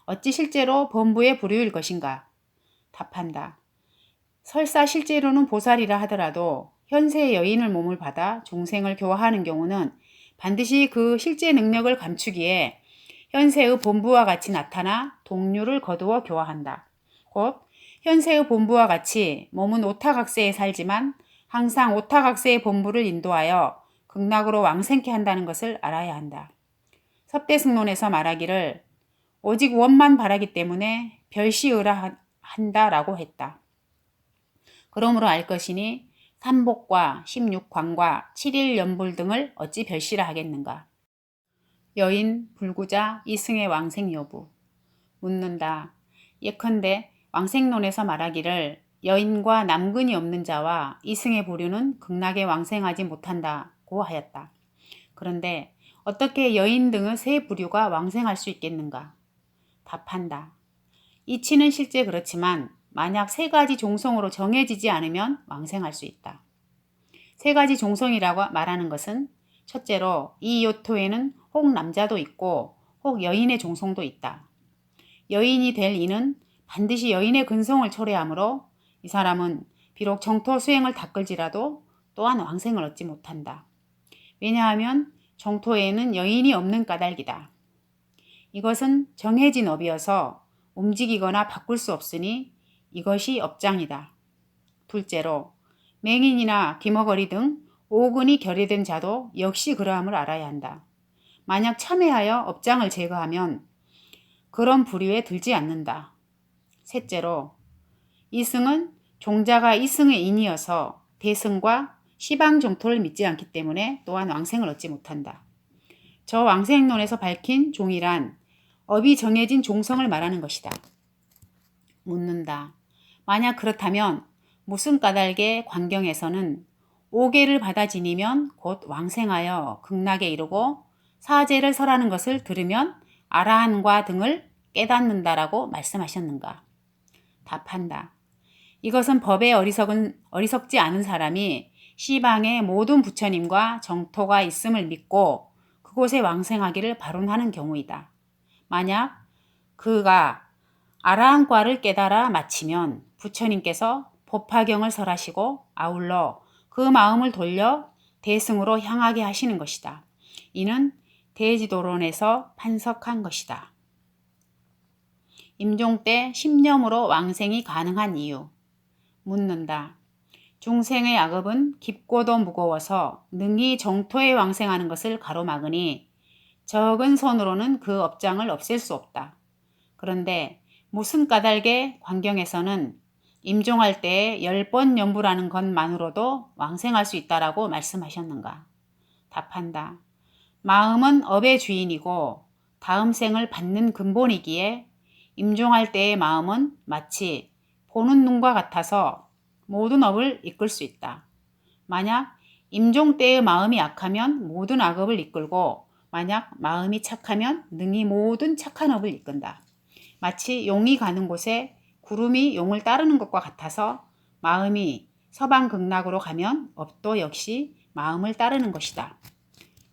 어찌 실제로 범부의 부류일 것인가? 답한다. 설사 실제로는 보살이라 하더라도 현세의 여인을 몸을 받아 중생을 교화하는 경우는 반드시 그 실제 능력을 감추기에 현세의 본부와 같이 나타나 동류를 거두어 교화한다. 곧 현세의 본부와 같이 몸은 오타각세에 살지만 항상 오타각세의 본부를 인도하여 극락으로 왕생케 한다는 것을 알아야 한다. 섭대승론에서 말하기를 오직 원만 바라기 때문에 별시의라 한다라고 했다. 그러므로 알 것이니 삼복과 16광과 7일 연불 등을 어찌 별시라 하겠는가. 여인, 불구자, 이승의 왕생 여부. 묻는다. 예컨대 왕생론에서 말하기를 여인과 남근이 없는 자와 이승의 보류는 극락에 왕생하지 못한다고 하였다. 그런데 어떻게 여인 등의 세 부류가 왕생할 수 있겠는가? 답한다. 이치는 실제 그렇지만 만약 세 가지 종성으로 정해지지 않으면 왕생할 수 있다. 세 가지 종성이라고 말하는 것은 첫째로 이 요토에는 혹 남자도 있고 혹 여인의 종성도 있다. 여인이 될 이는 반드시 여인의 근성을 초래하므로 이 사람은 비록 정토 수행을 닦을지라도 또한 왕생을 얻지 못한다. 왜냐하면 정토에는 여인이 없는 까닭이다. 이것은 정해진 업이어서 움직이거나 바꿀 수 없으니 이것이 업장이다. 둘째로 맹인이나 귀머거리 등 오근이 결여된 자도 역시 그러함을 알아야 한다. 만약 참회하여 업장을 제거하면 그런 부류에 들지 않는다. 셋째로 이승은 종자가 이승의 인이어서 대승과 시방종토를 믿지 않기 때문에 또한 왕생을 얻지 못한다. 저 왕생론에서 밝힌 종이란 업이 정해진 종성을 말하는 것이다. 묻는다. 만약 그렇다면 무슨 까닭의 광경에서는 오계를 받아 지니면 곧 왕생하여 극락에 이르고 사제를 설하는 것을 들으면 아라한과 등을 깨닫는다라고 말씀하셨는가? 답한다. 이것은 법에 어리석지 않은 사람이 시방의 모든 부처님과 정토가 있음을 믿고 그곳에 왕생하기를 발언하는 경우이다. 만약 그가 아라한과를 깨달아 마치면 부처님께서 법화경을 설하시고 아울러 그 마음을 돌려 대승으로 향하게 하시는 것이다. 이는 대지도론에서 판석한 것이다. 임종 때 십념으로 왕생이 가능한 이유. 묻는다. 중생의 악업은 깊고도 무거워서 능히 정토에 왕생하는 것을 가로막으니 적은 선으로는 그 업장을 없앨 수 없다. 그런데 무슨 까닭의 광경에서는 임종할 때에 10번 연불하는 것만으로도 왕생할 수 있다라고 말씀하셨는가? 답한다. 마음은 업의 주인이고 다음 생을 받는 근본이기에 임종할 때의 마음은 마치 보는 눈과 같아서 모든 업을 이끌 수 있다. 만약 임종 때의 마음이 약하면 모든 악업을 이끌고 만약 마음이 착하면 능히 모든 착한 업을 이끈다. 마치 용이 가는 곳에 구름이 용을 따르는 것과 같아서 마음이 서방 극락으로 가면 업도 역시 마음을 따르는 것이다.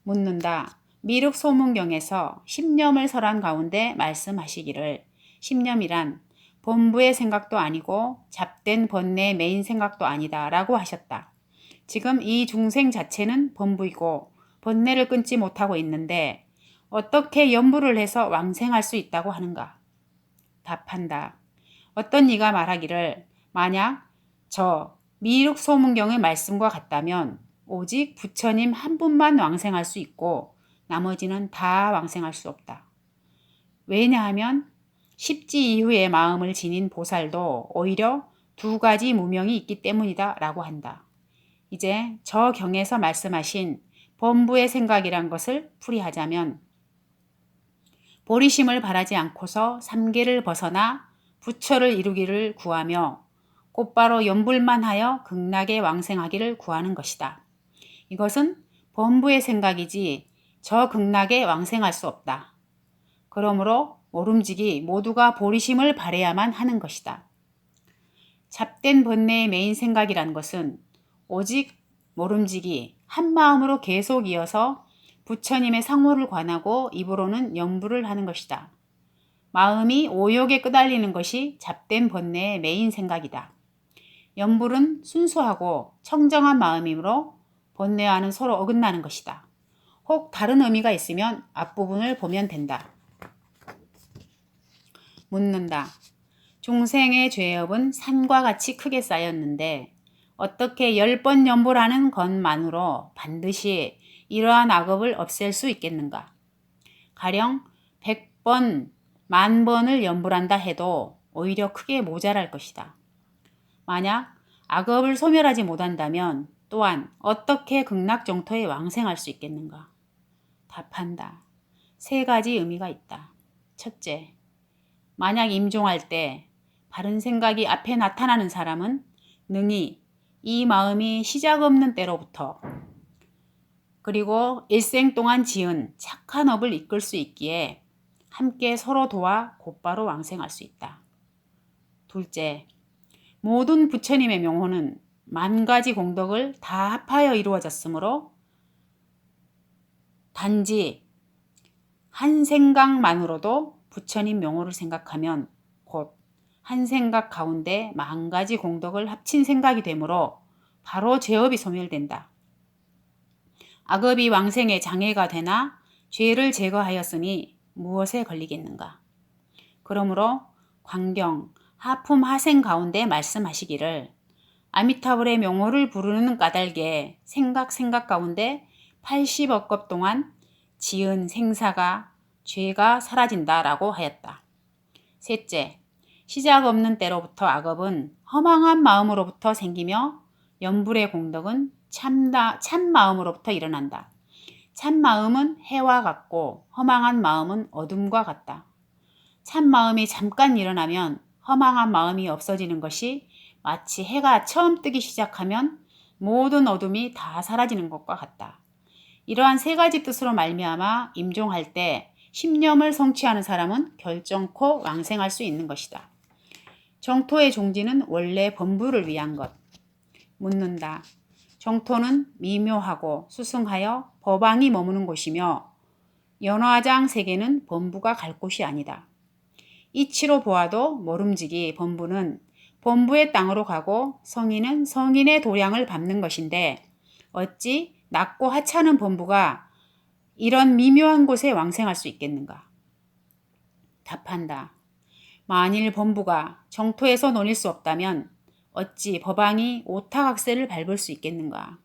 묻는다. 미륵 소문경에서 십념을 설한 가운데 말씀하시기를 십념이란 본부의 생각도 아니고 잡된 번뇌의 메인 생각도 아니다 라고 하셨다. 지금 이 중생 자체는 본부이고 번뇌를 끊지 못하고 있는데 어떻게 연부를 해서 왕생할 수 있다고 하는가? 답한다. 어떤 이가 말하기를 만약 저 미륵 소문경의 말씀과 같다면 오직 부처님 한 분만 왕생할 수 있고 나머지는 다 왕생할 수 없다. 왜냐하면 십지 이후의 마음을 지닌 보살도 오히려 두 가지 무명이 있기 때문이다 라고 한다. 이제 저 경에서 말씀하신 범부의 생각이란 것을 풀이하자면 보리심을 바라지 않고서 삼계를 벗어나 부처를 이루기를 구하며 곧바로 연불만 하여 극락에 왕생하기를 구하는 것이다. 이것은 범부의 생각이지 저 극락에 왕생할 수 없다. 그러므로 모름지기 모두가 보리심을 바래야만 하는 것이다. 잡된 번뇌의 메인 생각이란 것은 오직 모름지기 한 마음으로 계속 이어서 부처님의 상호를 관하고 입으로는 연부를 하는 것이다. 마음이 오욕에 끄달리는 것이 잡된 번뇌의 메인 생각이다. 연불은 순수하고 청정한 마음이므로 번뇌와는 서로 어긋나는 것이다. 혹 다른 의미가 있으면 앞부분을 보면 된다. 묻는다. 중생의 죄업은 산과 같이 크게 쌓였는데 어떻게 10번 연불하는 것만으로 반드시 이러한 악업을 없앨 수 있겠는가? 가령 100번, 10,000번을 염불한다 해도 오히려 크게 모자랄 것이다. 만약 악업을 소멸하지 못한다면 또한 어떻게 극락정토에 왕생할 수 있겠는가? 답한다. 3가지 의미가 있다. 첫째, 만약 임종할 때 바른 생각이 앞에 나타나는 사람은 능히 이 마음이 시작 없는 때로부터 그리고 일생 동안 지은 착한 업을 이끌 수 있기에 함께 서로 도와 곧바로 왕생할 수 있다. 둘째, 모든 부처님의 명호는 10,000가지 공덕을 다 합하여 이루어졌으므로 단지 한 생각만으로도 부처님 명호를 생각하면 곧 한 생각 가운데 10,000가지 공덕을 합친 생각이 되므로 바로 죄업이 소멸된다. 악업이 왕생에 장애가 되나 죄를 제거하였으니 무엇에 걸리겠는가? 그러므로 광경, 하품, 하생 가운데 말씀하시기를 아미타불의 명호를 부르는 까닭에 생각 가운데 80억겁 동안 지은 생사가 죄가 사라진다라고 하였다. 셋째, 시작 없는 때로부터 악업은 허망한 마음으로부터 생기며 염불의 공덕은 참 마음으로부터 일어난다. 참 마음은 해와 같고 허망한 마음은 어둠과 같다. 참 마음이 잠깐 일어나면 허망한 마음이 없어지는 것이 마치 해가 처음 뜨기 시작하면 모든 어둠이 다 사라지는 것과 같다. 이러한 3가지 뜻으로 말미암아 임종할 때 십념을 성취하는 사람은 결정코 왕생할 수 있는 것이다. 정토의 종지는 원래 범부를 위한 것. 묻는다. 정토는 미묘하고 수승하여 법왕이 머무는 곳이며 연화장 세계는 범부가 갈 곳이 아니다. 이치로 보아도 모름지기 범부는 범부의 땅으로 가고 성인은 성인의 도량을 밟는 것인데 어찌 낮고 하찮은 범부가 이런 미묘한 곳에 왕생할 수 있겠는가? 답한다. 만일 범부가 정토에서 논일 수 없다면 어찌 법왕이 오타각세를 밟을 수 있겠는가?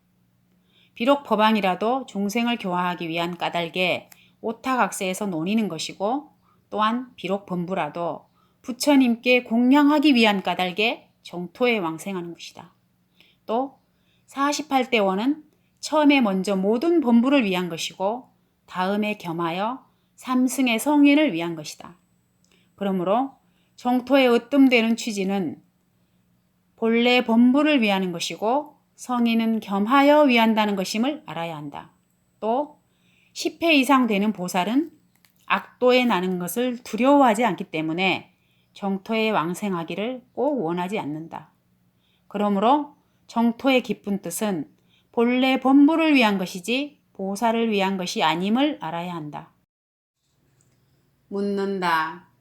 비록 법왕이라도 중생을 교화하기 위한 까닭에 오타각세에서 논이는 것이고 또한 비록 범부라도 부처님께 공양하기 위한 까닭에 정토에 왕생하는 것이다. 또 48대 원은 처음에 먼저 모든 범부를 위한 것이고 다음에 겸하여 삼승의 성인을 위한 것이다. 그러므로 정토에 으뜸되는 취지는 본래 범부를 위하는 것이고 성인은 겸하여 위한다는 것임을 알아야 한다. 또 10회 이상 되는 보살은 악도에 나는 것을 두려워하지 않기 때문에 정토에 왕생하기를 꼭 원하지 않는다. 그러므로 정토의 깊은 뜻은 본래 범부를 위한 것이지 보살을 위한 것이 아님을 알아야 한다. 묻는다.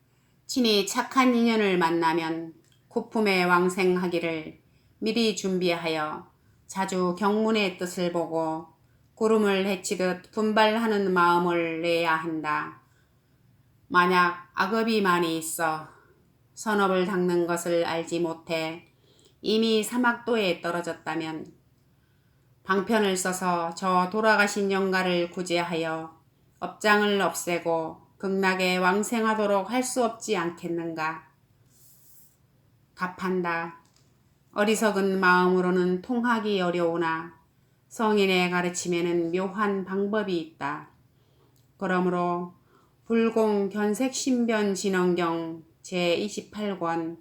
친히 착한 인연을 만나면 구품에 왕생하기를 미리 준비하여 자주 경문의 뜻을 보고 구름을 헤치듯 분발하는 마음을 내야 한다. 만약 악업이 많이 있어 선업을 닦는 것을 알지 못해 이미 사막도에 떨어졌다면 방편을 써서 저 돌아가신 영가를 구제하여 업장을 없애고 극락에 왕생하도록 할 수 없지 않겠는가? 답한다. 어리석은 마음으로는 통하기 어려우나 성인의 가르침에는 묘한 방법이 있다. 그러므로 불공견색신변진언경 제28권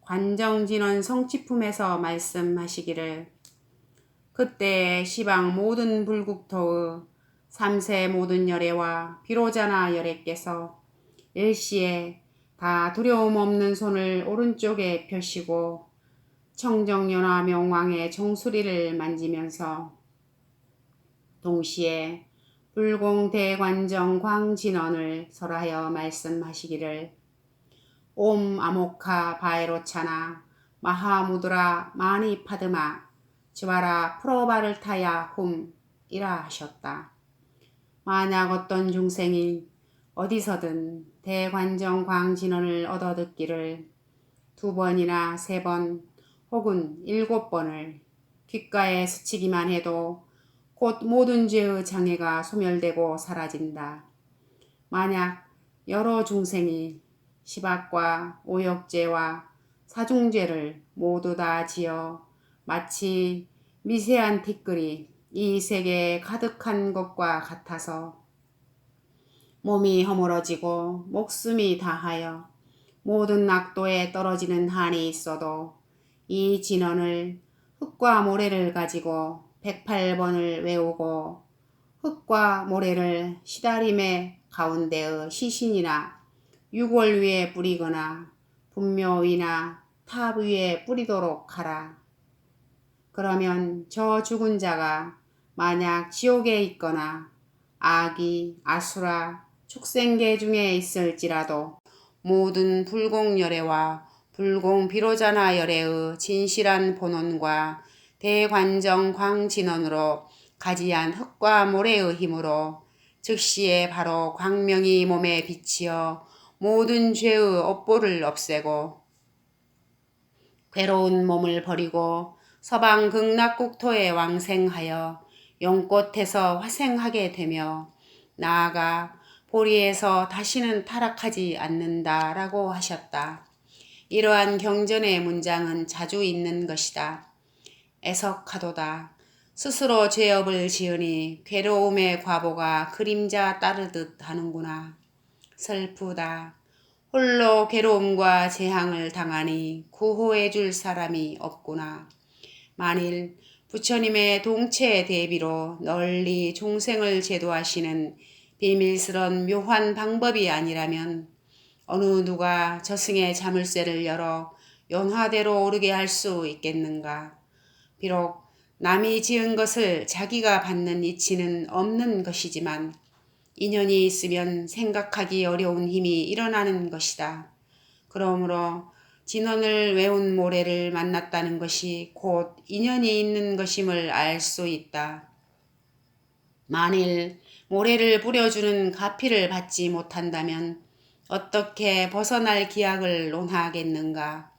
관정진언 성취품에서 말씀하시기를 그때에 시방 모든 불국토의 3세 모든 열애와 비로자나 열애께서 일시에 다 두려움 없는 손을 오른쪽에 펴시고 청정연화 명왕의 정수리를 만지면서 동시에 불공대관정 광진언을 설하여 말씀하시기를 옴 아모카 바에로차나 마하무드라 마니파드마 지와라 프로바르타야 훔이라 하셨다. 만약 어떤 중생이 어디서든 대관정 광진언을 얻어 듣기를 2번이나 3번 혹은 7번을 귓가에 스치기만 해도 곧 모든 죄의 장애가 소멸되고 사라진다. 만약 여러 중생이 시박과 오역죄와 사중죄를 모두 다 지어 마치 미세한 티끌이 이 세계에 가득한 것과 같아서 몸이 허물어지고 목숨이 다하여 모든 낙도에 떨어지는 한이 있어도 이 진언을 흙과 모래를 가지고 108번을 외우고 흙과 모래를 시다림의 가운데의 시신이나 유골 위에 뿌리거나 분묘 위나 탑 위에 뿌리도록 하라. 그러면 저 죽은 자가 만약 지옥에 있거나 아기, 아수라, 축생계 중에 있을지라도 모든 불공열애와 불공비로자나 열애의 진실한 본원과 대관정 광진원으로 가지한 흙과 모래의 힘으로 즉시에 바로 광명이 몸에 비치어 모든 죄의 업보를 없애고 괴로운 몸을 버리고 서방 극락국토에 왕생하여 용꽃에서 화생하게 되며 나아가 보리에서 다시는 타락하지 않는다라고 하셨다. 이러한 경전의 문장은 자주 있는 것이다. 애석하도다. 스스로 죄업을 지으니 괴로움의 과보가 그림자 따르듯 하는구나. 슬프다. 홀로 괴로움과 재앙을 당하니 구호해 줄 사람이 없구나. 만일 부처님의 동체 대비로 널리 종생을 제도하시는 비밀스런 묘한 방법이 아니라면 어느 누가 저승의 자물쇠를 열어 연화대로 오르게 할 수 있겠는가. 비록 남이 지은 것을 자기가 받는 이치는 없는 것이지만 인연이 있으면 생각하기 어려운 힘이 일어나는 것이다. 그러므로 진언을 외운 모래를 만났다는 것이 곧 인연이 있는 것임을 알 수 있다. 만일 모래를 뿌려주는 가피를 받지 못한다면 어떻게 벗어날 기약을 논하겠는가.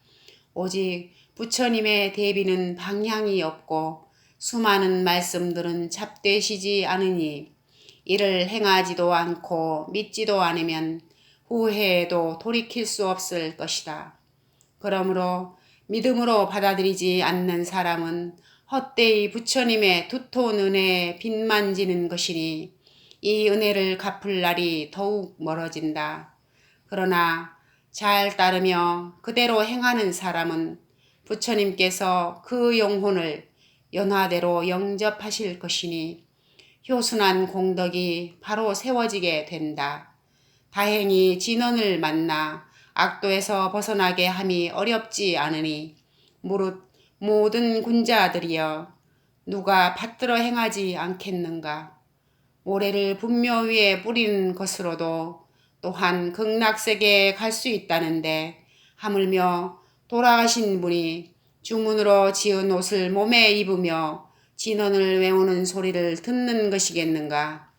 오직 부처님의 대비는 방향이 없고 수많은 말씀들은 잡되시지 않으니 이를 행하지도 않고 믿지도 않으면 후회해도 돌이킬 수 없을 것이다. 그러므로 믿음으로 받아들이지 않는 사람은 헛되이 부처님의 두터운 은혜에 빚만지는 것이니 이 은혜를 갚을 날이 더욱 멀어진다. 그러나 잘 따르며 그대로 행하는 사람은 부처님께서 그 영혼을 연화대로 영접하실 것이니 효순한 공덕이 바로 세워지게 된다. 다행히 진언을 만나 악도에서 벗어나게 함이 어렵지 않으니 무릇 모든 군자들이여 누가 받들어 행하지 않겠는가. 모래를 분묘 위에 뿌리는 것으로도 또한 극락세계에 갈 수 있다는데 하물며 돌아가신 분이 주문으로 지은 옷을 몸에 입으며 진언을 외우는 소리를 듣는 것이겠는가.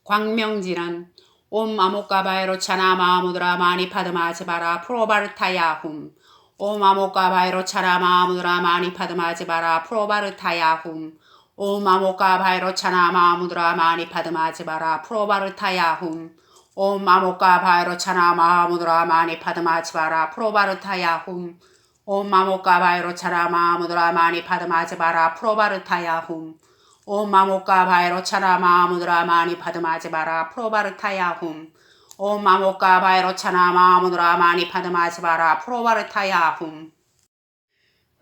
광명진은 옴 아모카바에로차나 마하무드라 마니파드마즈바라 프로바르타야훔 옴 아모카바에로차나 마하무드라 마니파드마즈바라 프로바르타야훔 옴 아모카바에로차나 마하무드라 마니파드마즈바라 프로바르타야훔 옴 아모카바에로차나 마하무드라 마니파드마즈바라 프로바르타야훔 옴 아모카바에로차나 마하무드라 마니파드마즈바라 프로바르타야훔 옴 아모카바에로차나 마하무드라 마니파드마즈바라 프로바르타야훔 옴 아모카바에로차나 마하무드라 마니파드마즈바라 프로바르타야훔.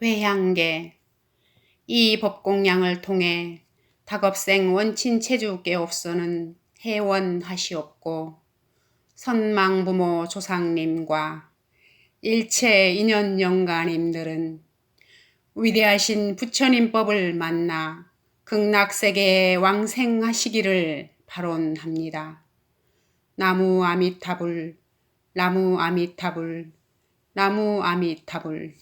회향계. 이 법공양을 통해 닭업생 원친 체주께옵소는 해원하시옵고 선망부모 조상님과 일체 인연 영가님들은 위대하신 부처님법을 만나 극락세계에 왕생하시기를 발언합니다. 나무 아미타불, 나무 아미타불, 나무 아미타불.